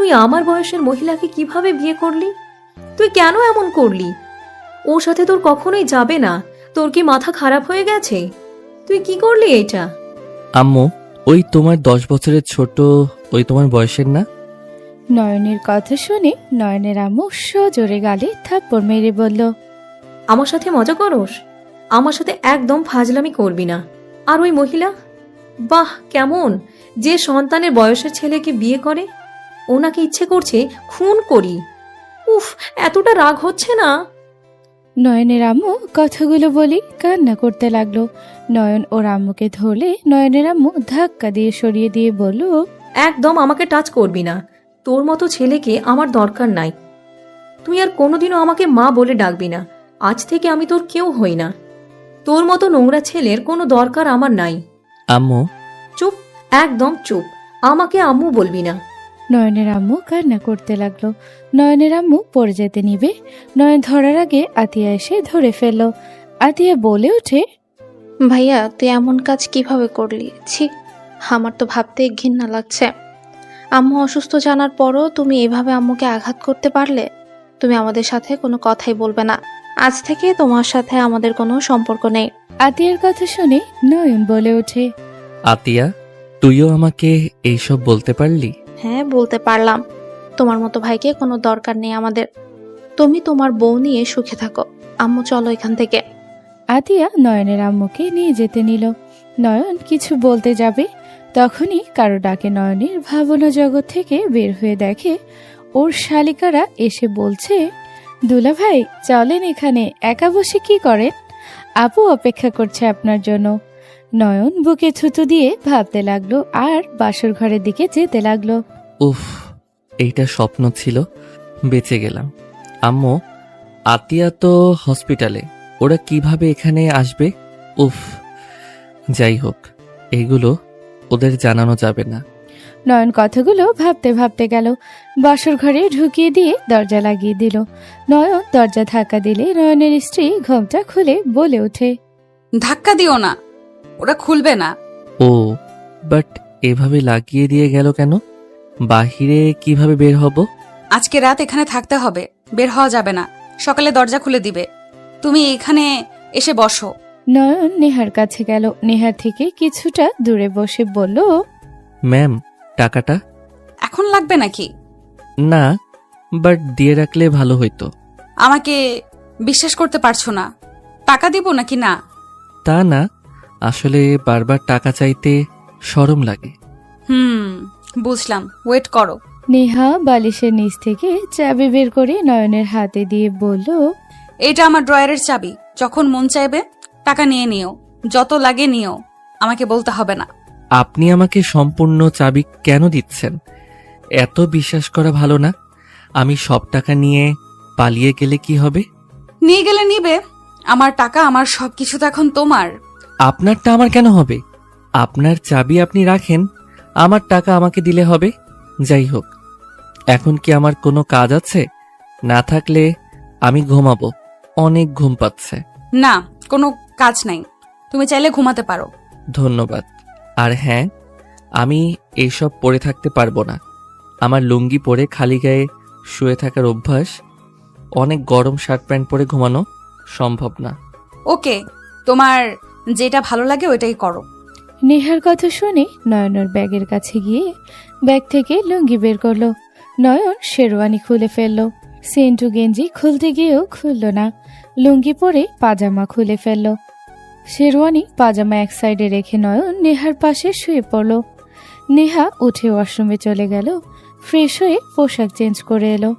তুই আমার বয়সের মহিলাকে কিভাবে বিয়ে করলি? তুই কেন এমন করলি? ওর সাথে তোর কখনোই যাবে না। তোর কি মাথা খারাপ হয়ে গেছে? তুই কি করলি এটা? আম্মু, ওই তোমার 10 বছরের ছোট, ওই তোমার বয়সের না? নয়নের কথা শুনে নয়নের আম্মু সজোরে গালে থাপ্পড় মেরে বলল, আমার সাথে মজা করস? আমার সাথে একদম ফাজলামি করবি না। আর ওই মহিলা, বাহ কেমন, যে সন্তানের বয়সের ছেলেকে বিয়ে করে, ওনাকে ইচ্ছে করছে খুন করি। উফ, এতটা রাগ হচ্ছে না? নয়নের আম্মু কথাগুলো বলি কান্না করতে লাগলো। নয়ন ওর আম্মুকে ধরলে নয়নের আম্মু ধাক্কা দিয়ে সরিয়ে দিয়ে বলল, একদম আমাকে টাচ করবি না। তোর মতো ছেলেকে আমার দরকার নাই। তুই আর কোনোদিনও আমাকে মা বলে ডাকবি না। আজ থেকে আমি তোর কেউ হই না। তোর মতো নোংরা ছেলের কোনো দরকার আমার নাই। আম্মু, চুপ, একদম চুপ। আমাকে আম্মু বলবি না। নয়নের আম্মু কান্না করতে লাগলো। নয়নের আম্মু পড়ে যেতে নিবে, নয়ন ধরার আগে আতিয়া এসে ধরে ফেলল। আতিয়া বলে ওঠে, ভাইয়া তুই এমন কাজ কিভাবে করলি? ছি, আমার তো ভাবতে ঘৃণা লাগছে। আম্মু অসুস্থ জানার পরও তুমি এভাবে আম্মুকে আঘাত করতে পারলে? তুমি আমাদের সাথে কোনো কথাই বলবে না। আজ থেকে তোমার সাথে আমাদের কোনো সম্পর্ক নেই। আতিয়ার কথা শুনে নয়ন বলে ওঠে, আতিয়া, তুইও আমাকে এইসব বলতে পারলি? হ্যাঁ, বলতে পারলাম। তোমার মতো ভাইকে কোনো দরকার নেই আমাদের। তুমি তোমার বউ নিয়ে সুখে থাকো। আম্মু চলো এখান থেকে। আতিয়া নয়নের আম্মুকে নিয়ে যেতে নিল। নয়ন কিছু বলতে যাবে, তখনই কারো ডাকে নয়নের ভাবনা জগৎ থেকে বের হয়ে দেখে ওর শালিকারা এসে বলছে, দুলা ভাই চলেন, এখানে একা বসে কি করেন? আপু অপেক্ষা করছে আপনার জন্য। নয়ন বুকে থুতু দিয়ে ভাবতে লাগলো আর বাসর ঘরের দিকে যেতে লাগলো। উফ, এইটা স্বপ্ন ছিল, বেঁচে গেলাম। আম্মু, আতিয়া তো হসপিটালে, ওরা কিভাবে এখানে আসবে? উফ, যাই হোক, এগুলো ওদের জানানো যাবে না। নয়ন কথাগুলো ভাবতে ভাবতে গেল, বাসর ঘরে ঢুকিয়ে দিয়ে দরজা লাগিয়ে দিল। নয়ন দরজা ধাক্কা দিলে নয়নের স্ত্রী ঘোমটা খুলে বলে ওঠে, ধাক্কা দিও না, ওরা খুলবে না। ও, বাট এভাবে লাগিয়ে দিয়ে গেল কেন? বাহিরে কিভাবে বের হব? আজকে রাত এখানে থাকতে হবে, বের হওয়া যাবে না। সকালে দরজা খুলে দিবে। তুমি এখানে এসে বসো। নয়ন নেহার কাছে গেল, নেহার থেকে কিছুটা দূরে বসে বলল, ম্যাম, টাকাটা? এখন লাগবে নাকি? না, বাট দিয়ে রাখলে ভালো হইতো। আমাকে বিশ্বাস করতে পারছো না? টাকা দিব নাকি না? তা না, আসলে বারবার টাকা চাইতে শরম লাগে। বুঝলাম, ওয়েট করো। নেহা বালিশের নিচ থেকে চাবি বের করে নয়নের হাতে দিয়ে বলল, এটা আমার ড্রয়ারের চাবি। যখন মন চাইবে টাকা নিয়ে নিও, যত লাগে নিও, আমাকে বলতে হবে না। আপনি আমাকে সম্পূর্ণ চাবি কেন দিচ্ছেন? এত বিশ্বাস করা ভালো না। আমি সব টাকা নিয়ে পালিয়ে গেলে কি হবে? নিয়ে গেলে নিবে। আমার টাকা, আমার সবকিছু তো এখন তোমার। আপনারটা আমার কেন হবে? আপনার চাবি আপনি রাখেন, আমার টাকা আমাকে দিলে হবে। যাই হোক, এখন কি আমার কোনো কাজ আছে? না থাকলে আমি ঘুমাবো, অনেক ঘুম পাচ্ছে। না, কোনো কাজ নাই, তুমি চাইলে ঘুমাতে পারো। ধন্যবাদ। আর হ্যাঁ, আমি এইসব পরে থাকতে পারবো না। আমার লুঙ্গি পরে খালি গায়ে শুয়ে থাকার অভ্যাস। অনেক গরম শার্ট প্যান্ট পরে ঘুমানো সম্ভব না। ওকে, তোমার যেটা ভালো লাগে ওইটাই করো। নেহার কথা শুনে নয়নের ব্যাগের কাছে গিয়ে ব্যাগ থেকে লুঙ্গি বের করলো। নয়ন শেরওয়ানি খুলে ফেললো। সেন্টু গেঞ্জি খুলতে গিয়েও খুলল না। লুঙ্গি পরে পাজামা খুলে ফেলল। শেরওয়ানি পাজামা এক সাইডে রেখে নয়ন নেহার পাশে শুয়ে পড়ল। নেহা উঠে ওয়াশরুমে চলে গেল, ফ্রেশ হয়ে পোশাক চেঞ্জ করে এলো।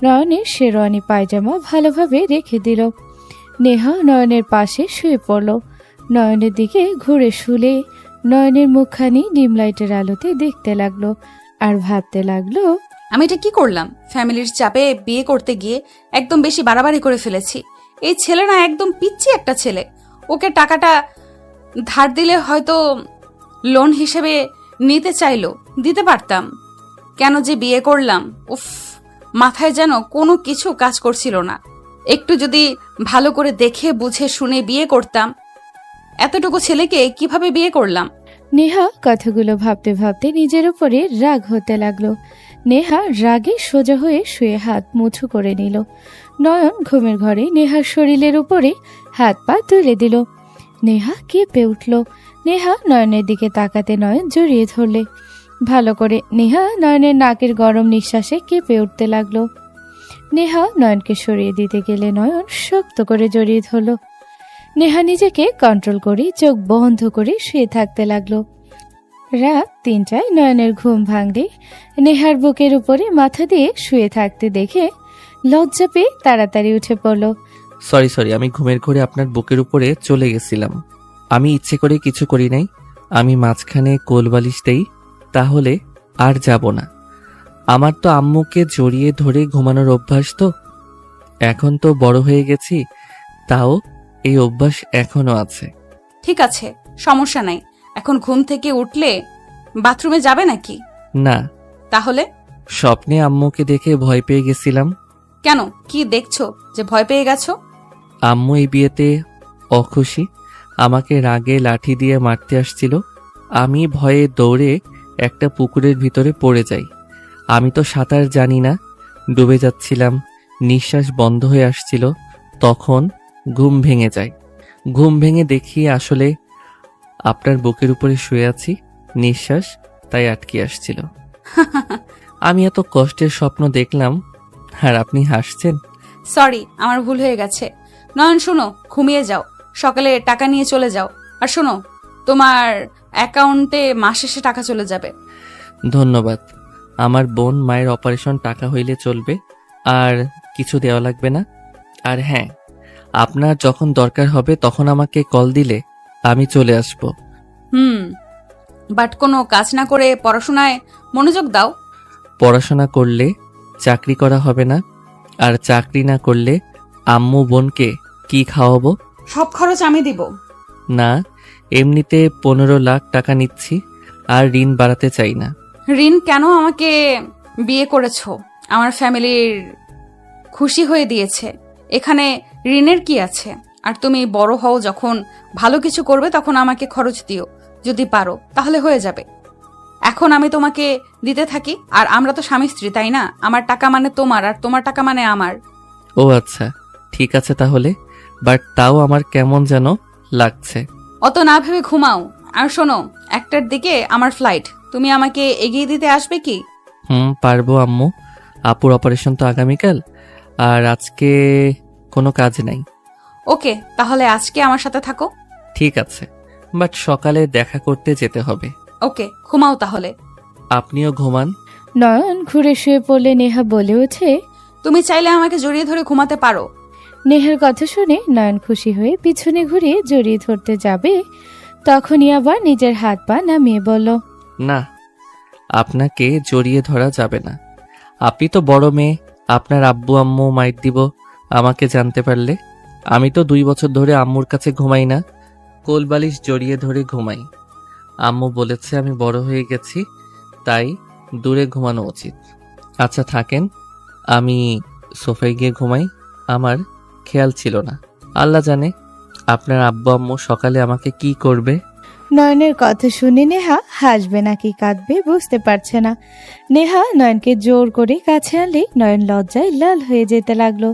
নয়নের শেরওয়ানি পায়জামা ভালোভাবে রেখে দিল। নেহা নয়নের পাশে শুয়ে পড়ল। নয়নের দিকে ঘুরে শুলে নয়নের মুখখানি ডিম লাইটের আলোতে দেখতে লাগলো আর ভাবতে লাগলো, আমি এটা কি করলাম? ফ্যামিলির চাপে বিয়ে করতে গিয়ে একদম বেশি বাড়াবাড়ি করে ফেলেছি। এই ছেলে না একদম পিচ্ছি একটা ছেলে। ওকে টাকাটা ধার দিলে হয়তো লোন হিসেবে নিতে চাইলো, দিতে পারতাম। কেন যে বিয়ে করলাম? উফ, মাথায় যেন কোনো কিছু কাজ করছিল না। একটু যদি ভালো করে দেখে বুঝে শুনে বিয়ে করতাম। এতটুকু ছেলেকে কিভাবে বিয়ে করলাম? নেহা কথাগুলো ভাবতে ভাবতে নিজের উপরে রাগ হতে লাগলো। নেহা রাগে সোজা হয়ে শুয়ে হাত মুঠো করে নিল। নয়ন ঘুমের ঘরে নেহার শরীরের উপরে হাত পা তুলে দিল। নেহা কেঁপে উঠল। নেহা নয়নের দিকে তাকাতে নয়ন জড়িয়ে ধরলে। ভালো করে নেহা নয়নের নাকের গরম নিঃশ্বাসে কেঁপে উঠতে লাগলো। নেহা নয়নকে সরিয়ে দিতে গেলে নয়ন শক্ত করে জড়িয়ে ধরল। নেহা নিজেকে কন্ট্রোল করে চোখ বন্ধ করে শুয়ে থাকতে লাগলো। রাত 3টায় নয়নের ঘুম ভাঙলে নেহার বুকের উপরে মাথা দিয়ে শুয়ে থাকতে দেখে লজ্জা পেয়ে তাড়াতাড়ি উঠে পড়ল। সরি, আমি ঘুমের ঘোরে আপনার বুকের উপরে চলে গেছিলাম। আমি ইচ্ছে করে কিছু করি নাই। আমি মাঝখানে কোলবালিশ দেই, তাহলে আর যাব না। আমার তো আম্মুকে জড়িয়ে ধরে ঘুমানোর অভ্যাস, তো এখন তো বড় হয়ে গেছি, তাও এই অভ্যাস এখনো আছে। ঠিক আছে, সমস্যা নাই। এখন ঘুম থেকে উঠলে বাথরুমে যাবে নাকি? না, তাহলে? স্বপ্নে আম্মুকে দেখে ভয় পেয়ে গেছিলাম। কেন, কি দেখছো যে ভয় পেয়ে গেছো? আম্মু এই বিয়েতে অখুশি, আমাকে রাগে লাঠি দিয়ে মারতে আসছিল। আমি ভয়ে দৌড়ে একটা পুকুরের ভিতরে পড়ে যাই। আমি তো সাঁতার জানি না, ডুবে যাচ্ছিলাম, নিঃশ্বাস বন্ধ হয়ে আসছিল। তখন ঘুম ভেঙে যায়। ঘুম ভেঙে দেখি আসলে আপনার বুকের উপরে শুয়ে আছি, নিঃশ্বাস তাই আটকে আসছিল। আমি এত কষ্টের স্বপ্ন দেখলাম, আর আপনি হাসছেন। সরি, আমার ভুল হয়ে গেছে। নয়ন শোনো, ঘুমিয়ে যাও, সকালে টাকা নিয়ে চলে যাও। আর শোনো, তোমার অ্যাকাউন্টে মাস শেষে টাকা চলে যাবে। ধন্যবাদ। আমার বোন মায়ের অপারেশন টাকা হইলে চলবে, আর কিছু দেওয়া লাগবে না। আর হ্যাঁ, আপনার যখন দরকার হবে তখন আমাকে কল দিলে আমি চলে আসব। বাট কোনো কাজ না করে পড়াশোনায় মনোযোগ দাও। পড়াশোনা করলে চাকরি করা হবে না, আর চাকরি না করলে আম্মু বোনকে কি খাওয়াবো? সব খরচ আমি দিব। না, এমনিতে 15 লাখ টাকা নিচ্ছি, আর ঋণ বাড়াতে চাই না। ঋণ কেন? আমাকে বিয়ে করেছো, আমার ফ্যামিলির খুশি হয়ে দিয়েছে, এখানে ঋণের কি আছে? আর তুমি বড় হও, যখন ভালো কিছু করবে তখন আমাকে খরচ দিও, যদি পারো তাহলে হয়ে যাবে। এখন আমি তোমাকে দিতে থাকি, আর আমরা তো স্বামী স্ত্রী, তাই না? আমার টাকা মানে তোমার, আর তোমার টাকা মানে আমার। ও আচ্ছা, ঠিক আছে তাহলে, বাট তাও আমার কেমন যেন লাগছে। অত না ভেবে ঘুমাও। আর শোনো, 1টার দিকে আমার ফ্লাইট, তুমি আমাকে এগিয়ে দিতে আসবে কি? পারবো আম্মু। আপুর অপারেশন তো আগামীকাল, আর আজকে কোনো কাজ নাই। ওকে, তাহলে আজকে আমার সাথে থাকো। ঠিক আছে, বাট সকালে দেখা করতে যেতে হবে। ওকে, ঘুমাও তাহলে। আপনিও ঘুমান। নয়ন ঘুরে শুয়ে পড়লে নেহা বলে ওঠে। তুমি চাইলে আমাকে জড়িয়ে ধরে ঘুমাতে পারো। নেহার কথা শুনে নয়ন খুশি হয়ে পিছনে ঘুরে জড়িয়ে ধরতে যাবে, তখনই আবার নিজের হাত পা নামিয়ে বলল। না, আপনাকে জড়িয়ে ধরা যাবে না। আপনি তো বড় মেয়ে, আপনার আব্বু আম্মু মাইর দিব আমাকে জানতে পারলে। আমি তো 2 বছর ধরে আম্মুর কাছে ঘুমাই না, কোলবালিশ জড়িয়ে ধরে ঘুমাই। আম্মু বলেছে আমি বড় হয়ে গেছি, তাই দূরে ঘুমানো উচিত। আচ্ছা থাকেন, আমি সোফায় গিয়ে ঘুমাই। আমার খেয়াল ছিল না, আল্লাহ জানে আপনার আব্বু আম্মু সকালে আমাকে কি করবে। নয়নের কথা শুনে নেহা হাসবে নাকি কাঁদবে বুঝতে পারছে না। নেহা নয়নকে জোর করে কাছে আনলে নয়ন লজ্জায় লাল হয়ে যেতে লাগলো।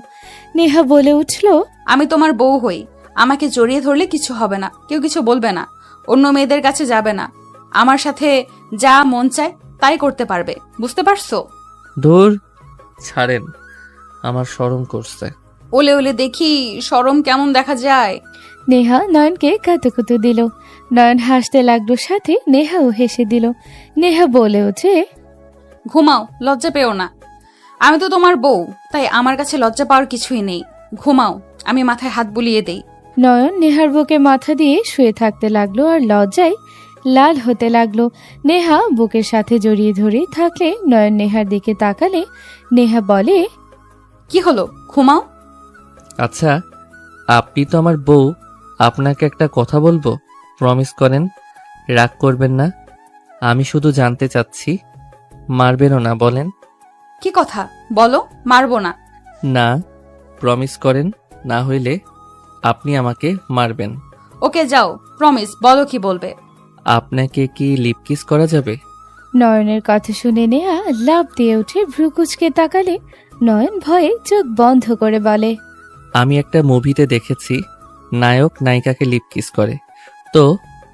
নেহা বলে উঠল। আমি তোমার বউ হই, আমাকে জড়িয়ে ধরলে কিছু হবে না, কেউ কিছু বলবে না, অন্য মেয়েদের কাছে যাবে না, আমার সাথে যা মন চায় তাই করতে পারবে, বুঝতে পারছো? দূর ছাড়েন, আমার শরম করছে। ওলে ওলে দেখি শরম কেমন দেখা যায়। নেহা নয়নকে কাতুকুতু দিল। নয়ন হাসতে লাগলো, সাথে নেহাও হেসে দিল। নেহা বলে ওঠে। ঘুমাও, লজ্জা পেও না। আমি তো তোমার বউ, তাই আমার কাছে লজ্জা পাওয়ার কিছুই নেই। ঘুমাও, আমি মাথায় হাত বুলিয়ে দেই। নয়ন নেহার বুকে মাথা দিয়ে শুয়ে থাকতে লাগলো আর লজ্জায় লাল হতে লাগলো। নেহা বুকের সাথে জড়িয়ে ধরে থাকলে নয়ন নেহার দিকে তাকালে নেহা বলে। কি হলো, ঘুমাও। আচ্ছা, আপনি তো আমার বউ, আপনাকে একটা কথা বলবো, প্রমিস করেন, রাগ করবেন না। আমি শুধু জানতে চাচ্ছি, মারবেনও না, বলেন। কি কথা বলো? মারবো না। না, প্রমিস করেন, না হইলে আপনি আমাকে মারবেন। ওকে যাও, প্রমিস, বলো কি বলবে। আপনাকে কি লিপ কিস করা যাবে? নয়নের কথা শুনে নেহা লাফ দিয়ে উঠে ভ্রুকুচকে তাকালে নয়ন ভয়ে চোখ বন্ধ করে বলে, আমি একটা মুভিতে দেখেছি নায়ক নায়িকাকে লিপ কিস করে। তো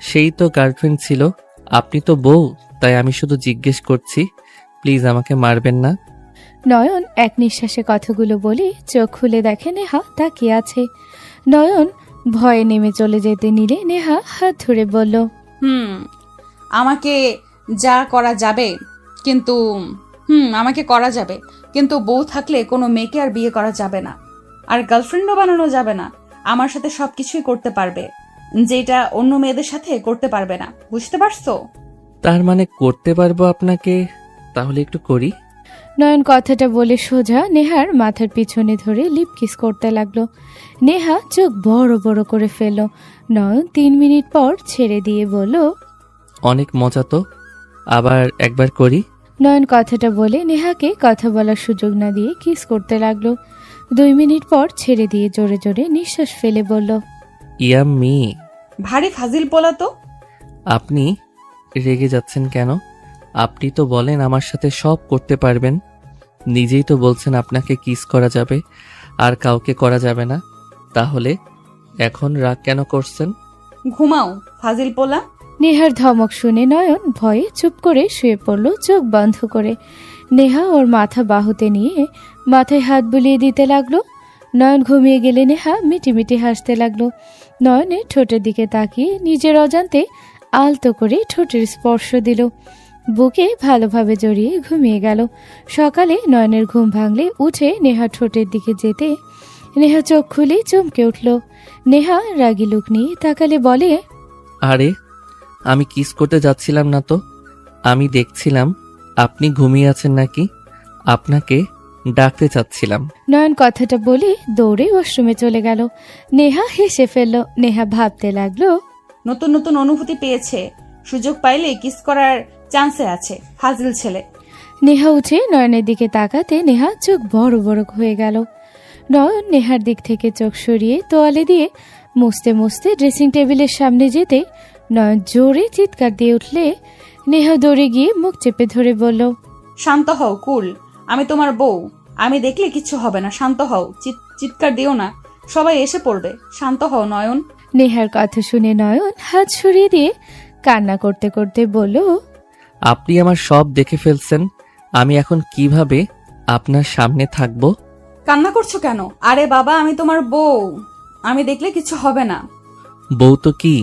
সেই তো গার্লফ্রেন্ড ছিল, আপনি তো বউ, তাই আমি শুধু জিজ্ঞেস করছি, প্লিজ আমাকে মারবেন না। নয়ন এক নিঃশ্বাসে কথাগুলো বলে চোখ খুলে দেখে নেহা তাকিয়ে আছে। নয়ন ভয়ে নেমে চলে যেতে নিলে নেহা হাত ধরে বলল, আমাকে যা করা যাবে, কিন্তু আমাকে করা যাবে, কিন্তু বউ থাকলে কোনো মেয়েকে আর বিয়ে করা যাবে না, আর গার্লফ্রেন্ডও বানানো যাবে না। আমার সাথে সবকিছুই করতে পারবে, যেটা অন্য মেয়েদের সাথে করতে পারবে না। বুঝতে পারছো? তার মানে করতে পারবো আপনাকে, তাহলে একটু করি। নয়ন কথাটা বলে সোজা নেহার মাথার পিছনে ধরে লিপ কিস করতে লাগলো। নেহা চোখ বড় বড় করে ফেলল। নয়ন 3 মিনিট পর ছেড়ে দিয়ে বলল, অনেক মজা তো, আবার একবার করি। নয়ন কথাটা বলে নেহাকে কথা বলার সুযোগ না দিয়ে কিস করতে লাগলো। 2 মিনিট পর ছেড়ে দিয়ে জোরে জোরে নিঃশ্বাস ফেলে বলল, ইয়াম্মি। ভারী ফাজিল পোলা তো। আপনি রেগে যাচ্ছেন কেন? আপনি তো বলেন আমার সাথে সব করতে পারবেন, নিজেই তো বলছেন আপনাকে কিস করা যাবে আর কাউকে করা যাবে না, তাহলে এখন রাগ কেন করছেন? ঘুমাও ফাজিল পোলা। নেহার ধমক শুনে নয়ন ভয়ে চুপ করে শুয়ে পড়ল চোখ বন্ধ করে। নেহা ওর মাথা বাহুতে নিয়ে মাথায় হাত বুলিয়ে দিতে লাগলো। নয়ন ঘুমিয়ে গেলে নেহা মিটিমিটি হাসতে লাগলো। নয়নের ঠোঁটের দিকে তাকিয়ে নিজের অজান্তে আলতো করে ঠোঁটের স্পর্শ দিল। বুকে ভালোভাবে জড়িয়ে ঘুমিয়ে গেল। সকালে নয়নের ঘুম ভাঙলে উঠে নেহা ঠোঁটের দিকে যেতে নেহা চোখ খুলে চমকে উঠল। নেহা রাগী লুক নিয়ে তাকালে বলে, আরে আমি কিস করতে যাচ্ছিলাম না তো, আমি দেখছিলাম আপনি ঘুমিয়ে আছেন নাকি, আপনাকে ডাকতে চাচ্ছিলাম। নয়ন কথাটা বলে দৌড়ে ওয়াশরুমে চলে গেল। নেহা হেসে ফেলল। নেহা ভাবতে লাগলো, নতুন নতুন অনুভূতি পেয়েছে, সুযোগ পাইলে কিস করার চান্সে আছে, ফাজিল ছেলে। নেহা উঠে নয়নের দিকে তাকাতে নেহা চোখ বড় বড় হয়ে গেল। নয়ন নেহার দিক থেকে চোখ সরিয়ে তোয়ালে দিয়ে মুছতে মুছতে ড্রেসিং টেবিলের সামনে যেতে নয়ন জোরে চিৎকার দিয়ে উঠলে নেহা দৌড়ে গিয়ে মুখ চেপে ধরে বলল, শান্ত হও কুল, আমি তোমার বউ, আমি দেখলে কিচ্ছু হবে না, শান্ত হও, চিৎকার দিও না, সবাই এসে পড়বে, শান্ত হও নয়ন। নেহার কথা শুনে নয়ন হাত সরিয়ে দিয়ে কান্না করতে করতে বলল, আপনি আমার সব দেখে ফেলছেন, আমি এখন কিভাবে আপনার সামনে থাকবো? কান্না করছো কেন? আরে বাবা, আমি তোমার বউ, আমি দেখলে কিছু হবে না। বউ তো কি,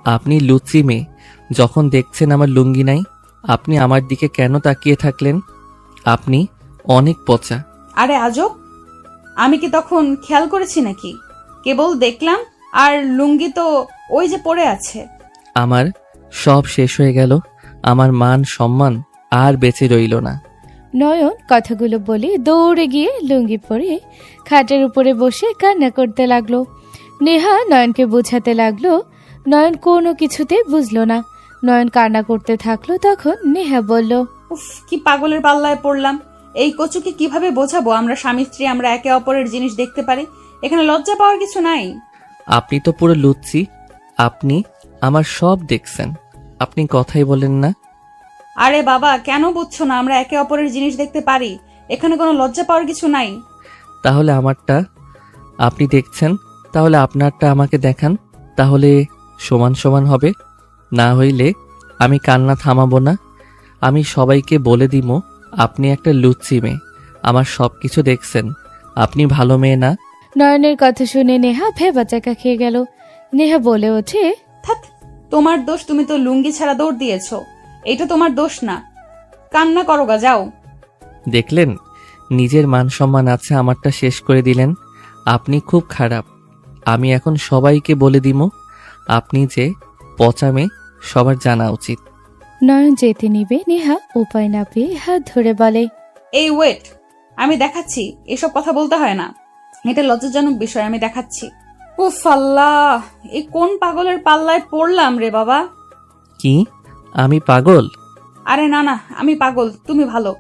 আপনি লুচি মেয়ে, যখন দেখছেন আমার লুঙ্গি নাই, আপনি আমার দিকে কেন তাকিয়ে থাকলেন? আপনি অনেক পচা। আরে আজব, আমি কি তখন খেয়াল করেছি নাকি? কেবল দেখলাম, আর লুঙ্গি তো ওই যে পড়ে আছে। আমার সব শেষ হয়ে গেল, আমার মান সম্মান আর বেঁচে রইল না। নয়ন কথাগুলো বলে দৌড়ে গিয়ে লুঙ্গি পরে খাটের উপরে বসে কান্না করতে লাগলো। নেহা নয়নকে বোঝাতে লাগলো। নয়ন কোনো কিছুতে বুঝলো না। নয়ন কান্না করতে থাকলো। তখন নেহা বলল, উফ, কি পাগলের পাল্লায় পড়লাম। এই কচুকে কিভাবে বোঝাবো আমরা স্বামী স্ত্রী, আমরা একে অপরের জিনিস দেখতে পারি, এখানে লজ্জা পাওয়ার কিছু নাই। আপনি তো পুরো লুচ্ছি, আপনি আমার সব দেখছেন, আপনি কথাই বলেন না। আরে বাবা, কেন বুঝছো না? আমরা একে অপরের জিনিস দেখতে পারি, এখানে কোনো লজ্জা পাওয়ার কিছু নাই। তাহলে আমারটা আপনি দেখছেন, তাহলে আপনারটা আমাকে দেখান, তাহলে সমান সমান হবে। না হইলে আমি কান্না থামাবো না, আমি সবাইকে বলে দিব আপনি একটা লুচ্চি মেয়ে, আমার সব কিছু দেখছেন, আপনি ভালো মেয়ে না। নয়নের কথা শুনে নেহা ভেবাচাকা খেয়ে গেল। নেহা বলে ওঠে, থাক, তোমার দোষ, তুমি তো লুঙ্গি ছাড়া দৌড় দিয়েছো, এটা তোমার দোষ না। কান্না করো গা, যাও। দেখলেন, নিজের মান সম্মান আছে, আমারটা শেষ করে দিলেন। আপনি খুব খারাপ, আমি এখন সবাইকে বলে দিব আপনি যে পচা মেয়ে, সবার জানা উচিত। নয়ন যেতে নিবে নেহা উপায় না পেয়ে হাত ধরে বলে, এই ওয়েট, আমি দেখাচ্ছি, এসব কথা বলতে হয় না, এটা লজ্জাজনক বিষয়, আমি দেখাচ্ছি। উফ আল্লাহ, এই কোন পাগলের পাল্লায় পড়লাম রে বাবা। কি আমি পাগল? আরে না না, আমি পাগল, তুমি ভালো।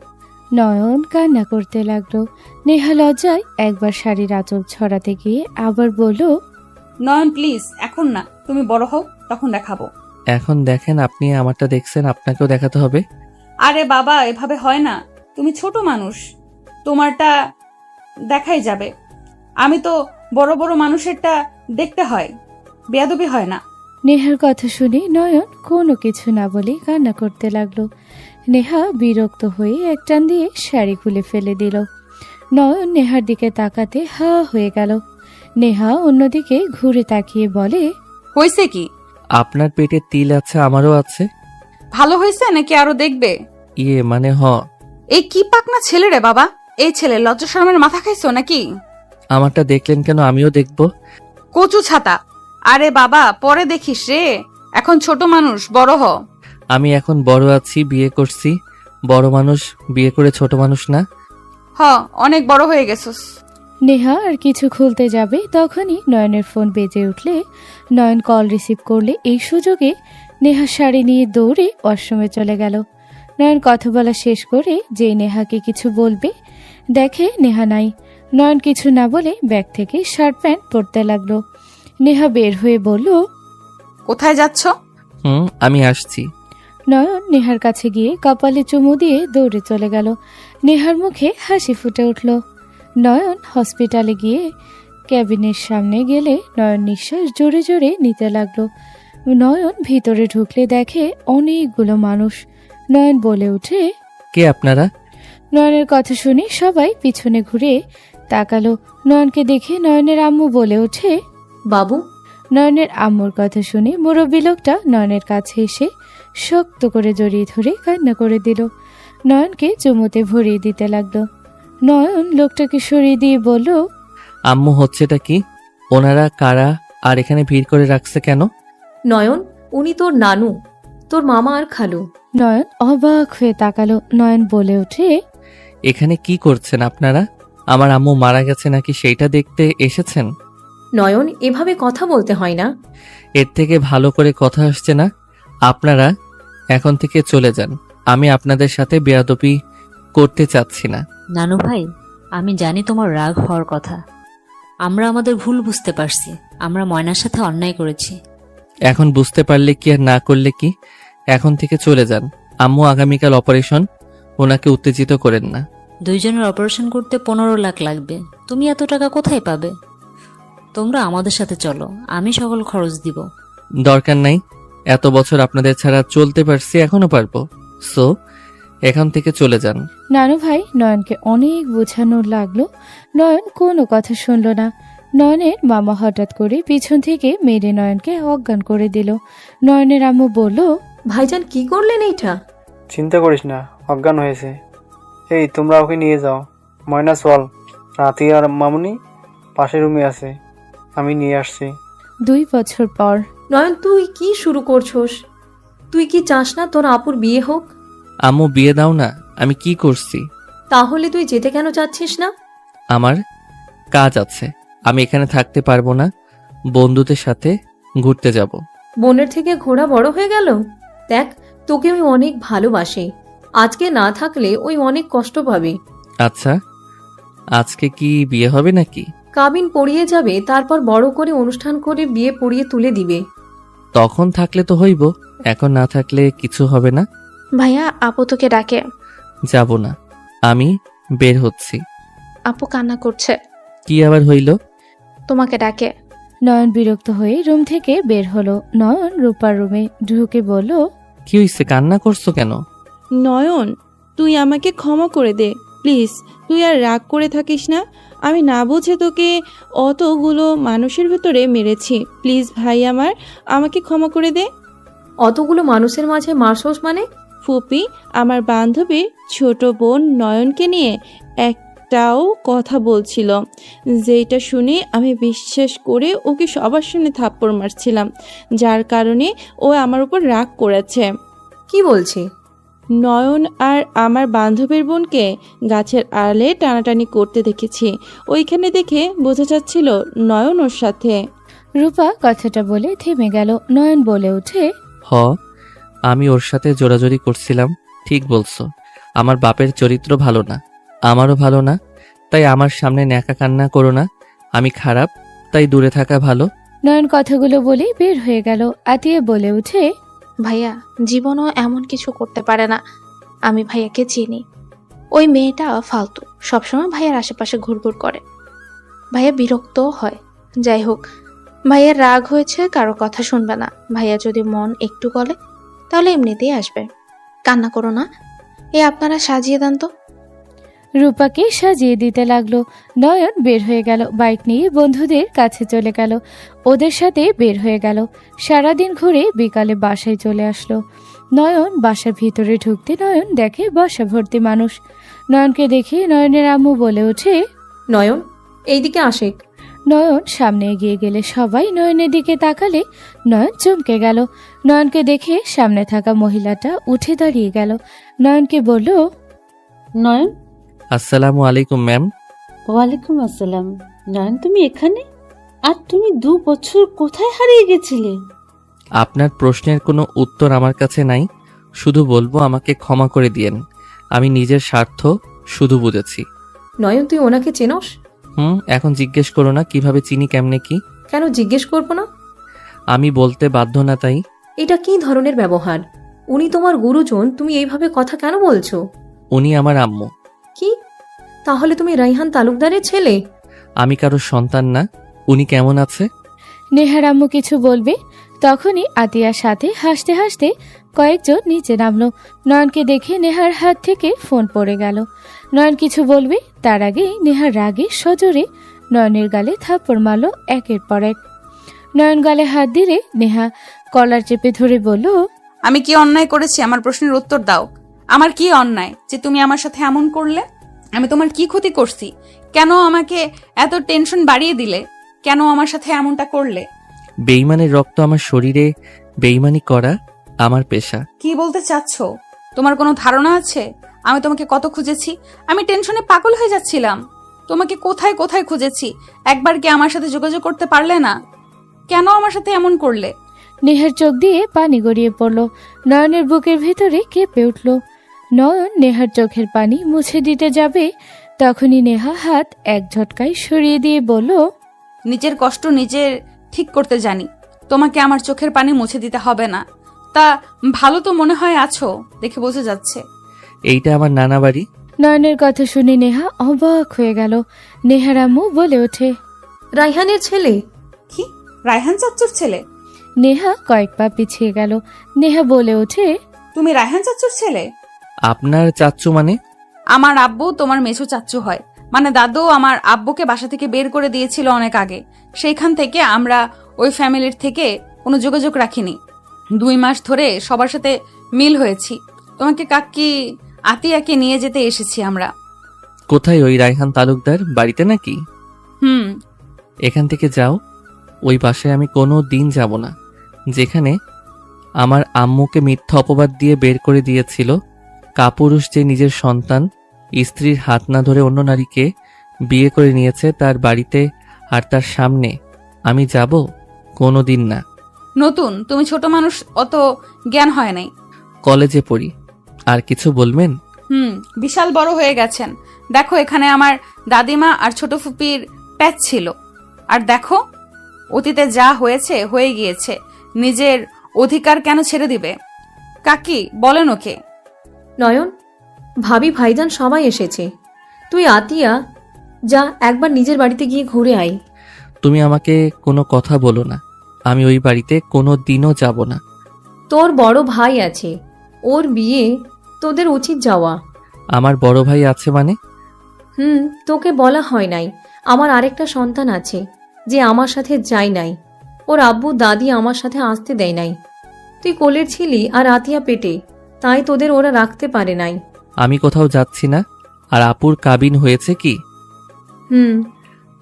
নয়ন কান্না করতে লাগলো। নেহা লজ্জায় একবার শাড়ির আঁচল ছড়াতে গিয়ে আবার বলল, নয়ন প্লিজ, এখন না, তুমি বড় হও, তখন দেখাবো। এখন দেখেন, আপনি আমারটা দেখছেন, আপনাকেও দেখাতে হবে। আরে বাবা, এভাবে হয় না। তুমি ছোট মানুষ, তোমারটা দেখাই যাবে। আমি তো বড় বড় মানুষেরটা দেখতে হয়, বেয়াদবি হয় না। নেহার কথা শুনে নয়ন কোনো কিছু না বলে কান্না করতে লাগলো। নেহা বিরক্ত হয়ে এক টান দিয়ে শাড়ি খুলে ফেলে দিল। নয়ন নেহার দিকে তাকাতে হা হয়ে গেল। নেহা অন্যদিকে ঘুরে তাকিয়ে বলে, হয়েছে কি? আপনার পেটে তিল আছে, আমারও আছে। ভালো হয়েছে নাকি আরো দেখবে? ইয়ে মানে এই কি পাকনা ছেলে রে বাবা! এই ছেলে লজ্জা শরমের মাথা খাইছো নাকি? আমারটা দেখলেন কেন? আমিও দেখব। কচু ছাতা! আরে বাবা, পরে দেখিস রে, এখন ছোট মানুষ, বড় হ। আমি এখন বড় আছি, বিয়ে করছি। বড় মানুষ বিয়ে করে ছোট মানুষ না। অনেক বড় হয়ে গেছস। নেহা আর কিছু খুলতে যাবে তখনই নয়নের ফোন বেজে উঠলে নয়ন কল রিসিভ করলে এই সুযোগে নেহা শাড়ি নিয়ে দৌড়ে ওয়াশরুমে চলে গেল। নয়ন কথা বলা শেষ করে যে নেহাকে কিছু বলবে দেখে নেহা নাই। নয়ন কিছু না বলে ব্যাগ থেকে শার্ট প্যান্ট পরতে লাগলো। নেহা বের হয়ে বলল, কোথায় যাচ্ছ? আমি আসছি। নয়ন নেহার কাছে গিয়ে কপালে চুমু দিয়ে দৌড়ে চলে গেল। নেহার মুখে হাসি ফুটে উঠল। নয়ন হসপিটালে গিয়ে ক্যাবিনের সামনে গেলে নয়ন নিঃশ্বাস জোরে জোরে নিতে লাগলো। নয়ন ভিতরে ঢুকলে দেখে অনেকগুলো মানুষ। নয়ন বলে ওঠে, কে আপনারা? নয়নের কথা শুনে সবাই পিছনে ঘুরে তাকালো। নয়নকে দেখে নয়নের আম্মু বলে ওঠে, বাবু। নয়নের আম্মুর কথা শুনে মুরব্বী লোকটা নয়নের কাছে এসে শক্ত করে জড়িয়ে ধরে কান্না করে দিল। নয়নকে চুমুতে ভরিয়ে দিতে লাগলো। নয়ন লোকটাকে সরিয়ে দিয়ে বলল, আম্মু, হচ্ছেটা কি? ওনারা কারা আর এখানে ভিড় করে রাখছে কেন? নয়ন, উনি তোর নানু, তোর মামা আর খালু। নয়ন অবাক হয়ে তাকালো। নয়ন বলে ওঠে, এখানে কি করছেন আপনারা? আমার আম্মু মারা গেছে নাকি সেইটা দেখতে এসেছেন? নয়ন, এভাবে কথা বলতে হয় না। এর থেকে ভালো করে কথা আসছে না? আপনারা এখন থেকে চলে যান। আমি আপনাদের সাথে বেয়াদবি করতে চাচ্ছি না। নানু ভাই, আমি জানি তোমার রাগ হওয়ার কথা। আমরা আমাদের ভুল বুঝতে পারছি। আমরা ময়নার সাথে অন্যায় করেছি। এখন বুঝতে পারলে কি আর না করলে কি? এখন থেকে চলে যান। আম্মু আগামীকাল অপারেশন, ওনাকে উত্তেজিত করেন না। দুইজনের অপারেশন করতে 15 লাখ লাগবে। তুমি এত টাকা কোথায় পাবে? তোমরা আমাদের সাথে চলো, আমি সকল খরচ দিব। দরকার নাই। এত বছর আপনাদের ছাড়া চলতে পারছি, এখনো পারবো। সো এখান থেকে চলে যান। নানু ভাই নয়নকে অনেক বোঝানো লাগলো। নয়ন কোনো কথা শুনল না। নয়নের মামা হঠাৎ করে পিছন থেকে মেরে নয়নকে অজ্ঞান করে দিল। নয়নের আম্মু বলল, ভাইজান, কি করলেন এইটা? চিন্তা করিস না, অজ্ঞান হয়েছে। এই তোমরা ওকে নিয়ে যাও। ময়না চল, রাতি আর মামুনি পাশের রুমে আছে, আমি নিয়ে আসছি। 2 বছর পর। নয়ন, তুই কি শুরু করছস? তুই কি চাস না তোর আপুর বিয়ে হোক? আম্মু, বিয়ে দাও না। আমি কি করছি? তাহলে তুই যেতে কেন চাচ্ছিস না? আমার কাজ আছে, আমি এখানে থাকতে পারবো না। বন্ধুদের সাথে ঘুরতে যাব। বোনের থেকে ঘোড়া বড় হয়ে গেল। দেখ, তোকে আমি অনেক ভালোবাসি। আজকে না থাকলে ওই অনেক কষ্ট পাবে। আচ্ছা, আজকে কি বিয়ে হবে নাকি? কাবিন পড়িয়ে যাবে, তারপর বড় করে অনুষ্ঠান করে বিয়ে পড়িয়ে তুলে দিবে। তখন থাকলে তো হইব, এখন না থাকলে কিছু হবে না। ভাইয়া, আপু তোকে ডাকে। যাব না, আমি বের হচ্ছি। আপু কান্না করছে, কি আবার হইল? তোমাকে ডাকে। নয়ন বিরক্ত হয়ে রুম থেকে বের হলো। নয়ন রূপার রুমে ঢুকে বলল, কি হইছে? কান্না করছো কেন? নয়ন, তুই আমাকে ক্ষমা করে দে প্লিজ। তুই আর রাগ করে থাকিস না। আমি না বুঝে তোকে অতগুলো মানুষের ভেতরে মেরেছি। প্লিজ ভাই আমার, আমাকে ক্ষমা করে দে। অতগুলো মানুষের মাঝে মারছস মানে? ফুপি, আমার বান্ধবীর ছোট বোন নয়নকে নিয়ে একটাও কথা বলছিল, যেটা শুনে আমি বিশ্বাস করে ওকে সবার সামনে থাপ্পড় মারছিলাম, যার কারণে ও আমার উপর রাগ করেছে। কি বলছে? নয়ন আর আমার বান্ধবীর বোনকে গাছের আড়ালে টানাটানি করতে দেখেছি। ওইখানে দেখে বোঝা যাচ্ছিল নয়ন ওর সাথে। রূপা কথাটা বলে থেমে গেল। নয়ন বলে ওঠে, আমি ওর সাথে জোরাজোরি করছিলাম। ঠিক বলছো, আমার বাপের চরিত্র ভালো না, আমারও ভালো না। তাই আমার সামনে ন্যাকা কান্না করো না। আমি খারাপ, তাই দূরে থাকা ভালো। নয়ন কথাগুলো বলে বের হয়ে গেল। আতিয়া বলে ওঠে, ভাইয়া জীবনও এমন কিছু করতে পারে না। আমি ভাইয়াকে চিনি। ওই মেয়েটা ফালতু, সবসময় ভাইয়ার আশেপাশে ঘুরঘুর করে। ভাইয়া বিরক্তও হয়। যাই হোক, ভাইয়ার রাগ হয়েছে, কারো কথা শুনবে না। ভাইয়া যদি মন একটু গলে তাহলে এমনিতেই আসবে। কান্না করো না, আপনারা সাজিয়ে দেন তো। রূপাকে সাজিয়ে দিতে লাগলো। নয়ন বের হয়ে গেল, বাইক নিয়ে বন্ধুদের কাছে চলে গেল, ওদের সাথে বের হয়ে গেল। সারাদিন ঘুরে বিকালে বাসায় চলে আসলো। নয়ন বাসার ভিতরে ঢুকতে নয়ন দেখে বাসা ভর্তি মানুষ। নয়নকে দেখে নয়নের আম্মু বলে ওঠে, নয়ন, এইদিকে আশেক। নয়ন সামনে এগিয়ে গেলে সবাই নয়নের দিকে তাকালে নয়ন চমকে গেল। নয়নকে দেখে সামনে থাকা মহিলাটা উঠে দাঁড়িয়ে গেল। নয়নকে বলল, নয়ন। আসসালামু আলাইকুম ম্যাম। ওয়ালাইকুম আসসালাম। নয়ন, তুমি এখানে? আর তুমি 2 বছর কোথায় হারিয়ে গেছিলে? আপনার প্রশ্নের কোনো উত্তর আমার কাছে নাই, শুধু বলবো আমাকে ক্ষমা করে দিয়েন। আমি নিজের স্বার্থ শুধু বুঝেছি। নয়ন, তুই ওনাকে চেনস? এখন জিজ্ঞেস করো না কিভাবে চিনি, কেমনে কি। কেন জিজ্ঞেস করবো না? আমি বলতে বাধ্য না তাই। এটা কি ধরনের ব্যবহার? উনি তোমার গুরুজন, তুমি এইভাবে কথা কেন বলছো? উনি আমার আম্মু। কি? তাহলে তুমি রাইহান তালুকদারের ছেলে? আমি কারোর সন্তান না। উনি কেমন আছে? নেহার আম্মু কিছু বলবে তখনই আতিয়ার সাথে হাসতে হাসতে কয়েকজন নিচে নামলো। নয়নকে দেখে নেহার হাত থেকে ফোন পড়ে গেল। নয়ন কিছু বলবে তার আগেই নেহার রাগে সজোরে নয়নের গালে থাপ্পড় মারল একের পর এক। নয়ন গালে হাত দিলে নেহা কলার চেপে ধরে বলল, আমি কি অন্যায় করেছি? আমার প্রশ্নের উত্তর দাও। আমার কি অন্যায় যে তুমি আমার সাথে এমন করলে? আমি তোমার কি ক্ষতি করছি? কেন আমাকে এত টেনশন বাড়িয়ে দিলে? কেন আমার সাথে এমনটা করলে? বেইমানের রক্ত আমার শরীরে, বেইমানি করা আমার পেশা। কি বলতে চাচ্ছ? তোমার কোনো ধারণা আছে আমি তোমাকে কত খুঁজেছি? আমি টেনশনে পাগল হয়ে যাচ্ছিলাম। তোমাকে কোথায় কোথায় খুঁজেছি, একবার কি আমার সাথে যোগাযোগ করতে পারলে না? কেন আমার সাথে এমন করলে? নেহার চোখ দিয়ে পানি গড়িয়ে পড়ল। নয়নের বুকের ভিতরে কেঁপে উঠল। নয়ন নেহার চোখের পানি মুছে দিতে যাবে তখনই নেহা হাত এক ঝটকায় সরিয়ে দিয়ে বলল, নিজের কষ্ট নিজের ঠিক করতে জানি, তোমাকে আমার চোখের পানি মুছে দিতে হবে না। তা ভালো তো মনে হয় আছো, দেখে বোঝা যাচ্ছে। এইটা আমার নানা বাড়ি। নয়নের কথা শুনে নেহা অবাক হয়ে গেল। নেহার আম্মু বলে ওঠে, রাইহানের ছেলে? কি? রায়হান চাচ্চুর ছেলে? নেহা কয়েক পা পিছিয়ে গেল। নেহা বলে ওঠে, তুমি রায়হান চাচ্চুর ছেলে? আপনার চাচ্চু মানে? আমার আব্বু তোমার মেছু চাচ্চু হয়। মানে দাদু আমার আব্বুকে বাসা থেকে বের করে দিয়েছিল অনেক আগে। সেইখান থেকে আমরা ওই ফ্যামিলির থেকে কোনো যোগাযোগ রাখিনি। 2 মাস ধরে সবার সাথে মিল হয়েছি। তোমাকে কাকি আতিয়াকে নিয়ে যেতে এসেছি আমরা। কোথায় ওই রায়হান তালুকদার? বাড়িতে নাকি? এখান থেকে যাও। ওই বাসায় আমি কোনো দিন যাব না, যেখানে আমার আম্মুকে মিথ্যা অপবাদ দিয়ে বের করে দিয়েছিল। কাপুরুষ যে নিজের সন্তান স্ত্রীর হাত না ধরে অন্য নারীকে বিয়ে করে নিয়েছে, তার বাড়িতে আর তার সামনে আমি যাব? কোনো দিন না। নতুন, তুমি ছোট মানুষ, অত জ্ঞান হয় নাই। কলেজে পড়ি। আর কিছু বলবেন? বিশাল বড় হয়ে গেছেন। দেখো, এখানে আমার দাদিমা আর ছোট ফুপির প্যাচ ছিল। আর দেখো, অতীতে যা হয়েছে হয়ে গিয়েছে। নিজের অধিকার কেন ছেড়ে দিবে? কাকি বলেন ওকে। নয়ন, ভাবি ভাইজান সবাই এসেছে। তুই আতিয়া যা, একবার নিজের বাড়িতে গিয়ে ঘুরে আয়। তুমি আমাকে কোনো কথা বলো না, আমি ওই বাড়িতে কোনো দিনও যাব না। তোর বড় ভাই আছে, ওর বিয়ে, তোদের উচিত যাওয়া। আমার বড় ভাই আছে মানে? তোকে বলা হয় নাই। আমার আরেকটা সন্তান আছে যে আমার সাথে যায় নাই। ওর আব্বু দাদি আমার সাথে আসতে দেয় নাই। তুই কোলের ছিলি আর আতিয়া পেটে, তাই তোদের ওরা রাখতে পারে নাই। আমি কোথাও যাচ্ছি না। আর আপুর কাবিন হয়েছে কি?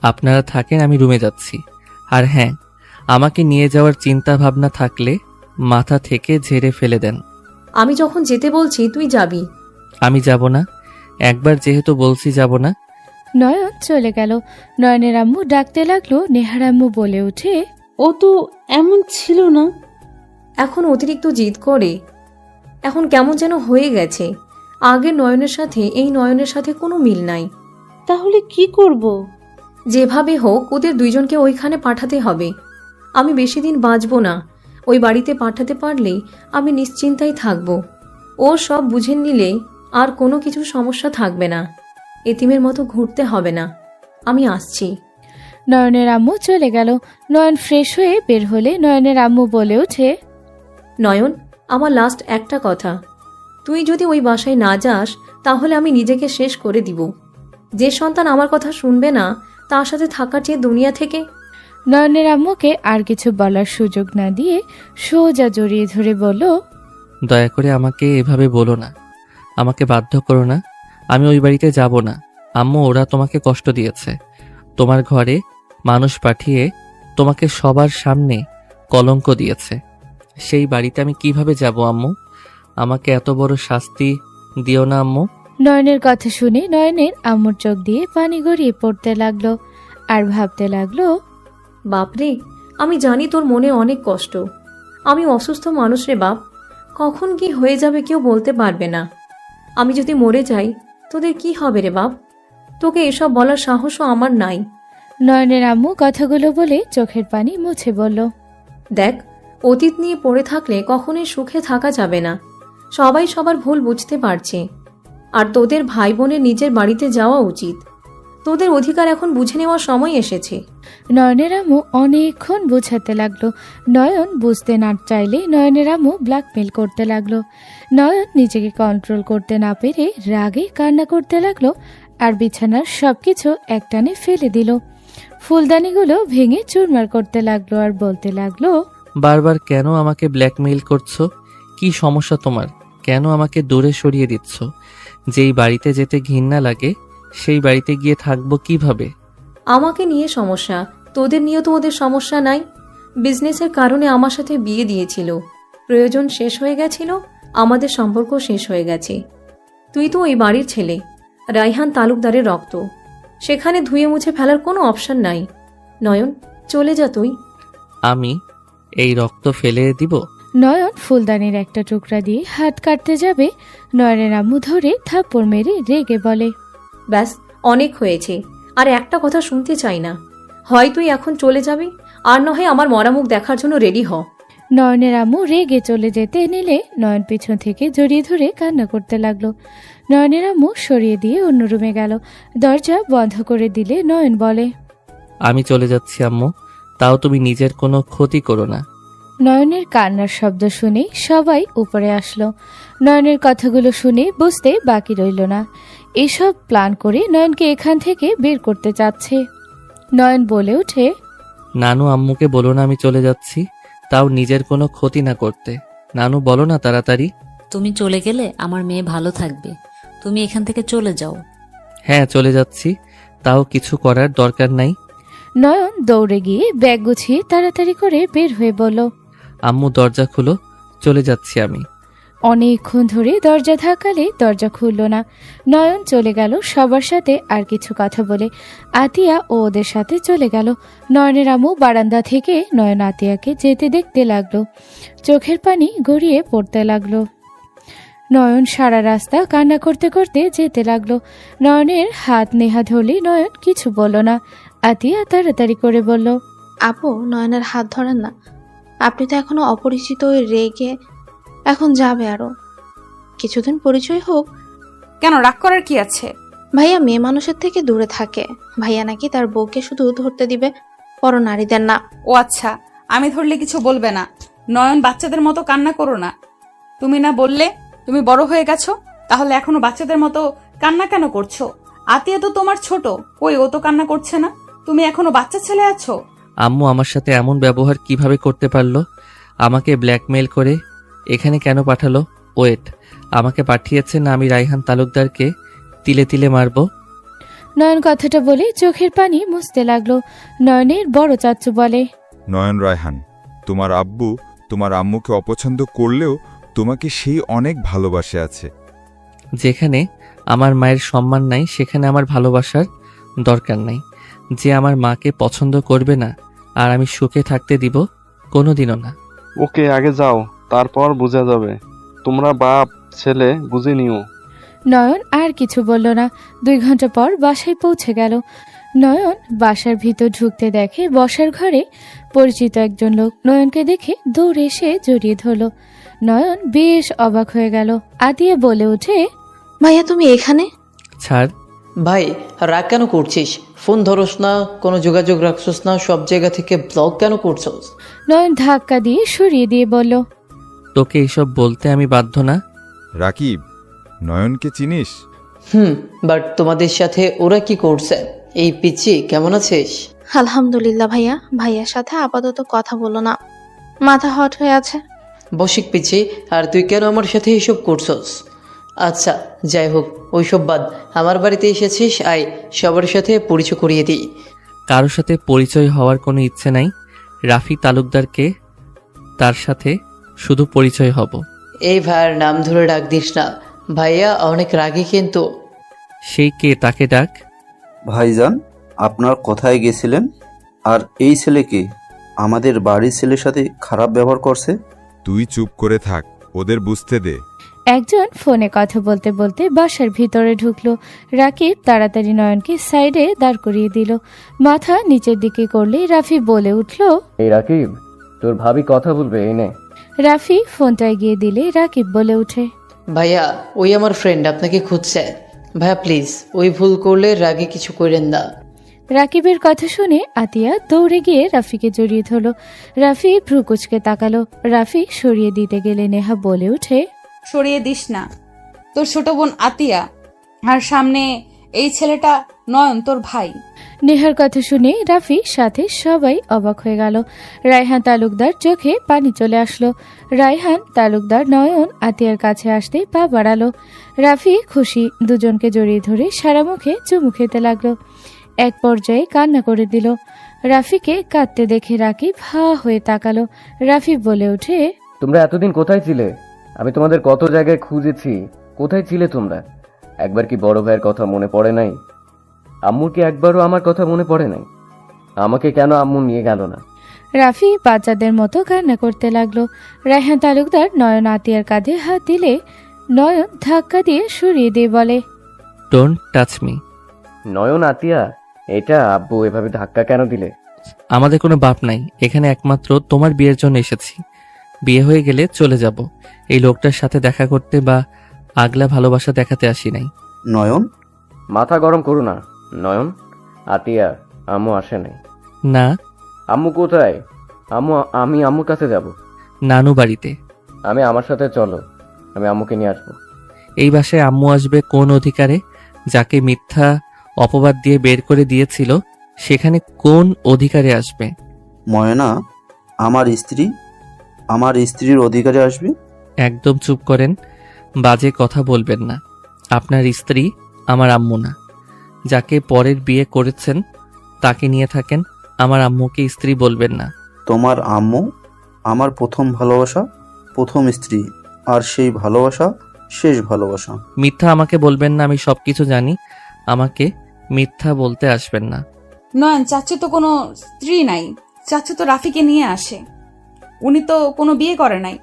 আপনারা থাকেন, আমি রুমে যাচ্ছি। আর হ্যাঁ, আমাকে নিয়ে যাওয়ার চিন্তা ভাবনা থাকলে মাথা থেকে ঝেড়ে ফেলে দেন। আমি যখন যেতে বলছি তুই যাবি। আমি যাব না। একবার যেহেতু বলছি যাব না। নয়ন চলে গেল। নয়নের আম্মু ডাকতে লাগলো। নেহার আম্মু বলে ওঠে, ও তো এমন ছিল না। এখন অতিরিক্ত জিদ করে, এখন কেমন যেন হয়ে গেছে। আগের নয়নের সাথে এই নয়নের সাথে কোনো মিল নাই। তাহলে কি করব? যেভাবে হোক ওদের দুইজনকে ওইখানে পাঠাতে হবে। আমি বেশি দিন বাঁচব না। ওই বাড়িতে পাঠাতে পারলেই আমি নিশ্চিন্তায় থাকবো। ও সব বুঝে নিলে আর কোনো কিছু সমস্যা থাকবে না। এতিমের মতো ঘুরতে হবে না। আমি আসছি। নয়নের আম্মু চলে গেল। নয়ন ফ্রেশ হয়ে বের হলে নয়নের আম্মু বলে ওঠে, নয়ন, আমার লাস্ট একটা কথা, তুই যদি ওই বাসায় না যাস তাহলে আমি নিজেকে শেষ করে দিব। যে সন্তান আমার কথা শুনবে না তার সাথে থাকার চেয়ে দুনিয়া থেকে। নয়নের আম্মুকে আর কিছু বলার সুযোগ না দিয়ে সোজা জড়িয়ে ধরে বলল, দয়া করে আমাকে এভাবে বলো না, আমাকে বাধ্য করো না। আমি ওই বাড়িতে যাব না। আম্মু, ওরা তোমাকে কষ্ট দিয়েছে। তোমার ঘরে মানুষ পাঠিয়ে তোমাকে সবার সামনে কলঙ্ক দিয়েছে। সেই বাড়িতে আমি কিভাবে যাব আম্মু? আমাকে এত বড় শাস্তি দিও না আম্মু। নয়নের কথা শুনে নয়নের আম্মুর চোখ দিয়ে পানি গড়িয়ে পড়তে লাগলো আর ভাবতে লাগলো, বাপরে, আমি জানি তোর মনে অনেক কষ্ট। আমি অসুস্থ মানুষ রে বাপ, কখন কি হয়ে যাবে কেউ বলতে পারবে না। আমি যদি মরে যাই তোদের কি হবে রে বাপ? তোকে এসব বলার সাহসও আমার নাই। নয়নের আম্মু কথাগুলো বলে চোখের পানি মুছে বলল, দেখ, অতীত নিয়ে পড়ে থাকলে কখনোই সুখে থাকা যাবে না। সবাই সবার ভুল বুঝতে পারছে। আর তোদের ভাই বোনের নিজের বাড়িতে যাওয়া উচিত। তোদের অধিকার এখন বুঝে নেওয়ার সময় এসেছে। নয়নের আম্মু অনেকক্ষণ বোঝাতে লাগলো। নয়ন বুঝতে না চাইলে নয়নের আম্মু ব্ল্যাকমেল করতে লাগলো। নয়ন নিজেকে কন্ট্রোল করতে না পেরে রাগে কান্না করতে লাগলো আর বিছানার সবকিছু একটানে ফেলে দিল। ফুলদানিগুলো ভেঙে চুরমার করতে লাগলো আর বলতে লাগলো, বারবার কেন আমাকে ব্ল্যাকমেইল করছো? কি সমস্যা তোমার? কেন আমাকে দূরে সরিয়ে দিচ্ছ? যেই বাড়িতে যেতে ঘৃণা লাগে সেই বাড়িতে গিয়ে থাকবো কিভাবে? আমাকে নিয়ে সমস্যা, তোদের নিয়ে তো ওদের সমস্যা নাই। বিজনেসের কারণে আমার সাথে বিয়ে দিয়েছিল, প্রয়োজন শেষ হয়ে গেছিল, আমাদের সম্পর্ক শেষ হয়ে গেছে। তুই তো ওই বাড়ির ছেলে, রাইহান তালুকদারের রক্ত, সেখানে ধুয়ে মুছে ফেলার কোনো অপশন নাই। নয়ন, চলে যা তুই। আমি এই রক্ত ফেলে দিব? নয়ন ফুলদানির একটা টুকরা দিয়ে হাত কাটতে যাবে, নয়নের আম্মু ধরে থাপ্পড় মেরে রেগে বলে, ব্যাস, অনেক হয়েছে, আর একটা কথা শুনতে চাই না। হয় তুই এখন চলে যাবি, আর নয় আমার মরা মুখ দেখার জন্য রেডি হ। নয়নের আম্মু রেগে চলে যেতে নিলে নয়ন পিছন থেকে জড়িয়ে ধরে কান্না করতে লাগলো। নয়নের আম্মু সরিয়ে দিয়ে অন্য রুমে গেল। দরজা বন্ধ করে দিলে নয়ন বলে, আমি চলে যাচ্ছি আম্মু, তাও তুমি নিজের কোনো ক্ষতি করো না। নয়নের কান্নার শব্দ শুনে সবাই উপরে আসলো। নয়নের কথাগুলো শুনে বুঝতে বাকি রইল না, এসব প্ল্যান করে নয়নকে এখান থেকে বের করতে চাচ্ছে। নয়ন বলে ওঠে, নানু, আম্মুকে বলো না আমি চলে যাচ্ছি, তাও নিজের কোনো ক্ষতি না করতে। নানু, বলো না তাড়াতাড়ি। তুমি চলে গেলে আমার মেয়ে ভালো থাকবে। তুমি এখান থেকে চলে যাও। হ্যাঁ, চলে যাচ্ছি, তাও কিছু করার দরকার নাই। নয়ন দৌড়ে গিয়ে ব্যাগ গুছিয়ে তাড়াতাড়ি করে বের হয়ে বলল, আম্মু দরজা খুলো, চলে যাচ্ছি আমি। অনেকক্ষণ ধরে দরজা ধাক্কালে দরজা খুলল না। নয়ন চলে গেল সবার সাথে আর কিছু কথা বলে। আতিয়া ও ওদের সাথে চলে গেল। নয়নের আম্মু বারান্দা থেকে নয়ন আতিয়াকে যেতে দেখতে লাগলো, চোখের পানি গড়িয়ে পড়তে লাগলো। নয়ন সারা রাস্তা কান্না করতে করতে যেতে লাগলো। নয়নের হাত নেহা ধরলে নয়ন কিছু বলল না। আতিয়া তাড়াতাড়ি করে বলল, আপু, নয়নের হাত ধরেন না। আপনি তো এখনো অপরিচিত, ওই রেগে এখন যাবে আরো কিছুদিন, পরিচয় হোক। কেন, রাগ করার কি আছে? ভাইয়া মেয়ে মানুষের থেকে দূরে থাকে। ভাইয়া নাকি তার বউকে শুধু ধরতে দিবে, পর নারীদের না। ও আচ্ছা, আমি ধরলে কিছু বলবে না। নয়ন, বাচ্চাদের মতো কান্না করো না। তুমি না বললে তুমি বড় হয়ে গেছো, তাহলে এখনো বাচ্চাদের মতো কান্না কেন করছো? আতিয়া তো তোমার ছোট, কই ও তো কান্না করছে না। তুমি এখনো বাচ্চা ছেলে আছো। আম্মু আমার সাথে এমন ব্যবহার কিভাবে করতে পারলো? আমাকে ব্ল্যাকমেইল করে এখানে কেন পাঠালো? ওয়েট, আমাকে পাঠিয়েছে না আমি রাইহান তালুকদারকে তিলে তিলে মারবো? নয়ন কথাটা বলে চোখের পানি মুছতে লাগলো। নয়নের বড় চাচ্চু বলে, নয়ন, রায়হান, তোমার আব্বু তোমার আম্মুকে অপছন্দ করলেও তোমাকে সেই অনেক ভালোবাসে আছে। যেখানে আমার মায়ের সম্মান নাই সেখানে আমার ভালোবাসার দরকার নাই। যে আমার মাকে পছন্দ করবে না আর আমি সুখে থাকতে দিব, কোনোদিনও না। ওকে, আগে যাও, তারপর বোঝা যাবে। তোমরা বাপ ছেলে বুঝে নিও। নয়ন আর কিছু বলল না। 2 ঘন্টা পর বাসায় পৌঁছে গেল। নয়ন বাসার ভিতর ঢুকতে দেখে বসার ঘরে পরিচিত একজন লোক নয়নকে দেখে দৌড়ে এসে জড়িয়ে ধরল। নয়ন বেশ অবাক হয়ে গেল। আতিয়া বলে ওঠে, ভাইয়া তুমি এখানে? ছাড়। ভাই রাগ কেন করছিস? ফোন ধরস না, কোনো যোগাযোগ রাখছস না, সব জায়গা থেকে ব্লক কেন করছস? নয়ন ধাক্কা দিয়ে সরিয়ে দিয়ে বলল, তোকে এইসব বলতে আমি বাধ্য না। রাকিব, নয়নকে চিনিস? বাট তোমাদের সাথে ওরা কি করছে? এই পিচ্ছি কেমন আছিস? আলহামদুলিল্লাহ ভাইয়া। ভাইয়ার সাথে আপাতত কথা বলো না, মাথা হট হয়ে আছে। বসিক পিচ্ছি, আর তুই কেন আমার সাথে এসব করছস? আচ্ছা যাই হোক, ওইসব বাদ। আমার বাড়িতে এসেছিস, আয় সবার সাথে পরিচয় করিয়ে দিই। কারোর সাথে পরিচয় হওয়ার কোনো ইচ্ছে নাই। রাফি তালুকদারকে, তার সাথে শুধু পরিচয় হব। এই ভাইয়ের নাম ধরে ডাক দিস না, ভাইয়া অনেক রাগী কিন্তু। সেই কে, তাকে ডাক। ভাইজান, আপনার কোথায় গেছিলেন? আর এই ছেলে কি আমাদের বাড়ির ছেলের সাথে খারাপ ব্যবহার করছে? তুই চুপ করে থাক, ওদের বুঝতে দে। একজন ফোনে কথা বলতে বলতে বাসার ভিতরে ঢুকলো। রাকিব তাড়াতাড়ি নয়নকে সাইডে দাঁড় করিয়ে দিল। মাথা নিচের দিকে করলে রাফি বলে উঠল, এই রাকিব, তোর ভাবি কথা বলবে, এই নে। রাফি ফোনটা এগিয়ে দিলে রাকিব বলে ওঠে, ভাইয়া ওই আমার ফ্রেন্ড আপনাকে খুঁজছে। ভাইয়া প্লিজ ওই ভুল করলে রাগে কিছু করেন না। রাকিবের কথা শুনে আতিয়া দৌড়ে গিয়ে রাফিকে জড়িয়ে ধরল। রাফি ভ্রুকুচকে তাকালো। রাফি সরিয়ে দিতে গেলে নেহা বলে ওঠে, সরিয়ে দিস না, তোর ছোট বোন আতিয়া, আর সামনে এই ছেলেটা নয়ন, তোর ভাই। নেহার কথা শুনে রাফি সাথে সবাই অবাক হয়ে গেল। রায়হান তালুকদার চোখে পানি চলে আসলো। রায়হান তালুকদার নয়ন আতিয়ার কাছে আসতে পা বাড়ালো। রাফি খুশি, দুজনকে জড়িয়ে ধরে সারা মুখে চুমু খেতে লাগলো। এক পর্যায়ে কান্না করে দিল। রাফিকে কাঁদতে দেখে রাকিব হা হয়ে তাকালো। রাফি বলে ওঠে, তোমরা এতদিন কোথায় ছিলে? আমি তোমাদের কত জায়গায় খুঁজেছি, কোথায় ছিলে তোমরা? একবার কি বড় ভাইয়ের কথা মনে পড়ে নাই? আম্মুর কি একবারও আমার কথা মনে পড়ে নাই? আমাকে কেন আম্মু নিয়ে গেল না? রাফি বাচ্চাদের মতো কান্না করতে লাগলো। রায়হান তালুকদার নয়ন আতিয়ার কাঁধে হাত দিলে নয়ন ধাক্কা দিয়ে সরিয়ে দিয়ে বলে, ডোন্ট টাচ মি। নয়ন, আতিয়া, এটা আব্বু এভাবে ধাক্কা কেন দিলে? আমাদের কোনো বাপ নাই, এখানে একমাত্র তোমার বিয়ের জন্য এসেছি। বিয়ে হয়ে গেলে চলে যাব। এই লোকটার সাথে দেখা করতে বা আগলা ভালোবাসা দেখাতে আসি নাই। নয়ন, মাথা গরম করো না। নয়ন, আতিয়া, আম্মু আসে নাই। না। আম্মু কোথায়? আমি আম্মুর কাছে যাব। নানু বাড়িতে। আমি আমার সাথে চলো, আমি আম্মুকে নিয়ে আসবো। এই বাসায় আম্মু আসবে কোন অধিকারে? যাকে মিথ্যা অপবাদ দিয়ে বের করে দিয়েছিল, সেখানে কোন অধিকারে আসবে? ময়না আমার স্ত্রীর অধিকারে আসবে? একদম চুপ করেন, বাজে কথা বলবেন না। আপনার স্ত্রী আমার আম্মু না। যাকে পরের বিয়ে করেছেন তাকে নিয়ে থাকেন, আমার আম্মুকে স্ত্রী বলবেন না। তোমার আম্মু আমার প্রথম ভালোবাসা, প্রথম স্ত্রী, আর সেই ভালোবাসা শেষ ভালোবাসা। মিথ্যা আমাকে বলবেন না, আমি সবকিছু জানি। আমাকে মিথ্যা বলতে আসবেন না। নয়ন, চাচ্চু তো কোনো স্ত্রী নাই, চাচ্চু তো রাফিকে নিয়ে আসে, উনি তো কোনো বিয়ে করে নাই।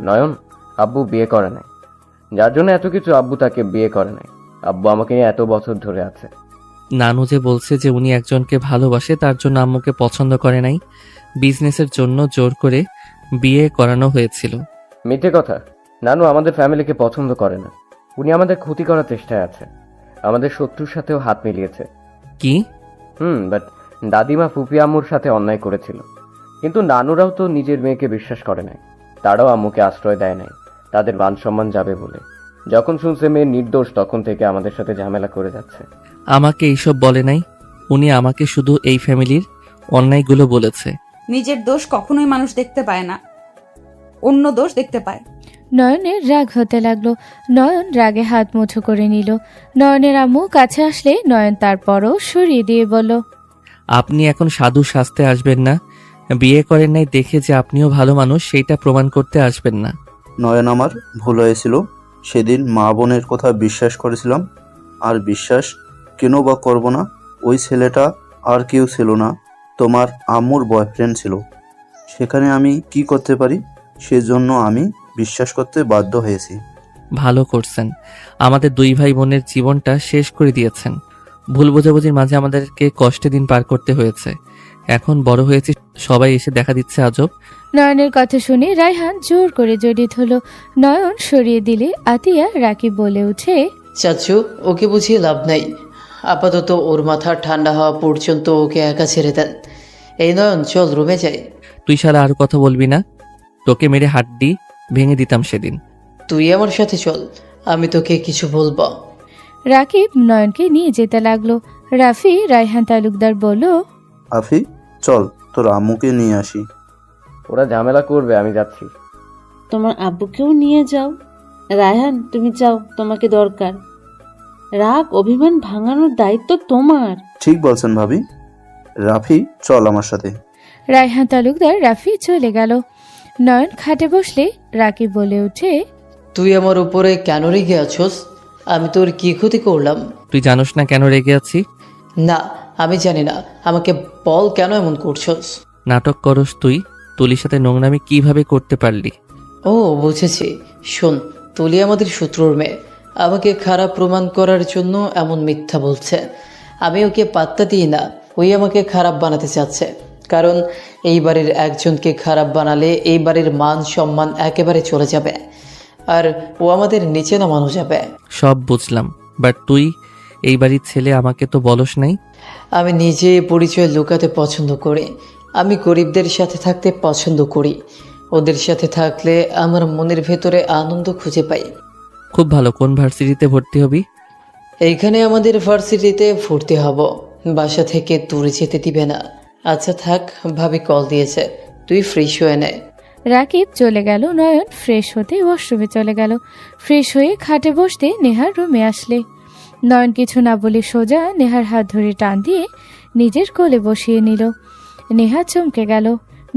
নয়ন, আব্বু বিয়ে করে নাই, যার জন্য এত কিছু। আব্বু তাকে বিয়ে করে নাই, আব্বু আমাকে নিয়ে এত বছর ধরে আছে। নানু যে বলছে যে উনি একজনকে ভালোবাসে, তার জন্য আম্মুকে পছন্দ করে নাই, বিজনেসের জন্য জোর করে বিয়ে করানো হয়েছিল। মিথ্যে কথা। নানু আমাদের ফ্যামিলিকে পছন্দ করে না, উনি আমাদের ক্ষতি করার চেষ্টায় আছে, আমাদের শত্রুর সাথেও হাত মিলিয়েছে। কি? বাট দাদিমা ফুপি আম্মুর সাথে অন্যায় করেছিল, কিন্তু নানুরাও তো নিজের মেয়েকে বিশ্বাস করে নাই, তারাও আম্মুকে আশ্রয় দেয় নাই, তাদের মান সম্মান যাবে বলে। যখন শুনছে মেয়ে নির্দোষ, তখন থেকে আমাদের সাথে ঝামেলা করে যাচ্ছে। আমাকে এইসব বলে নাই, উনি আমাকে শুধু এই ফ্যামিলির অন্যায়গুলো বলেছে। নিজের দোষ কখনোই মানুষ দেখতে পায় না, অন্য দোষ দেখতে পায়। নয়নের রাগ হতে লাগলো। নয়ন রাগে হাত মুঠো করে নিল। নয়নের আম্মু কাছে আসলে নয়ন তারপরও সরিয়ে দিয়ে বলল, আপনি এখন সাধু সাজতে আসবেন না। বিয়ে করেন নাই দেখে যে আপনিও ভালো মানুষ, সেইটা প্রমাণ করতে আসবেন না। নয়ন, আমার ভুল হয়েছিল। সেদিন মা বোনের কথা বিশ্বাস করেছিলাম, আর বিশ্বাস কেন বা করব না? ওই ছেলেটা আর কেউ ছিল না, তোমার আম্মুর বয়ফ্রেন্ড ছিল। সেখানে আমি কি করতে পারি? সেজন্য আমি বিশ্বাস করতে বাধ্য হয়েছি। ভালো করছেন, আমাদের দুই ভাই বোনের জীবনটা শেষ করে দিয়েছেন। ভুল বোঝাবুঝির মাঝে আমাদেরকে কষ্টে দিন পার করতে হয়েছে। এখন বড় হয়েছি, সবাই এসে দেখা দিচ্ছে আজব। নয়নের কথা শুনে রায়হান জোর করে জড়িয়ে ধরল। নয়ন সরিয়ে দিলে আতিয়া রাকিব বলে উঠে, চাচু, ওকে বুঝিয়ে লাভ নাই। আপাতত ওর মাথা ঠান্ডা হওয়া পর্যন্ত ওকে একা ছেড়ে দেন। এই নয়ন, চল রুমে যাই। তুই শালা আর কথা বলবি না, তোকে মেরে হাড্ডি ভেঙে দিতাম সেদিন। তুই আমার সাথে চল, আমি তোকে কিছু বলবো। রাকিব নয়নকে নিয়ে যেতে লাগলো। রাফি রায়হান তালুকদার বলল, আফি, চল তোর আম্মুকে নিয়ে আসি। ওরা ঝামেলা করবে, আমি যাচ্ছি। তোমার আব্বুকেও নিয়ে যাও। রায়হান, তুমি যাও, তোমাকে দরকার। রাগ অভিমান ভাঙানোর দায়িত্ব তোমার। ঠিক বলছেন ভাবি। রাফি, চল আমার সাথে। রায়হান তালুকদার রাফি চলে গেল। নয়ন খাটে বসলে রাকিব বলে ওঠে, তুই আমার উপরে কেন রেগে আছোস? আমি তোর কি ক্ষতি করলাম? তুই জানোস না কেন রেগে আছি? না, আমি জানি না। আমাকে বল, কেন এমন করছস? নাটক করস তুই। তুলির সাথে নোংরামি কিভাবে করতে পারলি? ও, বুঝেছি। শোন, তুলি আমাদের শত্রুর মেয়ে। আমাকে খারাপ প্রমাণ করার জন্য এমন মিথ্যা বলছে। আমি ওকে পাত্তা দিই না। ওই আমাকে খারাপ বানাতে চাচ্ছে। কারণ এই বাড়ির একজনকে খারাপ বানালে এই বাড়ির মান সম্মান একেবারে চলে যাবে, আর ও আমাদের নিচে নামানো যাবে। সব বুঝলাম, বাট তুই এই বাড়ির ছেলে, আমাকে তো বলস নাই। আমি নিজে পরিচয় লুকাতে পছন্দ করি। আমি গরিবদের সাথে থাকতে পছন্দ করি। ওদের সাথে থাকলে আমার মনের ভেতরে আনন্দ খুঁজে পাই। খুব ভালো। কোন ভার্সিটিতে ভর্তি হবি? এইখানে আমাদের ভার্সিটিতে ভর্তি হব। বাসা থেকে দূরে যেতে দিবে না। আচ্ছা থাক, ভাবি কল দিয়েছে, তুই ফ্রেশ হয়ে নে। রাকিব চলে গেল। নয়ন ফ্রেশ হতে ওয়াশরুমে চলে গেল। ফ্রেশ হয়ে খাটে বসতে নেহার রুমে আসলে নয়ন কিছু না বলে সোজা নেহার হাত ধরে টান দিয়ে নিজের কোলে বসিয়ে নিল। নেহা চমকে গেল।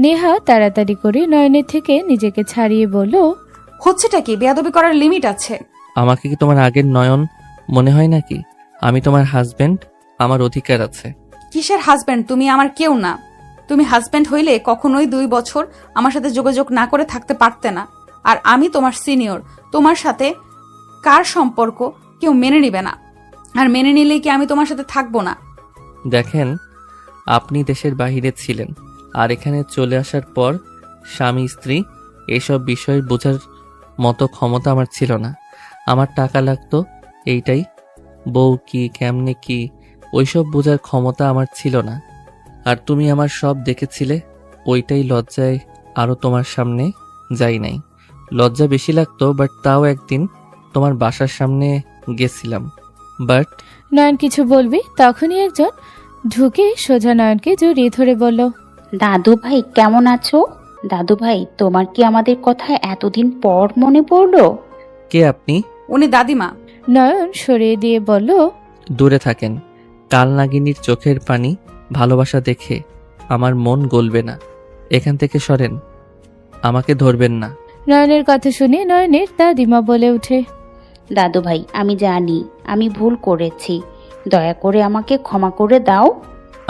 নেহা তাড়াতাড়ি করে নয়নের থেকে নিজেকে ছাড়িয়ে বলল, হচ্ছেটা কি? বেয়াদবি করার লিমিট আছে। আমাকে কি তোমার আগের নয়ন মনে হয় নাকি? আমি তোমার হাজবেন্ড, আমার অধিকার আছে। কিসের হাজব্যান্ড? তুমি আমার কেউ না। তুমি হাজব্যান্ড হইলে কখনোই 2 বছর আমার সাথে যোগাযোগ না করে থাকতে পারতে না। আর আমি তোমার সিনিয়র। তোমার সাথে কার সম্পর্ক কেউ মেনে নিবে না, আর মেনে নিলেই কি আমি তোমার সাথে থাকবো না? দেখেন, আপনি দেশের বাইরে ছিলেন, আর এখানে চলে আসার পর স্বামী স্ত্রী এসব বিষয় বোঝার মতো ক্ষমতা আমার ছিল না। আমার টাকা লাগতো, এইটাই। বউ কি, কেমনে কি, ওইসব বোঝার ক্ষমতা আমার ছিল না। আর তুমি আমার সব দেখেছিলে, ওইটাই লজ্জায় আরও তোমার সামনে যাই নাই। লজ্জা বেশি লাগতো, বাট তাও একদিন তোমার বাসার সামনে গেছিলাম। বাট নয়ন কিছু বলবি, তখনই একজন ঢুকে সোজা নয়নকে জড়িয়ে ধরে বলল, দাদু ভাই কেমন আছো? দাদু ভাই, তোমার কি আমাদের কথা এতদিন পর মনে পড়লো? কে আপনি? উনি দাদিমা। নয়ন সরিয়ে দিয়ে বলল, দূরে থাকেন। কাল নাগিনীর চোখের পানি ভালোবাসা দেখে আমার মন গলবে না। এখান থেকে সরেন, আমাকে ধরবেন না। নয়নের কথা শুনে নয়নের দাদিমা বলে ওঠে, দাদু ভাই, আমি জানি আমি ভুল করেছি, দয়া করে আমাকে ক্ষমা করে দাও।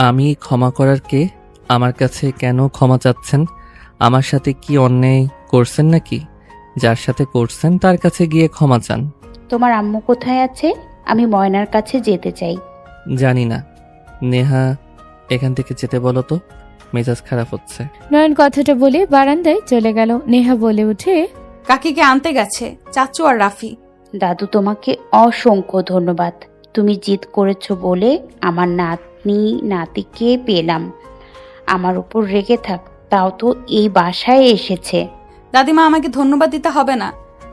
আমি ক্ষমা করার কে? আমার কাছে কেন ক্ষমা চাচ্ছেন? আমার সাথে কি অন্যায় করছেন নাকি? যার সাথে করছেন তার কাছে গিয়ে ক্ষমা চান। তোমার আম্মু কোথায় আছে? আমি ময়নার কাছে যেতে চাই। জানি না। নেহা, এখান থেকে যেতে বলো তো, মেজাজ খারাপ হচ্ছে। নয়ন কথাটা বলে বারান্দায় চলে গেল। নেহা বলে উঠে, কাকিকে আনতে গেছে চাচু আর রাফি। দাদু, তোমাকে অসংখ্য ধন্যবাদ। তুমি জিদ করেছো বলে আমার নাতনি নাতিকে পেলাম। আমার উপর রেগে থাক, তাও তো এই বাসায় এসেছে। দাদিমা, আমাকে ধন্যবাদ দিতে হবে না।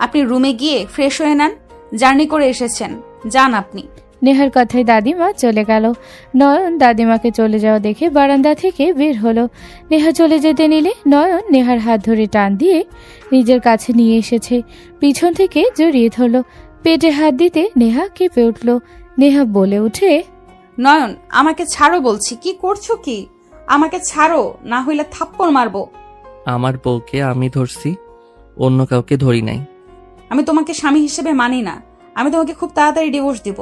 আপনি রুমে গিয়ে ফ্রেশ হয়ে নেন। জার্নি করে এসেছেন, যান আপনি। নেহার কথায় দাদিমা চলে গেল। নয়ন দাদিমাকে চলে যাওয়া দেখে বারান্দা থেকে বের হলো। নেহা চলে যেতে নিলে নয়ন নেহার হাত ধরে টান দিয়ে নিজের কাছে নিয়ে এসেছে। পিছন থেকে জড়িয়ে ধরল। পেটে হাত দিতে নেহা কেঁপে উঠল। নেহা বলে উঠে, নয়ন, আমাকে ছাড়ো বলছি। কি করছো কি? আমাকে ছাড়ো, না হইলে থাপ্পড় মারবো। আমার বউকে আমি ধরছি, অন্য কাউকে ধরি নাই। আমি তোমাকে স্বামী হিসেবে মানি না। আমি তোমাকে খুব তাড়াতাড়ি ডিভোর্স দিব।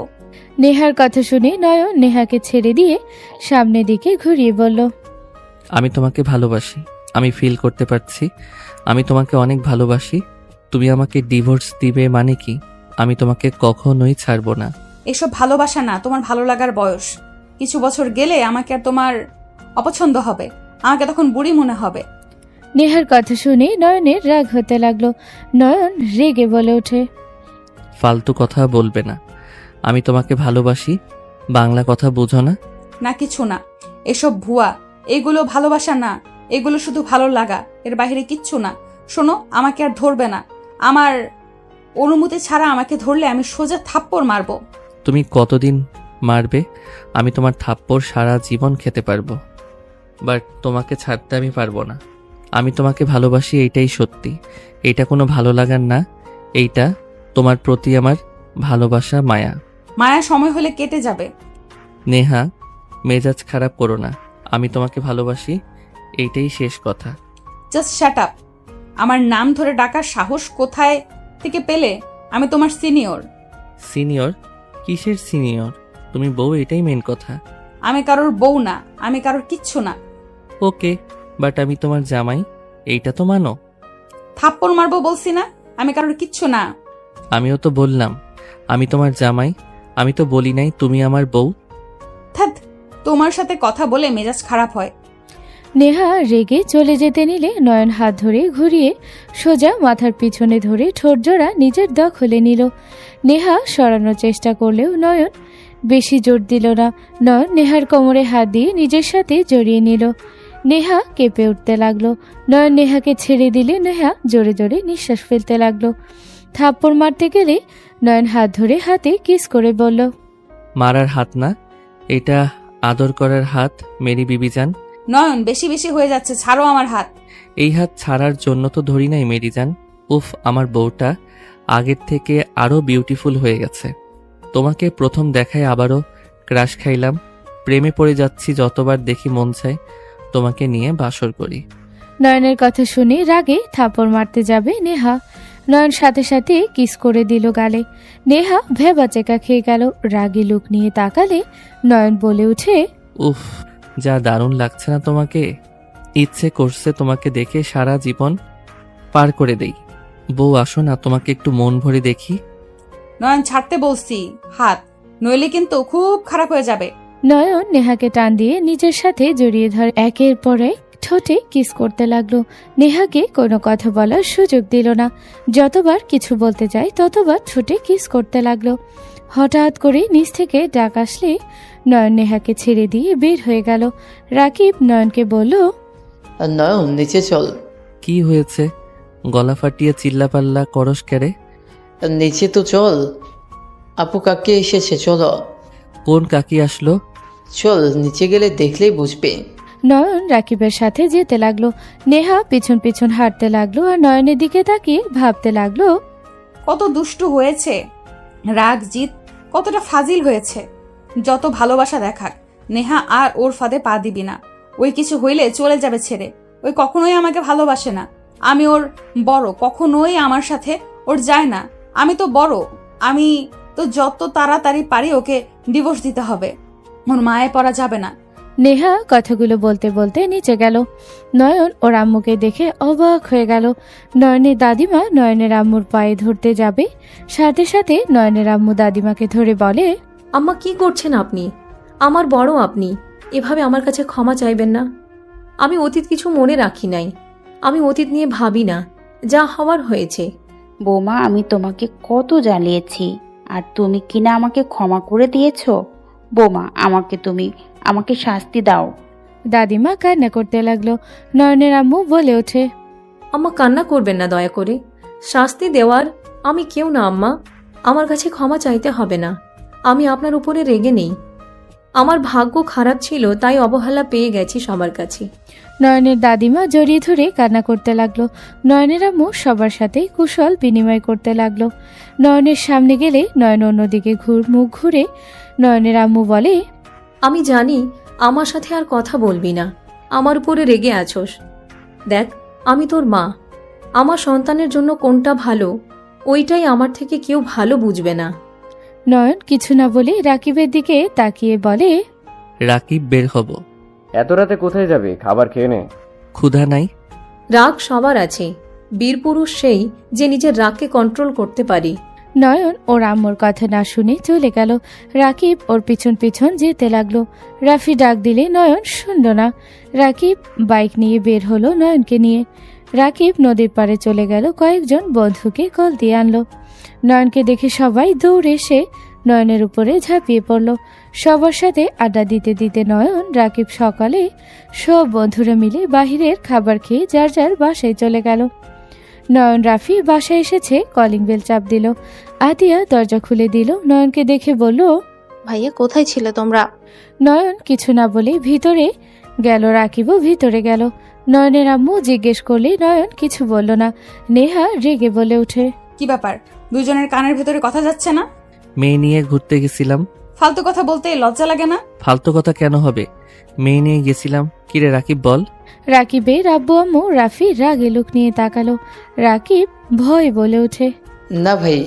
নেহার কথা শুনে নয়ন নেহাকে ছেড়ে দিয়ে সামনের দিকে ঘুরিয়ে বলল, আমি তোমাকে ভালোবাসি। আমি ফিল করতে পারছি আমি তোমাকে অনেক ভালোবাসি। তুমি আমাকে ডিভোর্স দিবে মানে কি? আমি তোমাকে কখনোই ছাড়বো না। এসব ভালোবাসা না, তোমার ভালো লাগার বয়স। কিছু বছর গেলে আমাকে আর তোমার অপছন্দ হবে, আমাকে তখন বুড়ি মনে হবে। নেহার কথা শুনে নয়নের রাগ হতে লাগলো। নয়ন রেগে বলে ওঠে, ফালতু কথা বলবে না। আমি তোমাকে ভালোবাসি, বাংলা কথা বুঝো না? না কিছু না, এসব ভুয়া, এগুলো ভালোবাসা না, এগুলো শুধু ভালো লাগা, এর বাইরে কিচ্ছু না। শোনো, আমাকে আর ধরবে না, আমার অনুমতি ছাড়া আমাকে ধরলে আমি সোজা থাপ্পড় মারবো। তুমি কতদিন মারবে? আমি তোমার থাপ্পড় সারা জীবন খেতে পারবো, বাট তোমাকে ছাড়তে আমি পারবো না। আমি তোমাকে ভালোবাসি, এইটাই সত্যি। এটা কোনো ভালো লাগার না, এইটা তোমার প্রতি আমার ভালোবাসা, মায়া। মায়া সময় হলে কেটে যাবে। নেহা, মেজাজ খারাপ করো না। আমি তোমাকে ভালোবাসি, এইটাই শেষ কথা। Just shut up. আমার নাম ধরে ডাকার সাহস কোথায় থেকে পেলে? আমি তোমার সিনিয়র। সিনিয়র? কিসের সিনিয়র? তুমি বউ, এটাই মেন কথা। আমি কারোর বউ না, আমি কারোর কিচ্ছু না। ওকে, বাট আমি তোমার জামাই, এইটা তো মানো। থাপ্পড় মারবো বলছি না, আমি কারোর কিচ্ছু না। আমিও তো বললাম আমি তোমার জামাই, আমি তো বলি নাই তুমি আমার বউ। ধ্যাৎ, তোমার সাথে কথা বলে মেজাজ খারাপ হয়। নেহা রেগে চলে যেতে নিলে নয়ন হাত ধরে ঘুরিয়ে সোজা মাথার পিছনে ধরে ঠোঁটজোড়া নিজের দখলে নিল। নেহা সরানোর চেষ্টা করলেও নয়ন বেশি জোর দিল না। নয়ন নেহার কোমরে হাত দিয়ে নিজের সাথে জড়িয়ে নিল। নেহা কেঁপে উঠতে লাগলো। নয়ন নেহাকে ছেড়ে দিলে নেহা জোরে জোরে নিঃশ্বাস ফেলতে লাগলো। থাপ্পড় মারতে গেলে নয়ন হাত ধরে হাতে কিস করে বলল, মারার হাত না, এটা আদর করার হাত মেরি বিবিজান। নয়ন, বেশি বেশি হয়ে যাচ্ছে, ছাড়ো আমার হাত। এই হাত ছাড়ার জন্য তো ধরি নাই মেরিজান। উফ, আমার বউটা আগের থেকে আরো বিউটিফুল হয়ে গেছে। তোমাকে প্রথম দেখায় আবারও ক্রাশ খাইলাম, প্রেমে পড়ে যাচ্ছি। যতবার দেখি মন চায় তোমাকে নিয়ে বাসর করি। নয়নের কথা শুনে রাগে থাপড় মারতে যাবে নেহা। নয়ন সাথে সাথে কিস করে দিল গালে। নেহা ভেবাচেকা খেয়ে গেল। রাগী লুক নিয়ে তাকালে নয়ন বলে উঠে, উফ, যা দারুণ লাগছে না তোমাকে? ইচ্ছে করছে তোমাকে দেখে সারা জীবন পার করে দেই। বউ, আসো না, তোমাকে একটু মন ভরে দেখি। নয়ন, ছাড়তে বলছি হাত, নইলে কিন্তু খুব খারাপ হয়ে যাবে। নয়ন নেহাকে টান দিয়ে নিজের সাথে জড়িয়ে ধরে একের পর এক ঠোঁটে কিস করতে লাগলো। নেহাকে কোনো কথা বলার সুযোগ দিল না। যতবার কিছু বলতে যায় ততবার ঠোঁটে কিস করতে লাগলো। হঠাৎ করে নিচ থেকে ডাক আসলে নয়ন নেহাকে ছেড়ে দিয়ে বের হয়ে গেল। রাকিব নয়নকে বলল, নয়ন, নিচে চল। কি হয়েছে? গলা ফাটিয়ে চিল্লাপাল্লা করস কেড়ে? নিচে তো চল, আপু কাকে এসেছে, চলো। কোন কাকি আসলো? চল, নিচে গেলে দেখলেই বুঝবে। নয়ন রাকিবের সাথে যেতে লাগলো। নেহা পিছন পিছন হাঁটতে লাগলো আর নয়নের দিকে তাকিয়ে ভাবতে লাগলো, কত দুষ্টু হয়েছে, রাগ জিত কতটা ফাজিল হয়েছে। যত ভালোবাসা দেখাক, নেহা আর ওর ফাঁদে পা দিবি না। ওই কিছু হইলে চলে যাবে ছেড়ে। ওই কখনোই আমাকে ভালোবাসে না। আমি ওর বড়, কখনোই আমার সাথে ওর যায় না। আমি তো বড়, আমি তো যত তাড়াতাড়ি পারি ওকে ডিভোর্স দিতে হবে। ওর মায়ে পড়া যাবে না। নেহা কথাগুলো বলতে বলতে নিচে গেল। নয়ন ওর আম্মুকে দেখে অবাক হয়ে গেল। নয়নের দাদিমা নয়নের আম্মুর পায়ে ধরতে যাবে, সাথে সাথে নয়নের আম্মু দাদিমাকে ধরে বলে, আম্মা, কি করছেন আপনি? আমার বড় আপনি, এভাবে আমার কাছে ক্ষমা চাইবেন না। আমি অতীত কিছু মনে রাখি নাই, আমি অতীত নিয়ে ভাবি না, যা হওয়ার হয়েছে। বৌমা, আমি তোমাকে কত জ্বালিয়েছি আর তুমি কিনা আমাকে ক্ষমা করে দিয়েছো। বৌমা, আমাকে শাস্তি দাও। দাদিমা কান্না করতে লাগলো। নয়নের আম্মু বলে ওঠে, আম্মা, কান্না করবেন না দয়া করে। শাস্তি দেওয়ার আমি কেউ না আম্মা, আমার কাছে ক্ষমা চাইতে হবে না। আমি আপনার উপরে রেগে নেই। আমার ভাগ্য খারাপ ছিল, তাই অবহেলা পেয়ে গেছি সবার কাছে। নয়নের দাদিমা জড়িয়ে ধরে কান্না করতে লাগলো। নয়নের আম্মু সবার সাথে কুশল বিনিময় করতে লাগলো। নয়নের সামনে গেলে নয়ন অন্যদিকে মুখ ঘুরে নয়নের আম্মু বলে, আমি জানি আমার সাথে আর কথা বলবি না, আমার উপরে রেগে আছোস। দেখ, আমি তোর মা। আমার সন্তানের জন্য কোনটা ভালো, ওইটাই আমার থেকে কেউ ভালো বুঝবে না। নয়ন কিছু না বলে রাকিবের দিকে তাকিয়ে বলে, রাকিব, বের হব। এত রাতে কোথায় যাবে? খাবার খেয়ে নে। ক্ষুধা নাই। রাগ সবার আছে, বীর পুরুষ সেই যে নিজের রাগকে কন্ট্রোল করতে পারে। নয়ন ওর আম্মুর কথা না শুনে চলে গেল। রাকিব ওর পিছন পিছন যেতে লাগলো। রাফি ডাক দিলে নয়ন শুনল না। রাকিব বাইক নিয়ে বের হলো নয়নকে নিয়ে। রাকিব নদীর পাড়ে চলে গেল, কয়েকজন বন্ধুকে কল দিয়ে আনলো। নয়নকে দেখে সবাই দৌড়ে এসে নয়নের উপরে ঝাঁপিয়ে পড়ল। সবার সাথে আড্ডা দিতে দিতে নয়ন রাকিব সকালে সব বন্ধুরা মিলে বাহিরের খাবার খেয়ে যার যার বাসায় চলে গেল। নয়ন রাফি বাসায় এসেছে, কলিং বেল চাপ দিল। আতিয়া দরজা খুলে দিল। নয়নকে দেখে বলল, ভাইয়া কোথায় ছিলে তোমরা? নয়ন কিছু না বলে ভিতরে গেল। রাকিবও ভিতরে গেল। নয়নের আম্মু জিজ্ঞেস করলে নয়ন কিছু বলল না। নেহা রেগে বলে ওঠে, কি ব্যাপার, দুজনের কানের ভেতরে কথা যাচ্ছে না? মেয়ে নিয়ে ঘুরতে গেছিলাম। ফালতু কথা বলতে লজ্জা লাগে না? ফালতু কথা কেন হবে, মেয়ে নিয়ে গেছিলাম। কিরে রাকিব বল। রাকিবের আব্বু আম্মু রাফি রাগে লুক নিয়ে তাকালো। রাকিব ভয় বলে ওঠে, না ভাই,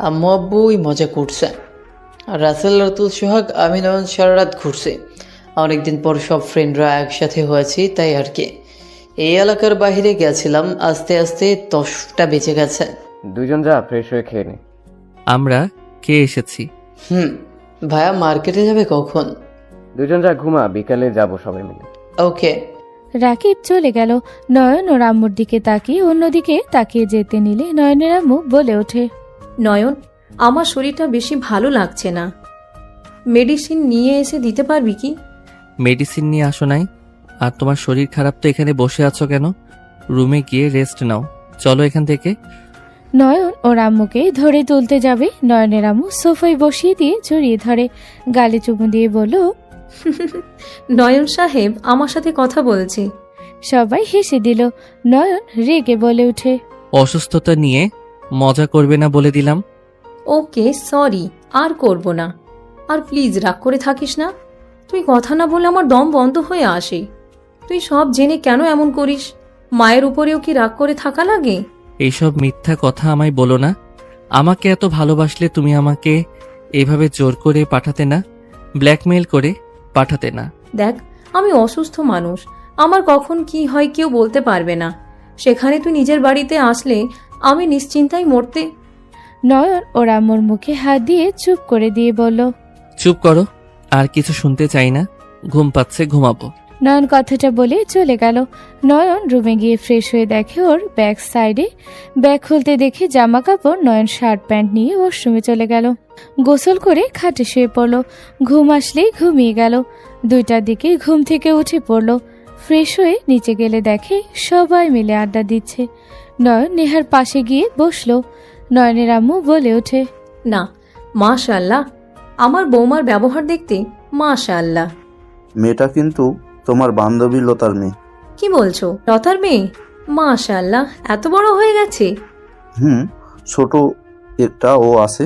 আম্মু আব্বু ওই মজা করছে। আর রাসেল, রাতুল, সোহাগ, আমি নয়ন সারা রাত ঘুরছি। অনেকদিন পর সব ফ্রেন্ডরা একসাথে হয়েছি, তাই আর কি। এই এলাকার বাইরে গেছিলাম, আস্তে আস্তে 10টা বেঁচে গেছে। দুজন যা ফ্রেশ হয়ে খেয়ে নে। আমরা কে এসেছি? ভাইয়া মার্কেটে যাবে কখন? দুজন যা ঘুমা, বিকালে যাব সবাই মিলে। ওকে। রাকিব চলে গেল। নয়ন ওর আম্মুর দিকে তাকিয়ে অন্যদিকে তাকিয়ে যেতে নিলে নয়নের আম্মু বলে ওঠে, নয়ন, আমার শরীরটা বেশি ভালো লাগছে না, মেডিসিন নিয়ে এসে দিতে পারবি কি? মেডিসিন নিয়ে আসো নাই? আর তোমার শরীর খারাপ তো এখানে বসে আছো কেন? রুমে গিয়ে রেস্ট নাও, চলো এখান থেকে। নয়ন ওর আম্মুকে ধরে তুলতে যাবে। নয়নের আম্মু সোফায় বসিয়ে দিয়ে জড়িয়ে ধরে, গালে চুমু দিয়ে বলল, নয়ন সাহেব আমার সাথে কথা বলছে। সবাই হেসে দিল। নয়ন রেগে বলে ওঠে, অসুস্থতা নিয়ে মজা করবে না বলে দিলাম। ওকে সরি, আর করব না। আর প্লিজ রাগ করে থাকিস না। তুই কথা না বলে আমার দম বন্ধ হয়ে আসে। তুই সব জেনে কেন এমন করিস? মায়ের উপরেও কি রাগ করে থাকা লাগে? এইসব মিথ্যা কথা আমায় বলো না। আমাকে এত ভালোবাসলে তুমি আমাকে এভাবে জোর করে পাঠাতে না, ব্ল্যাকমেইল করে পাঠাতে না। দেখ, আমি অসুস্থ মানুষ, আমার কখন কি হয় কেউ বলতে পারবে না। সেখানে তুই নিজের বাড়িতে আসলে আমি নিশ্চিন্তায় মরতে। নয়ন ওর আম্মুর মুখে হাত দিয়ে চুপ করে দিয়ে বলল, চুপ করো, আর কিছু শুনতে চাই না। ঘুম পাচ্ছে, ঘুমাবো। নয়ন কথাটা বলে চলে গেল। নয়ন রুমে গিয়ে ফ্রেশ হয়ে দেখে ওর ব্যাক সাইডে। ব্যাগ খুলতে দেখে জামা কাপড়। নয়ন শার্ট প্যান্ট নিয়ে ওয়াশরুমে চলে গেল। গোসল করে খাটে শুয়ে পড়ল। ঘুম আসলেই ঘুমিয়ে গেল। 2টার দিকে ঘুম থেকে উঠে পড়ল। ফ্রেশ হয়ে নিচে গেলে দেখে সবাই মিলে আড্ডা দিচ্ছে। নয়ন নেহার পাশে গিয়ে বসলো। নয়নের আম্মু বলে ওঠে, না, মাশাআল্লাহ, আমার বৌমার ব্যবহার দেখতে মাশাআল্লাহ। মেয়েটা কিন্তু তোমার বান্ধবী লতার মেয়ে। কি বলছো? লতার মেয়ে? মাশাআল্লাহ, এত বড় হয়ে গেছে। ছোট একটা ও আছে,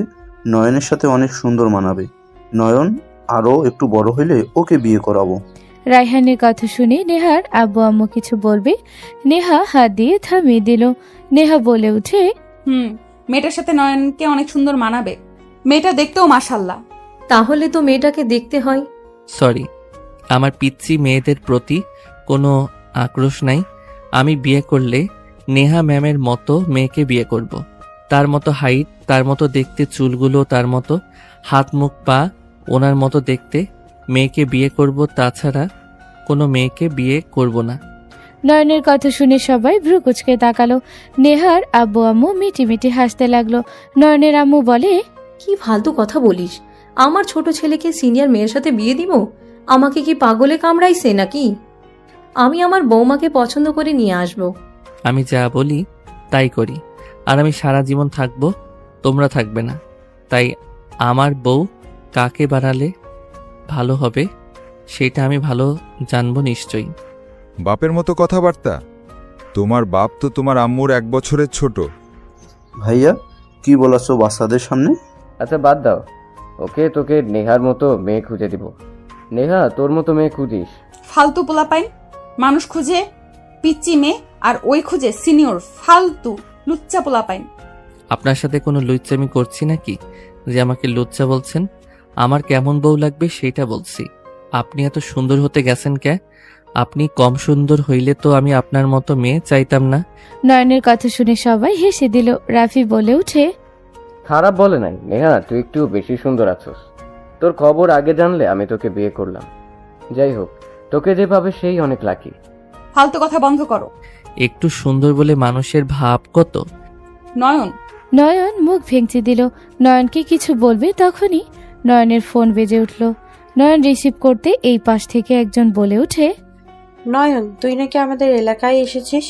নয়নের সাথে অনেক সুন্দর মানাবে। নয়ন আরও একটু বড় হইলে ওকে বিয়ে করাবো। রায়হানের কথা শুনে নেহার আব্বু আম্মু কিছু বলবে, নেহা হাত দিয়ে থামিয়ে দিল। নেহা বলে উঠে, মেয়েটার সাথে নয়নকে অনেক সুন্দর মানাবে। মেয়েটা দেখতেও মাশাআল্লাহ। তাহলে তো মেয়েটাকে দেখতে হয়। সরি, আমার পিচ্চি মেয়েদের প্রতি কোনো আক্রোশ নাই। আমি বিয়ে করলে নেহা ম্যামের মতো মেয়েকে বিয়ে করব। তার মতো হাইট, তার মতো দেখতে, চুলগুলো তার মতো, হাত মুখ পা ওনার মতো দেখতে মেয়েকে বিয়ে করব। তাছাড়া কোনো মেয়েকে বিয়ে করব না। নয়নের কথা শুনে সবাই ভ্রু কুচকে তাকালো। নেহার আব্বু আম্মু মিটি মিটি হাসতে লাগলো। নয়নের আম্মু বলে, কি ফালতু কথা বলিস? আমার ছোট ছেলেকে সিনিয়র মেয়ের সাথে বিয়ে দিব? আমাকে কি পাগলে কামড়াইছে নাকি? আমি আমার বৌমাকে পছন্দ করে নিয়ে আসব। আমি যা বলি তাই করি, আর আমি সারা জীবন থাকবো, তোমরা থাকবে না। তাই আমার বউ কাকে বানালে ভালো হবে সেটা আমি ভালো জানবো নিশ্চয়ই। বাপের মতো কথাবার্তা? তোমার বাপ তো তোমার আম্মুর 1 বছরের ছোট। ভাইয়া কি বলাছো বাচ্চাদের সামনে? আচ্ছা বাদ দাও, ওকে তোকে নেহার মতো মেয়ে খুঁজে দিব। নেহা, তোর মতো মেয়ে খুঁজিস? ফালতু পোলাপাইন মানুষ খুঁজে পিচ্চি মেয়ে, আর ওই খুঁজে সিনিয়র ফালতু লুচ্চা পোলাপাইন। আপনার সাথে কোনো লুচ্চামি করছি নাকি যে আমাকে লুচ্চা বলছেন? আমার কেমন বউ লাগবে সেটা বলছি। আপনি এত সুন্দর হতে গেছেন কে? আপনি কম সুন্দর হইলে তো আমি আপনার মতো মেয়ে চাইতাম না। নয়নের কথা শুনে সবাই হেসে দিল। রাফি বলে উঠে, খারাপ বলে নাই নেহা, তুই একটু বেশি সুন্দর আছিস। তোর খবর আগে জানলে আমি তোকে বিয়ে করলাম। যাই হোক, তোকে যে পাবে সেই অনেক লাকি। ফালতু কথা বন্ধ করো। একটু সুন্দর বলে মানুষের ভাব কত। নয়ন, নয়ন মুখ ভেঙচি দিল। নয়নকে কিছু বলবে তখনই নয়নের ফোন বেজে উঠল। নয়ন রিসিভ করতে এই পাশ থেকে একজন বলে ওঠে, নয়ন, তুই নাকি আমাদের এলাকায় এসেছিস?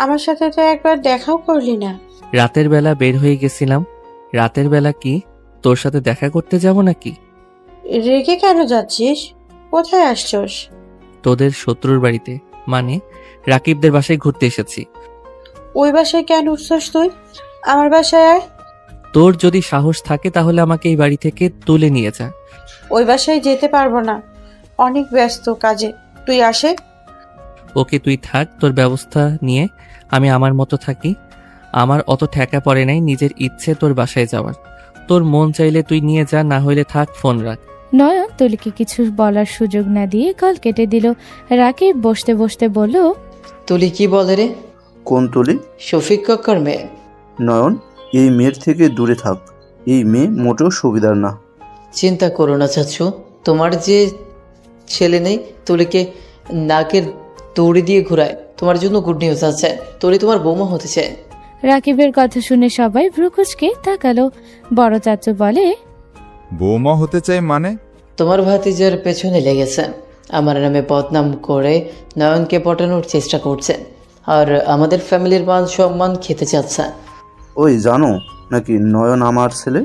আমার সাথে তো একবার দেখাও করলি না। রাতের বেলা বের হয়ে গেছিলাম। রাতের বেলা কি তোর সাথে দেখা করতে যাব নাকি? রেগে কেন যাচ্ছিস? কোথায় আসছস? তোদের শত্রুর বাড়িতে, মানে রাকিবদের বাসায় ঘুরতে এসেছি। ওই বাসায় কেন উঠছস তুই? আমার বাসায় আয়। তোর যদি সাহস থাকে তাহলে আমাকে এই বাড়ি থেকে তুলে নিয়ে যা। ওই বাসায় যেতে পারবো না, অনেক ব্যস্ত কাজে। তুই আসে। ওকে, তুই থাক, তোর ব্যবস্থা নিয়ে আমি আমার মতো থাকি। আমার অত ঠেকা পড়ে নাই নিজের ইচ্ছে তোর বাসায় যাওয়ার। তোর মন চাইলে তুই নিয়ে যা, না হইলে থাক, ফোন রাখ। নয়ন তুলিকে কিছু বলার সুযোগ না দিয়ে কল কেটে দিল। রাকিব বসতে বসতে বলল, তুলি কি বলে রে? কোন তুলি? শফিক কাকার মেয়ে। নয়ন, এই মেয়ের থেকে দূরে থাক। এই মেয়ে মোটেও সুবিধার না। চিন্তা করো না চাচু, তোমার যে ছেলে নেই তুলিকে নাকের দড়ি দিয়ে ঘুরায়, তোমার জন্য গুড নিউজ আছে, তুলি তোমার বৌমা হতে চায়। রাকিবের কথা শুনে সবাই ভ্রুকুচকে তাকালো। বড় চাচু বলে, বৌমা হতে চাই মানে? তোমার ভাতিজার পেছনে লেগেছে, আমার নামে বদনাম করে নয়নকে পটানোর চেষ্টা করছে, আর আমাদের ফ্যামিলির মান সম্মান খেতে চাচ্ছে। ওই জানো নাকি নয়ন আমার ছেলে?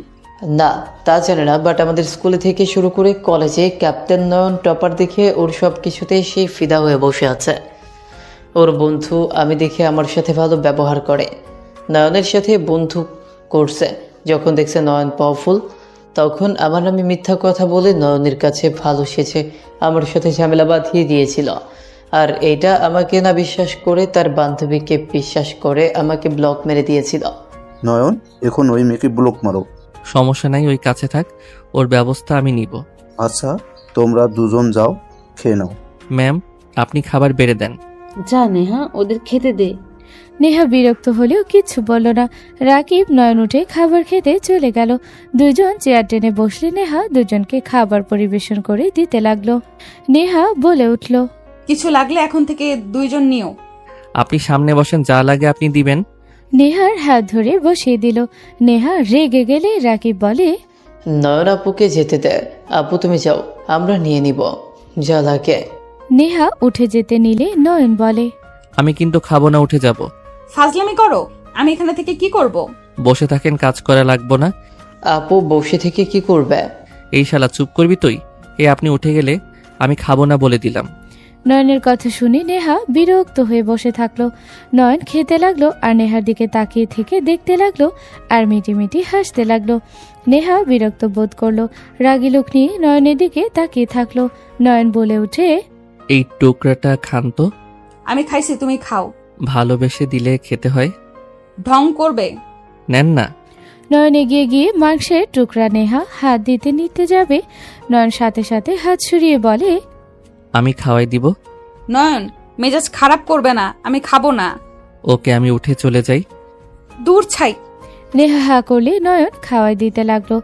না, তা জানে না, বাট আমাদের স্কুলে থেকে শুরু করে কলেজে ক্যাপ্টেন নয়ন টপার দেখে ওর সব কিছুতে সে ফিদা হয়ে বসে আছে। ওর বন্ধু আমি দেখে আমার সাথে ভালো ব্যবহার করে, নয়নের সাথে বন্ধু করছে। যখন দেখছে নয়ন পাওয়ারফুল, তখন আমার নামে মিথ্যা কথা বলে নয়নের কাছে ভালো সেজে আমার সাথে ঝামেলা বাঁধিয়ে দিয়েছিল। আর এইটা আমাকে না বিশ্বাস করে তার বান্ধবীকে বিশ্বাস করে আমাকে ব্লক মেরে দিয়েছিল। নয়ন, এখন ওই মেয়েকে ব্লক মারো। সমস্যা নাই, ওই কাছে থাক, ওর ব্যবস্থা আমি নিব। আচ্ছা, তোমরা দুজন যাও, খেয়ে নাও। ম্যাম, আপনি খাবার বেড়ে দেন। যা নেহা, ওদের খেতে দে। নেহা বিরক্ত হলেও কিচ্ছু বলল না। রাকিব নয়ন উঠে খাবার খেতে চলে গেল। দুজন চেয়ার টেনে বসলে নেহা দুজনকে খাবার পরিবেশন করে দিতে লাগলো। নেহা বলে উঠল, কিছু লাগলে এখন থেকে দুইজন নিও। আপনি সামনে বসেন, যা লাগে আপনি দিবেন। নেহার হাত ধরে বসিয়ে দিল। নেহা রেগে গেলে রাকিব বলে, নয়ন আপুকে যেতে দে, আপু তুমি যাও, আমরা নিয়ে নিব যা লাগে। নেহা উঠে যেতে নিলে নয়ন বলে, আমি কিন্তু খাবো না, উঠে যাব। ফাজলামি করো, আমি এখানে থেকে কি করব? বসে থাকেন, কাজ করা লাগবো না। আপু বসে থেকে কি করবে? এই শালা, চুপ করবি তুই? আপনি উঠে গেলে আমি খাবো না বলে দিলাম। নয়নের কথা শুনে নেহা বিরক্ত হয়ে বসে থাকলো। নয়ন খেতে লাগলো আর নেহার দিকে তাকিয়ে থেকে দেখতে লাগলো আর মিটিমিটি হাসতে লাগলো। নেহা বিরক্ত বোধ করলো, রাগী লোক নিয়ে নয়নের দিকে তাকিয়ে থাকলো। নয়ন বলে উঠে, এই টুকরাটা খান তো। আমি খাইছি, তুমি খাও। ভালোবেসে দিলে খেতে হয়। ঢং করবে? নেন না। নয়ন এগিয়ে গিয়ে মাংসের টুকরা নেহা হাত দিতে নিতে যাবে, নয়ন সাথে সাথে হাত সরিয়ে বলে, আমি খাওয়াই দিব। নয়ন, মেজাজ খারাপ করবে না, আমি খাবো না। ওকে, আমি উঠে চলে যাই। দূর ছাই। নেহা হা করলে নয়ন খাওয়াই দিতে লাগলো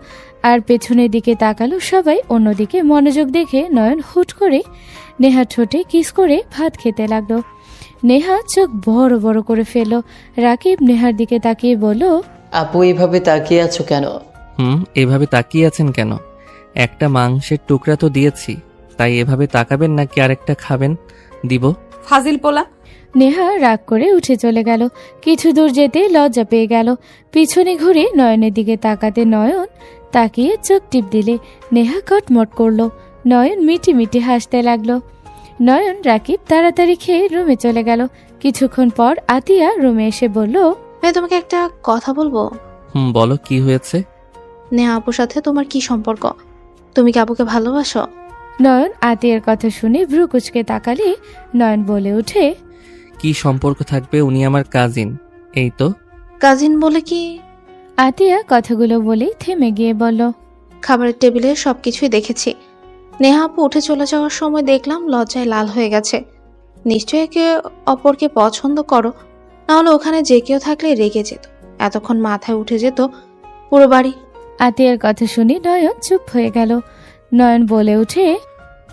আর পেছনের দিকে তাকালো সবাই। অন্যদিকে মনোযোগ দেখে নয়ন হুট করে নেহা ঠোঁটে কিস করে ভাত খেতে লাগলো। নেহা চোখ বড় বড় করে ফেলল। রাকিব নেহার দিকে তাকিয়ে বলল, আপু এইভাবে তাকিয়ে আছো কেন? এভাবে তাকিয়ে আছেন কেন? একটা মাংসের টুকরা তো দিয়েছি, তাই এভাবে তাকাবেন নাকি আরেকটা খাবেন? দিব। ফাজিল পোলা। নেহা রাগ করে উঠে চলে গেল। কিছু দূর যেতে লজ্জা পেয়ে গেল। পিছনে ঘুরে নয়নের দিকে তাকাতে নয়ন তাকিয়ে চোখ টিপ দিলে নেহা কটমট করলো। নয়ন মিটি মিটি হাসতে লাগলো। নয়ন রাকিব তাড়াতাড়ি খেয়ে রুমে চলে গেল। কিছুক্ষণ পর আতিয়া রুমে এসে বলল, ভাই তোমাকে একটা কথা বলবো। বলো, কি হয়েছে? নেহা আপুর সাথে তোমার কি সম্পর্ক? তুমি কি আপুকে ভালোবাসো? নয়ন আতিয়ার কথা শুনে ভ্রু কুচকে তাকালে নয়ন বলে উঠে, কি সম্পর্ক থাকবে? উনি আমার কাজিন। এই তো। কাজিন বলে কি? আতিয়া কথাগুলো বলেই থেমে গিয়ে বলল, খাবারের টেবিলে সবকিছুই দেখেছি। নেহা আপু উঠে চলে যাওয়ার সময় দেখলাম লজ্জায় লাল হয়ে গেছে। নিশ্চয়ই একে অপরকে পছন্দ করো, নাহলে ওখানে যে কেউ থাকলে রেগে যেত, এতক্ষণ মাথায় উঠে যেত পুরো বাড়ি। আতিয়ার কথা শুনে নয়ন চুপ হয়ে গেল। নয়ন বলে উঠে,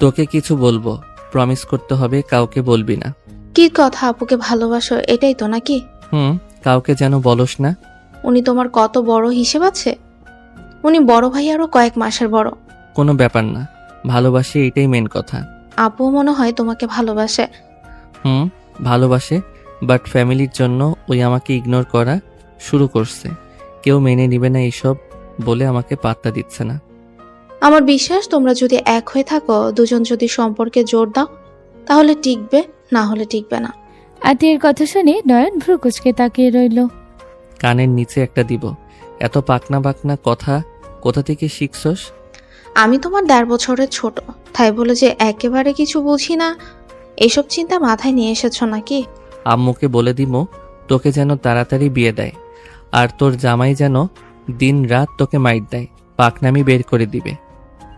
তোকে কিছু বলবো, প্রমিস করতে হবে কাউকে বলবি না। কি কথা, আপুকে ভালোবাসো এটাই তো নাকি? কাউকে যেন বলস না। উনি তোমার কত বড় হিসেব আছে? উনি বড় ভাই আরো কয়েক মাসের বড়। কোনো ব্যাপার না, ভালোবাসি, এটাই মেন কথা। আপু মনে হয় তোমাকে ভালোবাসে। ভালোবাসে, বাট ফ্যামিলির জন্য ওই আমাকে ইগনোর করা শুরু করছে। কেউ মেনে নিবে না এইসব বলে আমাকে পাত্তা দিচ্ছে না। আমার বিশ্বাস তোমরা যদি এক হয়ে থাকো, দুজন যদি সম্পর্কে জোর দাও তাহলে টিকবে, না হলে টিকবে না। আতিয়ার কথা শুনে নয়ন ভ্রু কুচকে তাকিয়ে রইল। কানের নিচে একটা দিব। এত পাকনা বাকনা কথা কোথা থেকে শিখছস? আমি তোমার 1.5 বছরের ছোট, তাই বলে যে একেবারে কিছু বুঝি না এইসব চিন্তা মাথায় নিয়ে এসেছো নাকি? আম্মুকে বলে দিমো তোকে যেন তাড়াতাড়ি বিয়ে দেয়, আর তোর জামাই যেন দিন রাত তোকে মাইর দেয়, পাকনামি বের করে দিবে।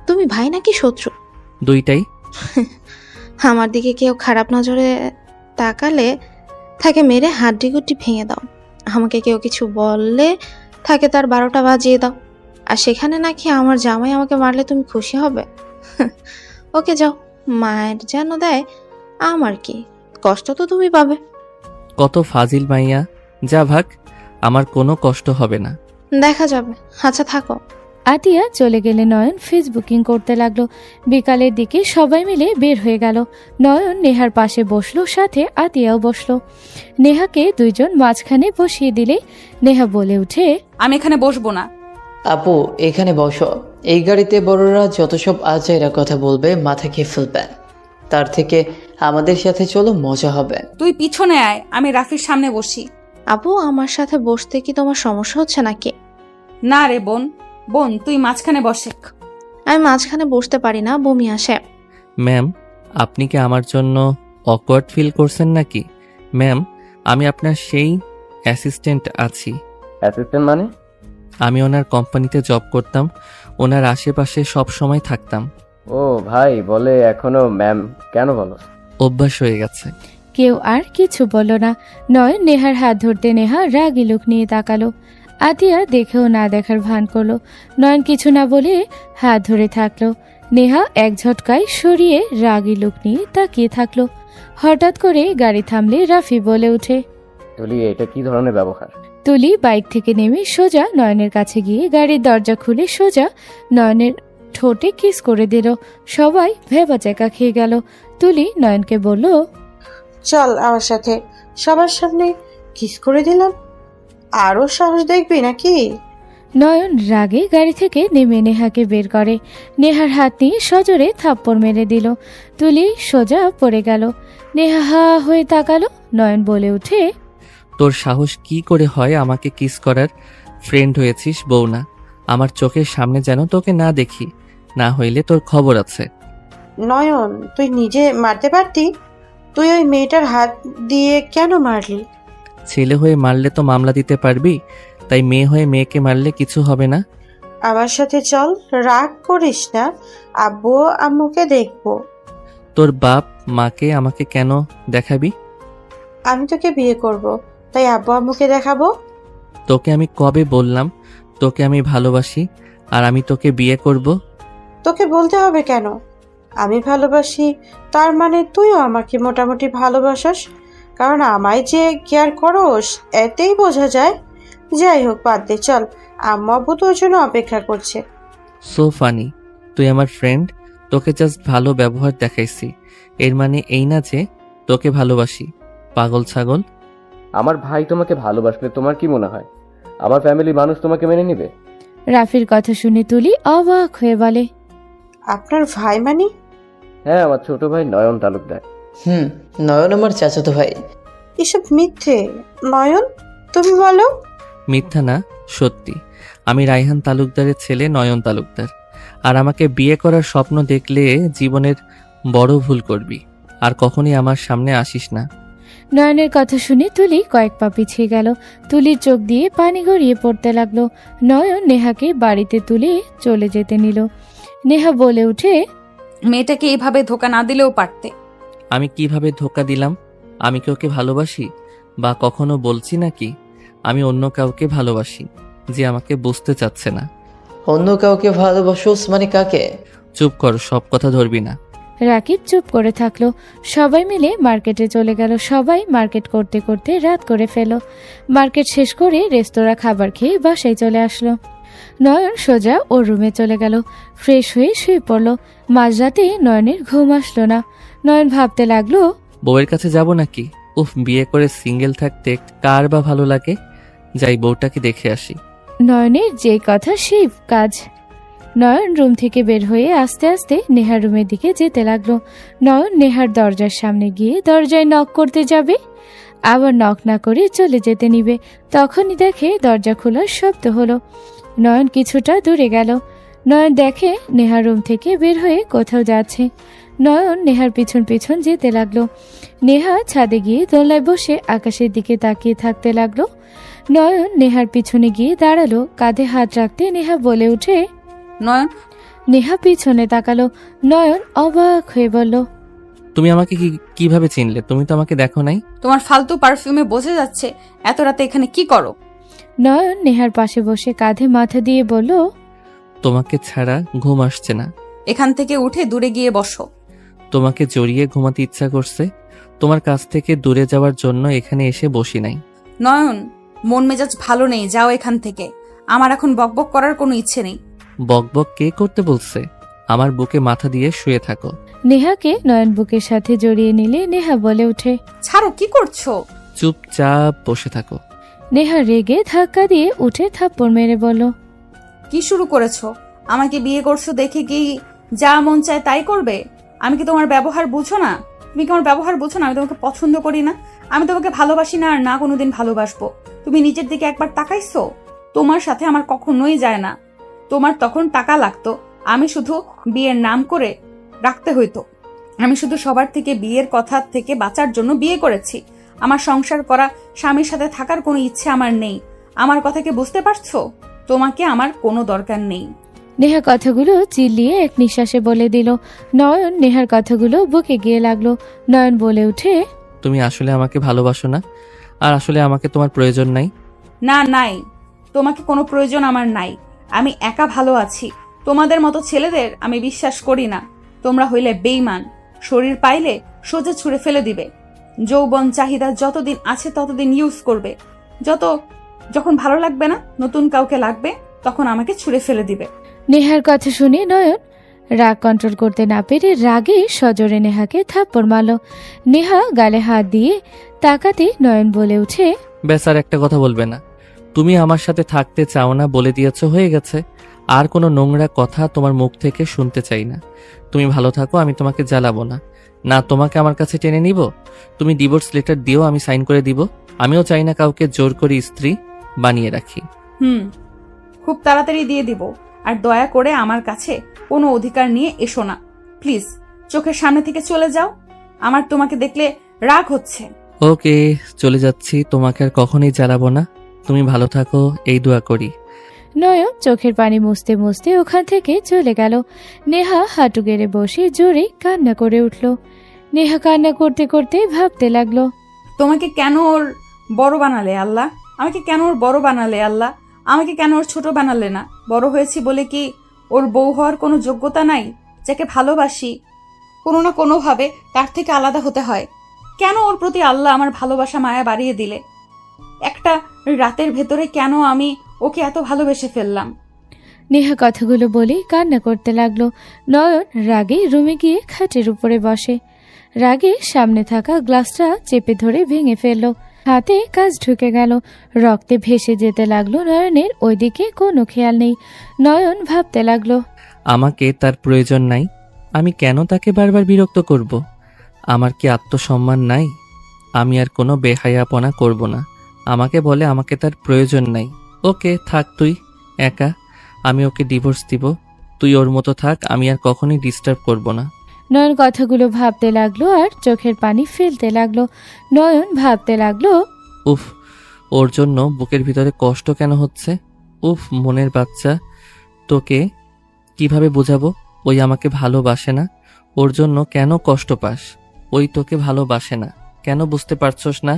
তুমি ভাই নাকি শত্রু? দুইটাই। আমার দিকে কেউ খারাপ নজরে তাকালে তাকে মেরে হাড্ডিগুড্ডি ভেঙে দাও। আমাকে কেউ কিছু বললে তাকে তার 12টা বাজিয়ে দাও। আর সেখানে নাকি আমার জামাই আমাকে মারলে তুমি খুশি হবে? ওকে যাও, মায়ের যেন দেয়, আমার কি, কষ্ট তো তুমি পাবে। কত ফাজিল মাইয়া, যা ভাগ, আমার কোনো কষ্ট হবে না। দেখা যাবে, আচ্ছা থাকো। আতিয়া চলে গেলে নয়ন ফেসবুকিং করতে লাগলো। বিকালের দিকে সবাই মিলে বের হয়ে গেল। নয়ন নেহার পাশে বসলো, সাথে আতিয়াও বসলো। নেহাকে দুইজন মাঝখানে বসিয়ে দিলে নেহা বলে উঠে, আমি এখানে বসবো না। আপু এখানে বসো। এই গাড়িতে বড়রা যত সব আজাইরা কথা বলবে মাথা খেয়ে ফেলবেন, তার থেকে আমাদের সাথে চলো, মজা হবে। তুই পিছনে আয়, আমি রাফির সামনে বসি। আপু আমার সাথে বসতে কি তোমার সমস্যা হচ্ছে নাকি? না রে বোন, বোন তুই মাঝখানে বসে। আমি মাঝখানে বসতে পারি না, বমি আসে। ম্যাম, আপনি কি আমার জন্য অকওয়ার্ড ফিল করছেন নাকি? ম্যাম, আমি আপনার সেই অ্যাসিস্ট্যান্ট আছি। অ্যাসিস্ট্যান্ট মানে? আমি ওনার কোম্পানিতে জব করতাম, ওনার আশেপাশে সব সময় থাকতাম। ও ভাই বলে এখনো ম্যাম কেন বলো? অভ্যাস হয়ে গেছে। কেউ আর কিছু বলল না। নয়ন নেহার হাত ধরতে নেহা রাগি লোক নিয়ে তাকালো। আতিয়া দেখেও না দেখার ভান করলো। নয়ন কিছু না বলে হাত ধরে থাকলো। নেহা এক ঝটকায় সরিয়ে রাগি লোক নিয়ে তাকিয়ে থাকলো। হঠাৎ করে গাড়ি থামলে রাফি বলে উঠে, তুলি এটা কি ধরনের ব্যবহার? তুলি বাইক থেকে নেমে সোজা নয়নের কাছে গিয়ে গাড়ির দরজা খুলে সোজা নয়নের ঠোঁটে কিস করে দিল। সবাই ভেবাচাকা খেয়ে গেল। তুলি নয়নকে বলল, চল আমার সাথে, সবার সামনে কিস করে দিলাম, আরো সাহস দেখবি নাকি? নয়ন রাগে গাড়ি থেকে নেমে নেহাকে বের করে। নেহার হাত নিয়ে সজোরে থাপ্পড় মেরে দিল। তুলি সোজা পড়ে গেল। নেহা হা হয়ে তাকালো। নয়ন বলে উঠে, তোর সাহস কি করে হয় আমাকে কিস করার? ফ্রেন্ড হয়েছিস, বউ না। আমার চোখের সামনে যেন তোকে না দেখি, না হইলে তোর খবর আছে। নয়ন তুই নিজে মারতে পারতি, তুই ওই মেয়েটার হাত দিয়ে কেন মারলি? ছেলে হয়ে মারলে তো মামলা দিতে পারবি, তাই মেয়ে হয়ে মেয়েকে মারলে কিছু হবে না। আমার সাথে চল, রাগ করিস না, আব্বু আম্মুকে দেখবো। তোর বাপ মাকে আমাকে কেন দেখাবি? আমি তোকে বিয়ে করব, তাই আব্বু আম্মুকে দেখাবো। তোকে আমি কবে বললাম তোকে আমি ভালোবাসি আর আমি তোকে বিয়ে করব? তোকে বলতে হবে কেন? আমি ভালোবাসি তার মানে তুইও আমাকে মোটামুটি ভালোবাসিস, কারণ আমায় যে কেয়ার করস এতেই বোঝা যায়। যাই হোক বাদ দে, চল, আম্মু আব্বু তোর জন্য অপেক্ষা করছে। সো ফানি, তুই আমার ফ্রেন্ড, তোকে জাস্ট ভালো ব্যবহার দেখাইছি, এর মানে এই না যে তোকে ভালোবাসি। পাগল ছাগল। আমার ভাই তোমাকে ভালোবাসলে তোমার কি মনে হয় আমার ফ্যামিলির মানুষ তোমাকে মেনে নেবে? রাফির কথা শুনে তুলি অবাক হয়ে বলে, আপনার ভাই মানে? হ্যাঁ, আমার ছোট ভাই নয়ন তালুকদার। নয়ন আমার চাচাতো ভাই। এসব মিথ্যে। নয়ন তুমি বলো। মিথ্যা না, সত্যি। আমি রায়হান তালুকদারের ছেলে নয়ন তালুকদার। আর আমাকে বিয়ে করার স্বপ্ন দেখলে জীবনের বড় ভুল করবি, আর কখনই আমার সামনে আসিস না। নয়নের কথা শুনে তুলি কয়েক পা পিছিয়ে গেল। তুলির চোখ দিয়ে পানি গড়িয়ে পড়তে লাগলো। নয়ন নেহাকে বাড়িতে তুলে চলে যেতে নিল। নেহা বলে উঠে, মেয়েটাকে এইভাবে ধোকা না দিলেও পারতে। আমি কিভাবে ধোকা দিলাম? আমি কি ওকে ভালোবাসি? বা কখনো বলছি নাকি আমি অন্য কাউকে ভালোবাসি? যে আমাকে বুঝতে চাচ্ছে না। অন্য কাউকে ভালোবাসোস মানে কাকে? চুপ কর, সব কথা ধরবি না। রাকিব চুপ করে থাকলো। সবাই মিলে মার্কেটে চলে গেল। সবাই মার্কেট করতে করতে রাত করে ফেল। মার্কেট শেষ করে রেস্তোরাঁ খাবার খেয়ে বাসায় চলে আসলো। নয়ন সোজা ওর রুমে চলে গেল। ফ্রেশ হয়ে শুয়ে পড়ল। মাঝরাতে নয়নের ঘুম আসলো না। নয়ন ভাবতে লাগলো, বউয়ের কাছে যাব নাকি? উফ, বিয়ে করে সিঙ্গেল থাকতে কার বা ভালো লাগে। যাই বউটাকে দেখে আসি। নয়নের যে কথা সেই কাজ। নয়ন রুম থেকে বের হয়ে আস্তে আস্তে নেহার রুমের দিকে যেতে লাগলো। নয়ন নেহার দরজার সামনে গিয়ে দরজায় নক করতে যাবে, আবার নক না করে চলে যেতে নিবে। তখনই দেখে দরজা খোলার শব্দ হলো। নয়ন কিছুটা দূরে গেল। নয়ন দেখে নেহার রুম থেকে বের হয়ে কোথাও যাচ্ছে। নয়ন নেহার পিছন পিছন যেতে লাগলো। নেহা ছাদে গিয়ে দোলনায় বসে আকাশের দিকে তাকিয়ে থাকতে লাগলো। নয়ন নেহার পিছনে গিয়ে দাঁড়ালো। কাঁধে হাত রাখতে নেহা বলে উঠে, নয়ন। নেহা পিছনে তাকালো। নয়ন অবাক হয়ে বলল, তুমি আমাকে কিভাবে চিনলে? তুমি তো আমাকে দেখো নাই। তোমার ফালতু পারফিউমে বোঝা যাচ্ছে এত রাতে এখানে কি করো। নয়ন নেহার পাশে বসে কাঁধে মাথা দিয়ে বলল, তোমাকে ছাড়া ঘুম আসছে না। এখান থেকে উঠে দূরে গিয়ে বসো। তোমাকে জড়িয়ে ঘুমাতে ইচ্ছা করছে। তোমার কাছ থেকে দূরে যাওয়ার জন্য এখানে এসে বসি নাই। নয়ন, মন মেজাজ ভালো নেই, যাও এখান থেকে। আমার এখন বকবক করার কোনো ইচ্ছে নেই। বকবক কে করতে বলছে? আমার বুকে মাথা দিয়ে শুয়ে থাকো। নেহাকে নয়ন বুকের সাথে জড়িয়ে নিলে নেহা বলে উঠে, ছাড়ো, কি করছো? চুপচাপ বসে থাকো। নেহা রেগে ধাক্কা দিয়ে উঠে থাপ্পড় মেরে বলল, কি শুরু করেছো? আমাকে বিয়ে করছো দেখে কি যা মন চায় তাই করবে? আমি কি তোমার ব্যবহার বুঝো না? তুমি কি আমার ব্যবহার বুঝো না? আমি তোমাকে পছন্দ করি না, আমি তোমাকে ভালোবাসি না, আর না কোনোদিন ভালোবাসবো। তুমি নিজের দিকে একবার তাকাইছো? তোমার সাথে আমার কখনোই যায় না। তোমার তখন টাকা লাগতো, আমি শুধু বিয়ের নাম করে রাখতে হইতো। আমি শুধু সবার থেকে বিয়ের কথা থেকে বাঁচার জন্য বিয়ে করেছি। আমার সংসার করা, স্বামীর সাথে থাকার কোনো ইচ্ছে আমার নেই। আমার কথা কি বুঝতে পারছো? তোমাকে আমার কোনো দরকার নেই। নেহা কথাগুলো চিল্লিয়ে এক নিঃশ্বাসে বলে দিল। নয়ন নেহার কথাগুলো বুকে গিয়ে লাগলো। নয়ন বলে উঠে, তুমি আসলে আমাকে ভালোবাসো না, আর আসলে আমাকে তোমার প্রয়োজন নাই। না, নাই। তোমাকে কোনো প্রয়োজন আমার নাই। আমি একা ভালো আছি। তোমাদের মতো ছেলেদের আমি বিশ্বাস করি না। তোমরা হইলে বেঈমান। শরীর পাইলে সোজা ছুঁড়ে ফেলে দিবে। যৌবন চাহিদা যতদিন আছে ততদিন ইউজ করবে। যখন ভালো লাগবে না, নতুন কাউকে লাগবে, তখন আমাকে ছুঁড়ে ফেলে দিবে। নেহার কথা শুনে নয়ন রাগ কন্ট্রোল করতে না পেরে রাগে সজোরে নেহাকে থাপ্পড় মারল। নেহা গালে হাত দিয়ে তাকাতে নয়ন বলে উঠে, ব্যাস, আর একটা কথা বলবে না। তুমি আমার সাথে থাকতে চাও না, বলে দিয়েছো, হয়ে গেছে। আর কোনো নোংরা কথা তোমার মুখ থেকে শুনতে চাই না। তুমি ভালো থাকো, আমি তোমাকে জ্বালাবো না। না তোমাকে আমার কাছে টেনে নিব। তুমি ডিভোর্স লেটার দিও, আমি সাইন করে দিব। আমিও চাই না কাউকে জোর করে স্ত্রী বানিয়ে রাখি। খুব তাড়াতাড়ি দিয়ে দিব। আর দয়া করে আমার কাছে কোনো অধিকার নিয়ে এসো না, প্লিজ। চোখের সামনে থেকে চলে যাও। আমার তোমাকে দেখলে রাগ হচ্ছে। ওকে, চলে যাচ্ছি। তোমাকে আর কখনোই জ্বালাবো না। তুমি ভালো থাকো, এই দোয়া করি। নয়ন চোখের পানি মুছতে মুছতে ওখান থেকে চলে গেল। নেহা হাঁটু গেড়ে বসে জোরে কান্না করে উঠল। নেহা কান্না করতে করতে ভাবতে লাগলো, তোমাকে কেন ওর বড় বানালে আল্লাহ? আমাকে কেন ওর বড় বানালে আল্লাহ? আমাকে কেন ওর ছোট বানালে না? বড় হয়েছি বলে কি ওর বউ হওয়ার কোনো যোগ্যতা নাই? যাকে ভালোবাসি, কোনো না কোনোভাবে তার থেকে আলাদা হতে হয়। কেন ওর প্রতি আল্লাহ আমার ভালোবাসা মায়া বাড়িয়ে দিলে? একটা রাতের ভেতরে কেন আমি ওকে এত ভালোবেসে ফেললাম? নেহা কথাগুলো বলে কান্না করতে লাগলো। নয়ন রাগে রুমে গিয়ে খাটের উপরে বসে। রাগে সামনে থাকা গ্লাসটা চেপে ধরে ভেঙে ফেললো। হাতে কাজ ঢুকে গেল। রক্তে ভেসে যেতে লাগলো। নয়নের ওইদিকে কোনো খেয়াল নেই। নয়ন ভাবতে লাগলো, আমাকে তার প্রয়োজন নাই। আমি কেন তাকে বারবার বিরক্ত করব? আমার কি আত্মসম্মান নাই? আমি আর কোনো বেহায়াপনা করব না। আমাকে বলে আমাকে তার প্রয়োজন নাই। ওকে, থাক তুই একা। আমি ওকে ডিভোর্স দিব। তুই ওর মতো থাক, আমি আর কখনোই ডিস্টার্ব করব না। নয়ন কথাগুলো ভাবতে লাগলো আর চোখের পানি ফেলতে লাগলো। নয়ন ভাবতে লাগলো, উফ, ওর জন্য বুকের ভিতরে কষ্ট কেন হচ্ছে? উফ, মনের বাচ্চা, তোকে কিভাবে বোঝাবো? ওই আমাকে ভালোবাসে না। ওর জন্য কেন কষ্ট পাস? ওই তোকে ভালোবাসে না। কেন বুঝতে পারছস না?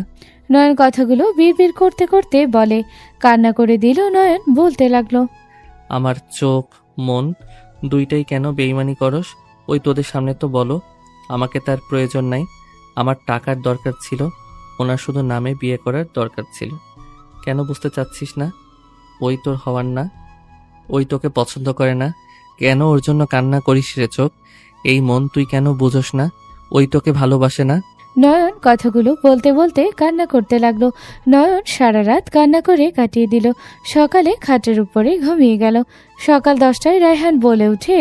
নয়ন কথাগুলো বিড়বিড় করতে করতে বলে। কান্না করে দিল নয়ন, বলতে লাগলো। আমার চোখ মন দুইটাই কেন বেইমানি করস? ওই তোদের সামনে তো বলো আমাকে তার প্রয়োজন নাই, আমার টাকার দরকার ছিল, ওনার শুধু নামে বিয়ে করার দরকার ছিল। কেন বুঝতে চাচ্ছিস না? ওই তোর হওয়ার না, ওই তোকে পছন্দ করে না। কেন ওর জন্য কান্না করিস রে চোখ? এই মন তুই কেন বুঝোস না? ওই তোকে ভালোবাসে না। নয়ন কথাগুলো বলতে বলতে কান্না করতে লাগলো। নয়ন সারা রাত কান্না করে কাটিয়ে দিল। সকালে খাটের উপরে ঘুমিয়ে গেল। সকাল 10টায় রায়হান বলে উঠে,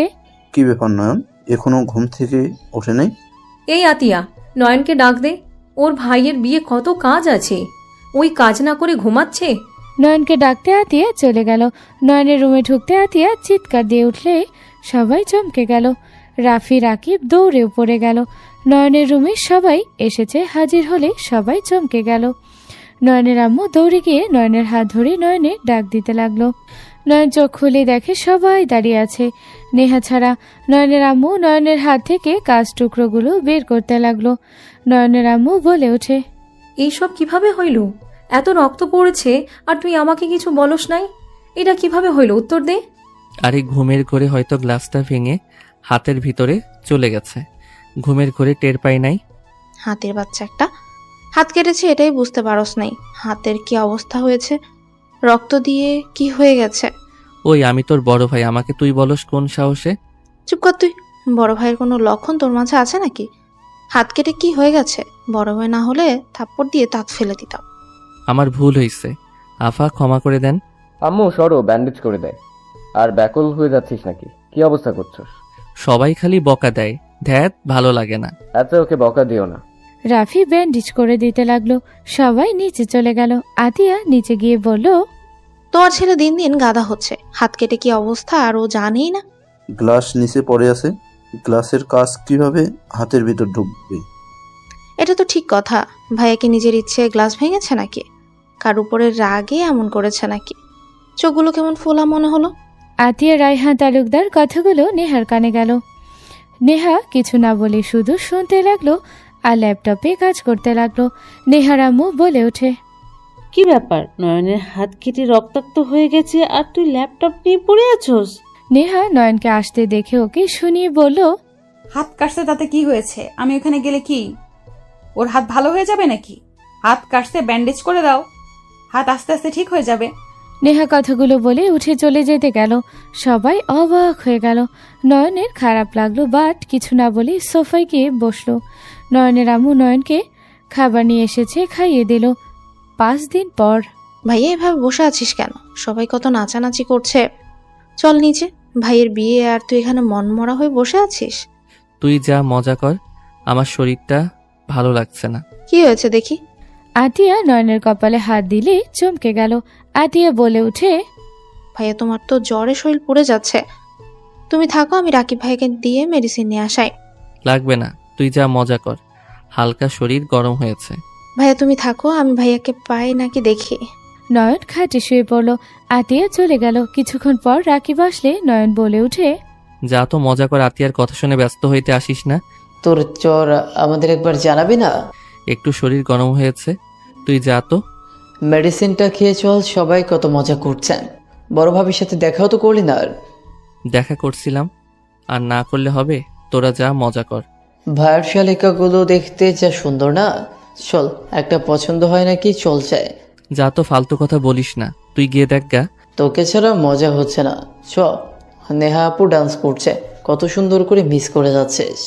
কি ব্যাপার নয়ন, এখনো ঘুম থেকে ওঠে নাই? এই আতিয়া, নয়নকে ডাক দে। ওর ভাইয়ের বিয়ে কত কাজ আছে, ওই কাজ না করে ঘুমাচ্ছে। নয়নকে ডাকতে আতিয়া চলে গেল। নয়নের রুমে ঢুকতে আতিয়া চিৎকার দিয়ে উঠলে সবাই চমকে গেল। রাফি রাকিব দৌড়ে উপরে গেল। নয়নের রুমে সবাই এসেছে, হাজির হলে সবাই চমকে গেল। নয়নের আম্মু দৌড়ে গিয়ে নয়নের হাত ধরে নয়নে ডাক দিতে লাগলো। নয়ন চোখ খুলে দেখে সবাই দাঁড়িয়ে আছে, নেহা ছাড়া। নয়নের আম্মু নয়নের হাত থেকে কাজ টুকরোগুলো বের করতে লাগলো। নয়নের আম্মু বলে ওঠে, এইসব কিভাবে হইল? এত রক্ত পড়েছে আর তুই আমাকে কিছু বলস নাই? এটা কিভাবে হইল? উত্তর দে। আরে ঘুমের ঘোরে হয়তো গ্লাসটা ভেঙে হাতের ভিতরে চলে গেছে, ঘুমের ঘোরে টের পাই নাই। হাতের বাচ্চা একটা, হাত কেটেছে এটাই বুঝতে পারস নাই? হাতের কি অবস্থা হয়েছে, রক্ত দিয়ে কি হয়ে গেছে? ওই আমি তোর বড় ভাই, আমাকে তুই বলস কোন সাহসে? চুপ কর তুই। বড় ভাইয়ের কোনো লক্ষণ তোর মাঝে আছে নাকি? হাত কেটে কি হয়ে গেছে? বড় ভাই না হলে থাপ্পড় দিয়ে দাঁত ফেলে দিতাম। আমার ভুল হয়েছে, আফা ক্ষমা করে দেন। আম্মু সরো, ব্যান্ডেজ করে দেয়। আর ব্যাকুল হয়ে যাচ্ছিস নাকি? কি অবস্থা করছস? সবাই খালি বকা দেয়, ধ্যাত ভালো লাগে না। আচ্ছা ওকে বকা দিও না। রাফি ব্যান্ডেজ করে দিতে লাগলো। সবাই নিচে চলে গেল। আতিয়া নিচে গিয়ে বলল, তোমার ছেলে দিন দিন গাধা হচ্ছে। হাত কেটে কি অবস্থা আর ও জানেই না? গ্লাস নিচে পড়ে আছে, গ্লাসের কাজ কিভাবে হাতের ভিতর ঢুকবে? এটা তো ঠিক কথা। ভাইয়া কি নিজের ইচ্ছে গ্লাস ভেঙেছে নাকি? কার উপরে রাগে এমন করেছে নাকি? চোখগুলো কেমন ফোলা মনে হলো। আতিয়া রায়হান তালুকদার কথাগুলো নেহার কানে গেল। নেহা কিছু না বলে শুধু শুনতে লাগলো আর ল্যাপটপে কাজ করতে লাগলো। নেহার আম্মু বলে ওঠে, কি ব্যাপার, নয়নের হাত কেটে রক্তাক্ত হয়ে গেছে আর তুই ল্যাপটপ নিয়ে পড়ে আছোস? নেহা নয়নকে আসতে দেখে ওকে শুনিয়ে বলল, হাত কাটছে তাতে কি হয়েছে? আমি ওখানে গেলে কি ওর হাত ভালো হয়ে যাবে নাকি? হাত কাটছে, ব্যান্ডেজ করে দাও, হাত আস্তে আস্তে ঠিক হয়ে যাবে। নেহা কথাগুলো বলে উঠে চলে যেতে গেল। সবাই অবাক হয়ে গেল। নয়নের খারাপ লাগলো, বাট কিছু না বলে সোফায় গিয়ে বসলো। নয়নের আম্মু নয়নকে খাবার নিয়ে এসেছে, খাইয়ে দিল। 5 দিন পর। ভাইয়া এভাবে বসে আছিস কেন? সবাই কত নাচানাচি করছে। চল নিচে, ভাইয়ের বিয়ে আর তুই এখানে মনমরা হয়ে বসে আছিস। তুই যা মজা কর, আমার শরীরটা ভালো লাগছে না। কি হয়েছে দেখি? আতিয়া নয়নের কপালে হাত দিলে চমকে গেল। আতিয়া বলে উঠে, ভাইয়া তোমার তো জ্বরে শরীর পুড়ে যাচ্ছে। তুমি থাকো, আমি রাকিব ভাইকে দিয়ে মেডিসিন নিয়ে আসাই। লাগবে না, তুই যা মজা কর, হালকা শরীর গরম হয়েছে। ভাইয়া তুমি থাকো, আমি ভাইয়াকে পাই নাকি দেখি। নয়ন খাটে শুয়ে পড়ল। আতিয়া চলে গেল। কিছুক্ষণ পর রাকিব আসলে নয়ন বলে উঠে, যা তো মজা কর, আতিয়ার কথা শুনে ব্যস্ত হইতে আসিস না। তোর জ্বর আমাদের একবার জানাবি না? একটু শরীর গরম হয়েছে, তুই যা তো। মেডিসিনটা খেয়ে চল, সবাই কত মজা করছেন। বড় ভাবির সাথে দেখাও তো করলি না। আর দেখা করছিলাম, আর না করলে হবে? তোরা যা মজা কর। ভাইয়ের শালিকাগুলো দেখতে যা সুন্দর না, চল একটা পছন্দ হয় নাকি, চল যায়। যা তো, ফালতু কথা বলিস না, তুই গিয়ে দেখ গা। তোকে ছাড়া মজা হচ্ছে না। চ, নেহা আপু ডান্স করছে, কত সুন্দর করে মিস করে যাচ্ছিস।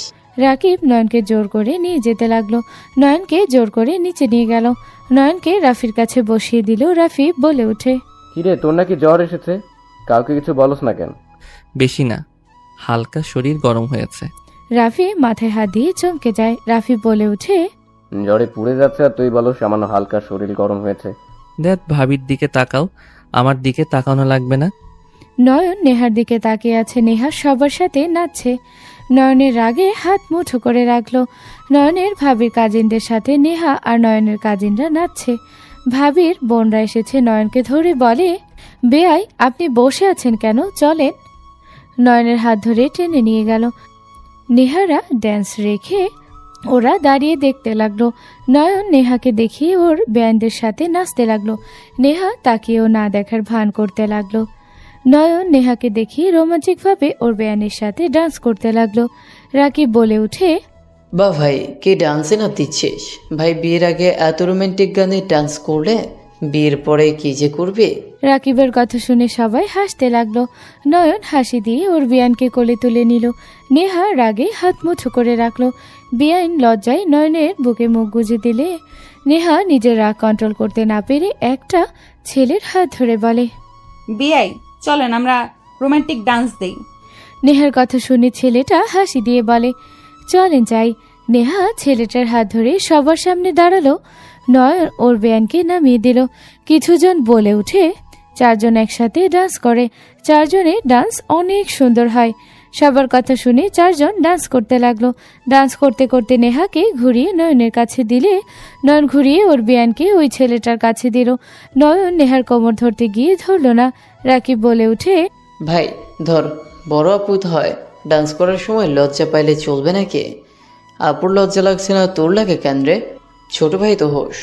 রাকিব নয়নকে জোর করে নিয়ে যেতে লাগলো। নয়নকে জোর করে নিচে নিয়ে গেল। নয়নকে রাফির কাছে বসিয়ে দিল। রাফি বলে উঠে, কিরে তোর নাকি জ্বর এসেছে? কাউকে কিছু বলস না কেন? বেশি না, হালকা শরীর গরম হয়েছে। রাফি মাথায় হাত দিয়ে চমকে যায়। রাফি বলে উঠে, জ্বরে পুড়ে যাচ্ছে আর তুই বলো সামান্য হালকা শরীর গরম হয়েছে? দেখ, ভাবির দিকে তাকাও, আমার দিকে তাকানো লাগবে না। নয়ন নেহার দিকে তাকিয়ে আছে। নেহা সবার সাথে নাচছে। নয়নের রাগে হাত মুঠো করে রাখলো। নয়নের ভাবির কাজিনদের সাথে নেহা আর নয়নের কাজিনরা নাচছে। ভাবির বোনরা এসেছে নয়নকে ধরে বলে, বেয়াই আপনি বসে আছেন কেন, চলেন। নয়নের হাত ধরে টেনে নিয়ে গেল। নেহারা ড্যান্স রেখে ওরা দাঁড়িয়ে দেখতে লাগলো। নয়ন নেহাকে দেখিয়ে ওর ব্যান্ডের সাথে নাচতে লাগলো। নেহা তাকেও না দেখার ভান করতে লাগলো। নয়ন নেহাকে দেখিয়ে রোমান্টিকভাবে ওর ব্যান্ডের সাথে ডান্স করতে লাগলো। রাকিব বলে উঠে, বা ভাই কে ডান্সে না দিচ্ছিস? ভাই বিয়ের আগে এত রোমান্টিক গানে ডান্স করলে বিয়ের পরে কি যে করবে? রাকিবের কথা শুনে সবাই হাসতে লাগলো। নয়ন হাসি দিয়ে ওর বিয়ানকে কোলে তুলে নিল। নেহা রাগে হাত মুঠো করে রাখলো। বিয়ান লজ্জায় নয়নের বুকে মুখ গুজে দিলে নেহা নিজের রাগ কন্ট্রোল করতে না পেরে একটা ছেলের হাত ধরে বলে, বিয়াই চলেন আমরা রোমান্টিক ডান্স দেই। নেহার কথা শুনে ছেলেটা হাসি দিয়ে বলে, চলেন যাই। নেহা ছেলেটার হাত ধরে সবার সামনে দাঁড়ালো। নয়ন ওর বিয়ানকে নামিয়ে দিল। কিছুজন বলে উঠে, চারজন একসাথে ডান্স করে, চারজনের ডান্স অনেক সুন্দর হয়। সবার কথা শুনে চারজন ডান্স করতে লাগলো। ডান্স করতে করতে নেহাকে ঘুরিয়ে নয়নের কাছে দিলে নয়ন ঘুরিয়ে ওর বিয়ানকে ওই ছেলেটার কাছে দিল। নয়ন নেহার কোমর ধরতে গিয়ে ধরলো না। রাকিব বলে উঠে, ভাই ধর, বড় আপু তো হয়, ডান্স করার সময় লজ্জা পাইলে চলবে নাকি? আপুর লজ্জা লাগছে না, তোর লাগে কেন রে? ছোট ভাই তো হোস।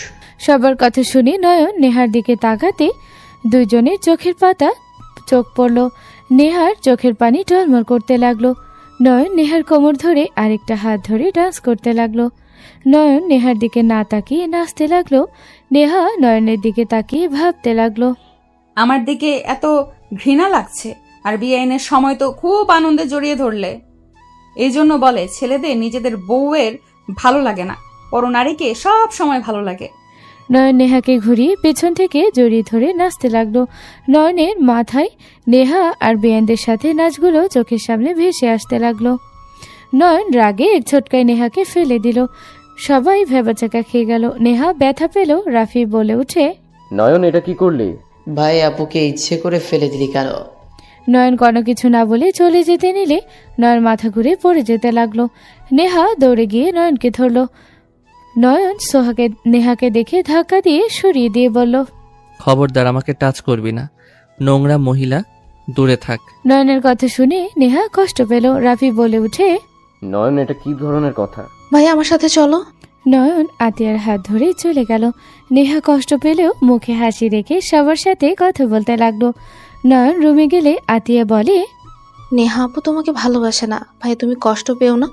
সবার কথা শুনে নয়ন নেহার দিকে তাকাতে দুইজনের চোখের পাতা চোখ পড়ল। নেহার চোখের পানি টলমল করতে লাগলো। নয়ন নেহার কোমর ধরে আরেকটা হাত ধরে ডান্স করতে লাগলো। নয়ন নেহার দিকে না তাকিয়ে নাচতে লাগলো। নেহা নয়নের দিকে তাকিয়ে ভাবতে লাগলো, আমার দিকে এত ঘৃণা লাগছে, আর বিয়ের সময় তো খুব আনন্দে জড়িয়ে ধরলে। এই জন্য বলে ছেলেদের নিজেদের বউয়ের ভালো লাগে না, পরনারীকে সব সময় ভালো লাগে। নয়ন নেহাকে ঘুরিয়ে পেছন থেকে জড়িয়ে ধরে নাচতে লাগলো। নয়নের মাথায় নেহা আর বেয়ানদের সাথে নাচগুলো চোখের সামনে ভেসে আসতে লাগলো। নয়ন রাগে এক ছোটকায় নেহাকে ফেলে দিল। সবাই ভেবাচাকা খেয়ে গেল। নেহা ব্যথা পেল। রাফি বলে উঠে, নয়ন এটা কি করলি? ভাই আপুকে ইচ্ছে করে ফেলে দিলি কেন? নয়ন কোনো কিছু না বলে চলে যেতে নিলে নয়ন মাথা ঘুরে পড়ে যেতে লাগলো। নেহা দৌড়ে গিয়ে নয়নকে ধরলো। নয়ন নেহাকে দেখে ধাক্কা দিয়ে সরিয়ে দিয়ে বলল, খবরদার আমাকে টাচ করবি না, নোংরা মহিলা, দূরে থাক। নয়নের কথা শুনে নেহা কষ্ট পেল। রাফি বলে উঠে, নয়ন এটা কি ধরনের কথা? ভাই আমার সাথে চলো। নয়ন আতিয়ার হাত ধরে চলে গেল। নেহা কষ্ট পেলেও মুখে হাসি রেখে সবার সাথে কথা বলতে লাগলো। নয়ন রুমে গেলে আতিয়া বলে, নেহা আপু তোমাকে ভালোবাসে না। ভাই তুমি কষ্ট পেও না।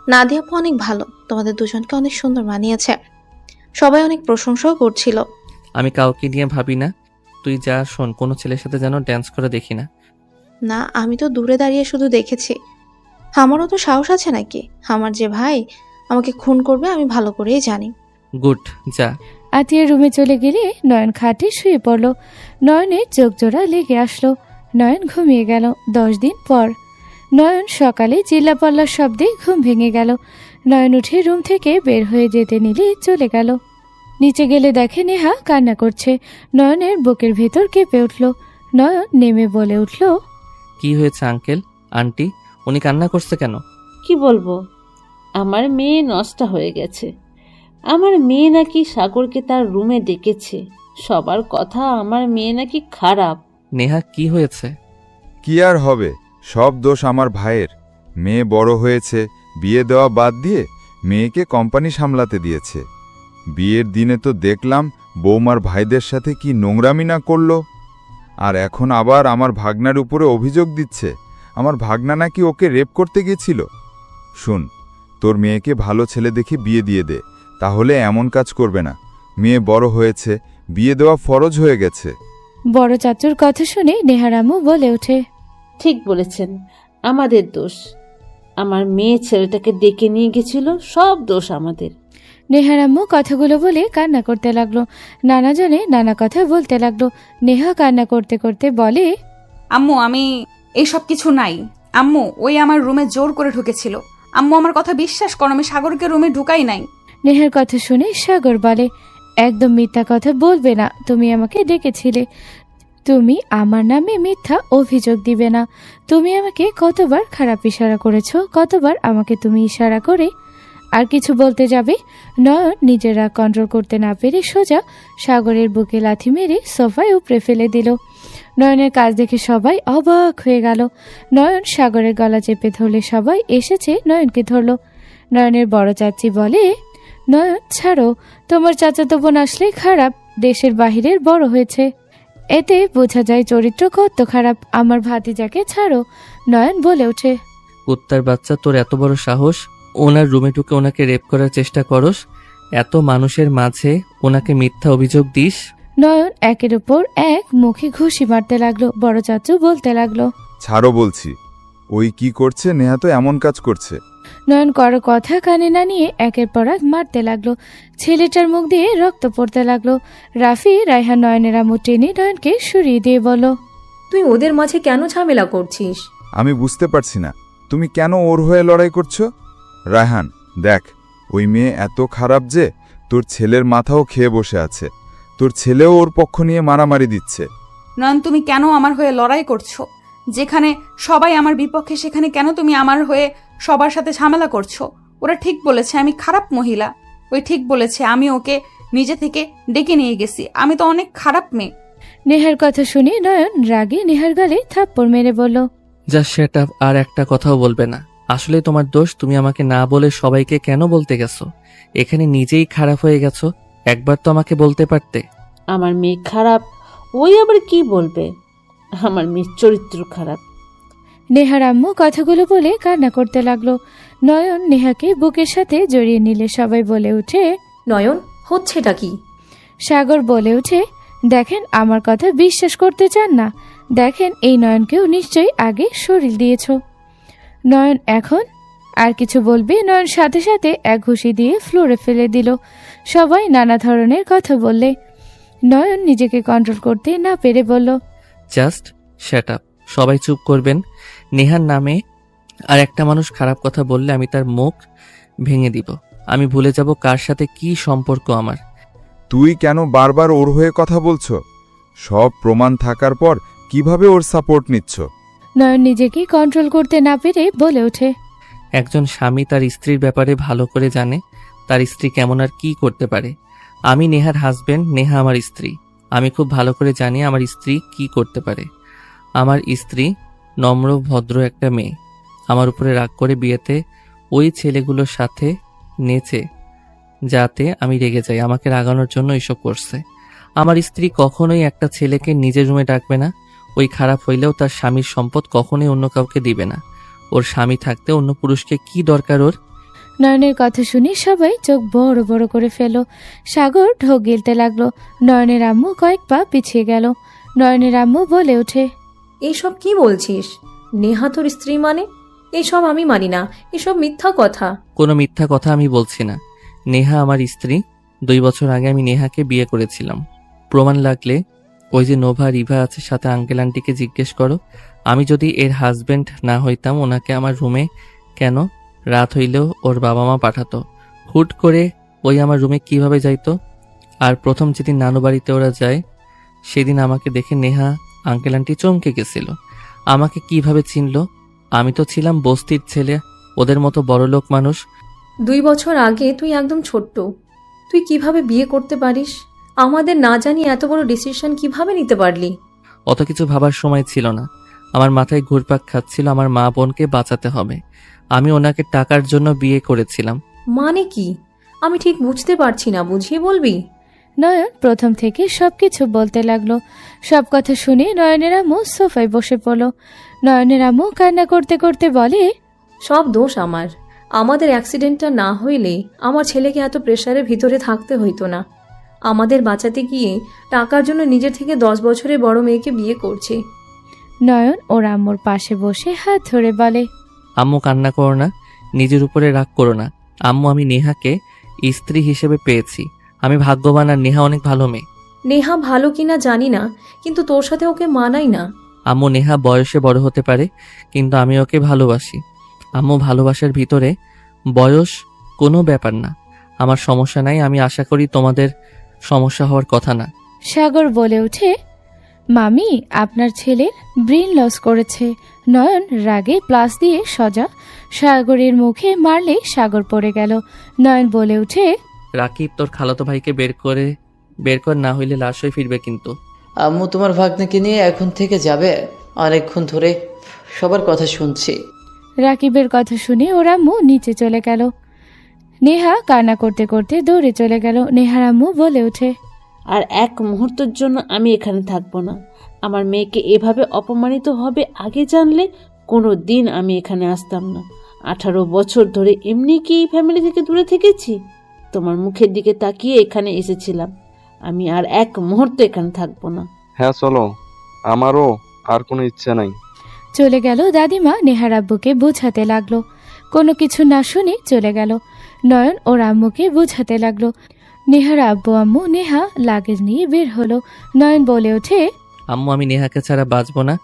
নাদিয়া আপু অনেক ভালো, তোমাদের দুজনকে অনেক সুন্দর মানিয়েছে। সবাই অনেক প্রশংসাও করছিল। আমি কাউকে নিয়ে ভাবি না, তুই যা শোন, কোনো ছেলের সাথে যেন ড্যান্স করে দেখি না। না, আমি তো দূরে দাঁড়িয়ে শুধু দেখেছি। আমারও তো সাহস আছে নাকি? আমার যে ভাই আমাকে খুন করবে আমি ভালো করেই জানি। গুড, যা। আতিয়ার রুমে চলে গেলে নয়ন খাটে শুয়ে পড়ল। নয়নের চোখ জোড়া লেগে আসলো। নয়ন ঘুমিয়ে গেল। 10 দিন পর নয়ন সকালে চিল্লাপাল্লার শব্দে ঘুম ভেঙে গেল। নয়ন উঠে রুম থেকে বের হয়ে যেতে নিলে চলে গেল। নিচে গেলে দেখে নেহা কান্না করছে। নয়নের বুকের ভেতর কেঁপে উঠল। নয়ন নেমে বলে উঠল, কি হয়েছে আঙ্কেল আন্টি, উনি কান্না করছে কেন? কি বলবো, আমার মেয়ে নষ্ট হয়ে গেছে। আমার মেয়ে নাকি সাগরকে তার রুমে ডেকেছে। সবার কথা আমার মেয়ে নাকি খারাপ। নেহা কি হয়েছে? কি আর হবে, সব দোষ আমার ভাইয়ের। মেয়ে বড় হয়েছে, বিয়ে দেওয়া বাদ দিয়ে মেয়েকে কোম্পানি সামলাতে দিয়েছে। বিয়ের দিনে তো দেখলাম বৌমার ভাইদের সাথে কি নোংরামি না করলো, আর এখন আবার আমার ভাগনার উপরে অভিযোগ দিচ্ছে আমার ভাগনা নাকি ওকে রেপ করতে গেছিল। শুন, তোর মেয়েকে ভালো ছেলে দেখে বিয়ে দিয়ে দে, তাহলে এমন কাজ করবে না। মেয়ে বড় হয়েছে, বিয়ে দেওয়া ফরজ হয়ে গেছে। বড় চাচুর কথা শুনে নেহার আম্মু বলে ওঠে, ঠিক বলেছেন, আমাদের দোষ। আমার মেয়ে ছেলেটাকে ডেকে নিয়ে গেছিল, সব দোষ আমাদের। নেহার আম্মু কথাগুলো বলে কান্না করতে লাগলো। নানা জনে নানা কথা বলতে লাগলো। নেহা কান্না করতে করতে বলে, আম্মু আমি এইসব কিছু নাই। আম্মু ওই আমার রুমে জোর করে ঢুকেছিল। আম্মু আমার কথা বিশ্বাস করো, আমি সাগরকে রুমে ঢুকাই নাই। নেহার কথা শুনে সাগর বলে, একদম মিথ্যা কথা বলবে না। তুমি আমাকে ডেকেছিলে, তুমি আমার নামে মিথ্যা অভিযোগ দিবে না। তুমি আমাকে কতবার খারাপ ইশারা করেছো, কতবার আমাকে তুমি ইশারা করে আর কিছু বলতে যাবে। নয়ন নিজের রাগ কন্ট্রোল করতে না পেরে সোজা সাগরের বুকে লাথি মেরে সোফায় উপড়ে ফেলে দিল। নয়নের কাজ দেখে সবাই অবাক হয়ে গেল। নয়ন সাগরের গলা চেপে ধরলে সবাই এসেছে নয়নকে ধরল। নয়নের বড় চাচি বলে, নয়ন ছাড়ো, তোমার চাচাতো বোন আসলেই খারাপ, দেশের বাহিরের বড় হয়েছে, এতে বোঝা যায় চরিত্র কত খারাপ। আমার ভাতিজাকে ছাড়ো। নয়ন বলে ওঠে, কুত্তার বাচ্চা, তোর এত বড় সাহস, ওনার রুমে ঢুকে ওনাকে রেপ করার চেষ্টা করস, এত মানুষের মাঝে ওনাকে মিথ্যা অভিযোগ দিস। নয়ন একের উপর এক মুখে ঘুষি মারতে লাগলো। বড় চাচু বলতে লাগলো, ছাড়ো বলছি। ওই কি করছে? নেহা তো এমন কাজ করছে। নয়ন কারো কথা কানে না নিয়ে একের পর এক মারতে লাগলো। ছেলেটার মুখ দিয়ে রক্ত পড়তে লাগলো। রাফি, রায়হান নয়নের আম্মু টেনে নয়নকে সরিয়ে দিয়ে বলল, তুই ওদের মাঝে কেন ঝামেলা করছিস? আমি বুঝতে পারছি না তুমি কেন ওর হয়ে লড়াই করছো। রায়হান দেখ, ওই মেয়ে এত খারাপ যে তোর ছেলের মাথাও খেয়ে বসে আছে। তোর ছেলেও ওর পক্ষ নিয়ে মারামারি দিচ্ছে। নয়ন, তুমি কেন আমার হয়ে লড়াই করছো? যেখানে সবাই আমার বিপক্ষে, সেখানে কেন তুমি আমার হয়ে সবার সাথে ঝামেলা করছো? ওরা ঠিক বলেছে আমি খারাপ মহিলা, ওই ঠিক বলেছে, আমি ওকে নিজে থেকে ডেকে নিয়ে গেছি, আমি তো অনেক খারাপ মেয়ে। নেহার কথা শুনে নয়ন রাগে নেহার গালে থাপ্পড় মেরে বলল, যা সেট আপ, আর একটা কথাও বলবে না। আসলে তোমার দোষ, তুমি আমাকে না বলে সবাইকে কেন বলতে গেছো? এখানে নিজেই খারাপ হয়ে গেছো, একবার তো আমাকে বলতে পারতে। আমার মেয়ে খারাপ, ওই আবার কি বলবে? আমার মেয়ের চরিত্র খারাপ। নেহার আম্মু কথাগুলো বলে কান্না করতে লাগলো। নয়ন নেহাকে বুকের সাথে জড়িয়ে নিলে সবাই বলে উঠে, নয়ন, হচ্ছেটা কি? সাগর বলে উঠে, দেখেন আমার কথা বিশ্বাস করতে চান না, দেখেন এই নয়নকেও নিশ্চয়ই আগে শরীর দিয়েছ। নয়ন এখন আর কিছু বলবে, নয়ন সাথে সাথে এক ঘুষি দিয়ে ফ্লোরে ফেলে দিল। সবাই নানা ধরনের কথা বললে নয়ন নিজেকে কন্ট্রোল করতে না পেরে বলল, জাস্ট শ্যাট আপ, সবাই চুপ করবেন। নেহার নামে আর একটা মানুষ খারাপ কথা বললে আমি তার মুখ ভেঙে দিব। আমি ভুলে যাব কার সাথে কি সম্পর্ক আমার। তুই কেন বারবার ওর হয়ে কথা বলছো? সব প্রমাণ থাকার পর কিভাবে ওর সাপোর্ট নিচ্ছ? নয়ন নিজেকে কন্ট্রোল করতে না পেরে বলে ওঠে, একজন স্বামী তার স্ত্রীর ব্যাপারে ভালো করে জানে তার স্ত্রী কেমন আর কি করতে পারে। আমি নেহার হাজবেন্ড, নেহা আমার স্ত্রী। আমি খুব ভালো করে জানি আমার স্ত্রী কি করতে পারে। আমার স্ত্রী নম্র ভদ্র একটা মেয়ে। আমার উপরে রাগ করে বিয়েতে ওই ছেলেগুলোর সাথে নেচে যাতে আমি রেগে যাই, আমাকে রাগানোর জন্য এসব করছে। আমার স্ত্রী কখনোই একটা ছেলেকে নিজের রুমে ডাকবে না। ওই খারাপ হইলেও তার স্বামীর সম্পদ কখনোই অন্য কাউকে দিবে না। ওর স্বামী থাকতে অন্য পুরুষকে কি দরকার ওর? নয়নের কথা শুনে সবাই চোখ বড় বড় করে ফেল। সাগর ঢোক গিলতে লাগলো। নয়নের আম্মু কয়েক পা পিছিয়ে গেল। নয়নের আম্মু বলে ওঠে, এইসব কি বলছিস? নেহা তোর স্ত্রী মানে? এইসব আমি মানি না, এসব মিথ্যা কথা। কোনো মিথ্যা কথা আমি বলছি না। নেহা আমার স্ত্রী। 2 বছর আগে আমি নেহাকে বিয়ে করেছিলাম। প্রমাণ লাগলে ওই যে নোভা রিভা আছে সাথে আঙ্কেল আন্টিকে জিজ্ঞেস করো। আমি যদি এর হাজবেন্ড না হইতাম, ওনাকে আমার রুমে কেন রাত হইলেও ওর বাবা মা পাঠাতো? হুট করে ওই আমার রুমে কিভাবে যাইতো? আর প্রথম যেদিন নানু বাড়িতে ওরা যায়, সেদিন আমাকে দেখে নেহা আঙ্কেল আন্টি চমকে গেছিল। আমাকে কিভাবে চিনল? আমি তো ছিলাম বস্তির ছেলে, ওদের মতো বড়লোক মানুষ। 2 বছর আগে তুই একদম ছোট্ট, তুই কিভাবে বিয়ে করতে পারিস? আমাদের না জানি এত বড় ডিসিশন কিভাবে নিতে পারলি? অত কিছু ভাবার সময় ছিল না। আমার মাথায় ঘুরপাক খাচ্ছিল আমার মা বোনকে বাঁচাতে হবে। আমি ওনাকে টাকার জন্য বিয়ে করেছিলাম। মানে কি? আমি ঠিক বুঝতে পারছি না, বুঝিয়ে বলবি? নয়ন প্রথম থেকে সবকিছু বলতে লাগলো। সব কথা শুনে নয়নের আম্মু সোফায় বসে পড়ল। নয়নের আম্মু কান্না করতে করতে বলে, সব দোষ আমার। আমাদের অ্যাক্সিডেন্টটা না হইলে আমার ছেলেকে এত প্রেশারের ভিতরে থাকতে হইতো না। আমাদের বাঁচাতে গিয়ে টাকার জন্য নিজের থেকে 10 বছরের বড় মেয়েকে বিয়ে করছে। নয়ন ওর আম্মুর পাশে বসে হাত ধরে বলে, আম্মু কান্না করো না, নিজের উপরে রাগ করো না। আম্মু, আমি নেহাকে স্ত্রী হিসেবে পেয়েছি। আমি ভাগ্যবান, আর নেহা অনেক ভালো মেয়ে। নেহা ভালো কিনা জানি না, কিন্তু তোর সাথে ওকে মানাই না। আম্মু, নেহা বয়সে বড় হতে পারে, কিন্তু আমি ওকে ভালোবাসি। আম্মু, ভালোবাসার ভিতরে বয়স কোনো ব্যাপার না। আমার সমস্যা নাই, আমি আশা করি তোমাদের সমস্যা হওয়ার কথা না। সাগর বলে ওঠে, মামি আপনার ছেলের ব্রেন লস করেছে। নয়ন রাগে প্লাস দিয়ে সজা সাগরের মুখে মারলে সাগর পড়ে গেল। নয়ন বলে উঠে, রাকিব, তোর খালাতো ভাইকে বের কর, না হইলে লাশ হয়ে ফিরবে কিন্তু। আম্মু তোমার ভাগ্নেকে নিয়ে এখন থেকে যাবে? অনেকক্ষণ ধরে সবার কথা শুনছি। রাকিবের কথা শুনে ওর আম্মু নিচে চলে গেল। নেহা কান্না করতে করতে দৌড়ে চলে গেল। নেহার আম্মু বলে ওঠে, আর এক মুহূর্তের জন্য আমি এখানে থাকবো না। আমার মেয়েকে এভাবে অপমানিত হবে আগে জানলে কোনো দিন আমি এখানে আসতাম না। 18 বছর ধরে এমনি কি এই ফ্যামিলি থেকে দূরে থেকেছি? তোমার মুখের দিকে তাকিয়ে এখানে এসেছিলাম। আমি আর এক মুহূর্ত এখানে থাকবো না। হ্যাঁ চলো, আমারও আর কোনো ইচ্ছা নাই। চলে গেল দাদিমা নেহার আব্বুকে বোঝাতে লাগলো। কোনো কিছু না শুনে চলে গেল। নয়ন ওর আম্মুকে বোঝাতে লাগলো। নেহার আব্বু আম্মু নেহা লাগেজ নিয়ে বের হলো। নয়ন বলে ওঠে, আম্মু আমি নেহাকে ছাড়া বাঁচবো না।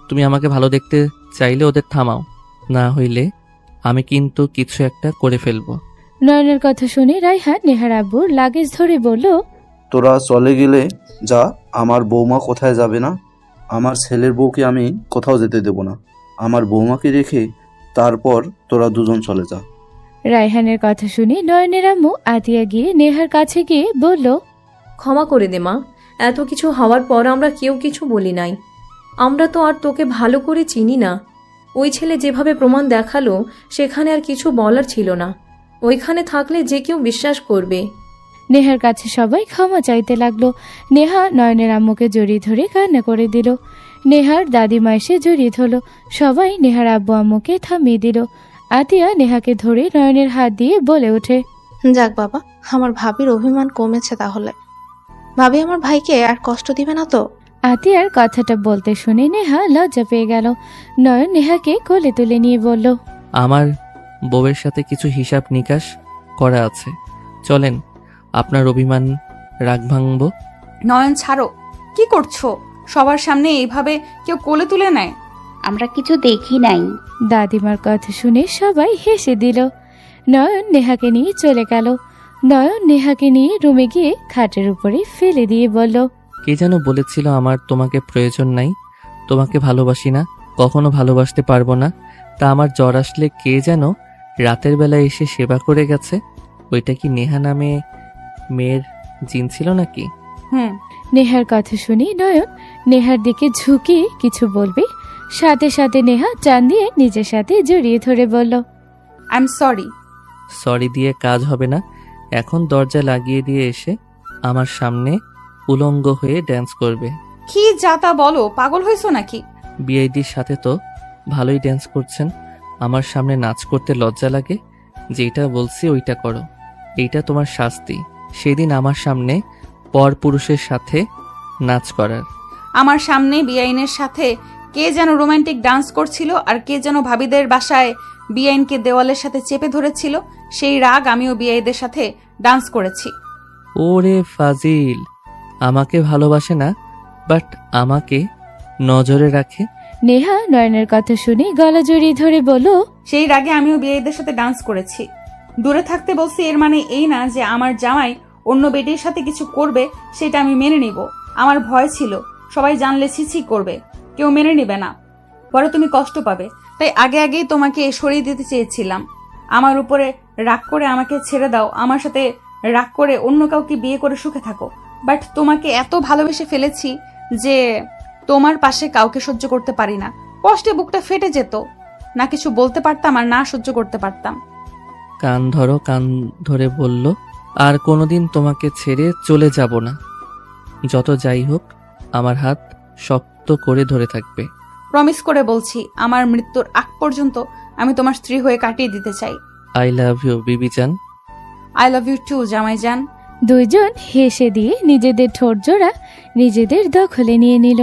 তুমি আমাকে ভালো দেখতে চাইলে ওদের থামাও, না হইলে আমি কিন্তু কিছু একটা করে ফেলবো। নয়নের কথা শুনে রায়হান নেহার আব্বুর লাগেজ ধরে বলল, তোরা চলে গেলে যা, আমার বৌমা কোথায় যাবে না? আমার ছেলের বউকে আমি কোথাও যেতে দেব না। আমার বৌমাকে রেখে তারপর তোরা দুজন চলে যা। রায়হানের কথা শুনে নয়নের আম্মু আতিয়া গিয়ে নেহার কাছে গিয়ে বলল, ক্ষমা করে দে মা, এত কিছু হওয়ার পর আমরা কেউ কিছু বলি নাই। আমরা তো আর তোকে ভালো করে চিনি না। ওই ছেলে যেভাবে প্রমাণ দেখালো সেখানে আর কিছু বলার ছিল না। ওইখানে থাকলে যে কেউ বিশ্বাস করবে। নেহার কাছে সবাই ক্ষমা চাইতে লাগলো। নেহা নয়নের আম্মুকে জড়িয়ে ধরে কান্না করে দিল। নেহার দাদিমা এসে জড়িয়ে ধরল। সবাই নেহার আব্বু আম্মুকে থামিয়ে দিল। আতিয়া নেহাকে ধরে নয়নের হাত দিয়ে বলে ওঠে, যাক বাবা, আমার ভাবির অভিমান কমেছে তাহলে। ভাবি আমার ভাইকে আর কষ্ট দিবে না তো? আতিয়ার কথাটা বলতে শুনে নেহা লজ্জা পেয়ে গেল। নয়ন নেহাকে কোলে তুলে নিয়ে বলল, আমার বউয়ের সাথে কিছু হিসাব নিকাশ করা আছে, চলেন আপনার অভিমান রাগ ভাঙবো। নয়ন ছাড়ো, কি করছো? সবার সামনে এইভাবে কেউ কোলে তুলে নেয়? আমরা কিছু দেখি নাই। দাদিমার কথা শুনে সবাই হেসে দিল। নয়ন নেহাকে নিয়ে চলে গেল। নয়ন নেহাকে নিয়ে রুমে গিয়ে খাটের উপরে ফেলে দিয়ে বলল, কে যেন বলেছিল আমার তোমাকে প্রয়োজন নাই, তোমাকে ভালোবাসি না, কখনো ভালোবাসতে পারবো না। তা আমার জ্বর আসলে কে যেন রাতের বেলা এসে সেবা করে গেছে। ওইটা কি নেহা নামে মেয়ের জিন ছিল নাকি? নেহার কথা শুনে নয়ন নেহার দিকে ঝুঁকে কিছু বলবে, সাথে সাথে নেহা টান দিয়ে নিজের সাথে জড়িয়ে ধরে বলল, আই এম সরি। সরি দিয়ে কাজ হবে না। এখন দরজা লাগিয়ে দিয়ে এসে আমার সামনে উলঙ্গ হয়ে ড্যান্স করবে। কি যা তা বলো, পাগল হয়েছো নাকি? বিআইডির সাথে তো ভালোই ড্যান্স করছেন, আমার সামনে নাচ করতে লজ্জা লাগে? যেটা বলছি ওইটা করো, এইটা তোমার শাস্তি। সেদিন আমার সামনে পরপুরুষের সাথে নাচ করার। আমার সামনে বিআইনের সাথে কে যেন রোমান্টিক ডান্স করছিল, আর কে যেন ভাবিদের বাসায় বিআইনকে দেওয়ালের সাথে চেপে ধরেছিল। সেই রাগ আমিও বিআইদের সাথে ডান্স করেছি। ওরে ফাজিল, আমাকে ভালোবাসে না, বাট আমাকে নজরে রাখে। নেহা নয়নের কথা শুনে গলা জড়িয়ে ধরে বলল, সেই রাগে আমিও বিআইদের সাথে ডান্স করেছি। দূরে থাকতে বলছি, এর মানে এই না যে আমার জামাই অন্য বেটির সাথে কিছু করবে সেটা আমি মেনে নিব। আমার ভয় ছিল সবাই জানলে ছিছি করবে, কেউ মেনে নিবে না, পরে তুমি কষ্ট পাবে। তাই আগে আগেই তোমাকে সরিয়ে দিতে চেয়েছিলাম। আমার উপরে রাগ করে আমাকে ছেড়ে দাও, আমার সাথে রাগ করে অন্য কাউকে বিয়ে করে সুখে থাকো। বাট তোমাকে এত ভালোবেসে ফেলেছি যে তোমার পাশে কাউকে সহ্য করতে পারি না। কষ্টে বুকটা ফেটে যেত, না কিছু বলতে পারতাম আর না সহ্য করতে পারতাম। কান ধরে বলল, আর কোনোদিন তোমাকে ছেড়ে চলে যাব না। যত যাই হোক আমার হাত শক্ত করে ধরে থাকবে। প্রমিস করে বলছি, আমার মৃত্যুর আগ পর্যন্ত আমি তোমার স্ত্রী হয়ে কাটিয়ে দিতে চাই। আই লাভ ইউ বিবি জান। আই লাভ ইউ টু জামাই জান। দুইজন হেসে দিয়ে নিজেদের ঠোঁট জোড়া নিজেদের দখলে নিয়ে নিল।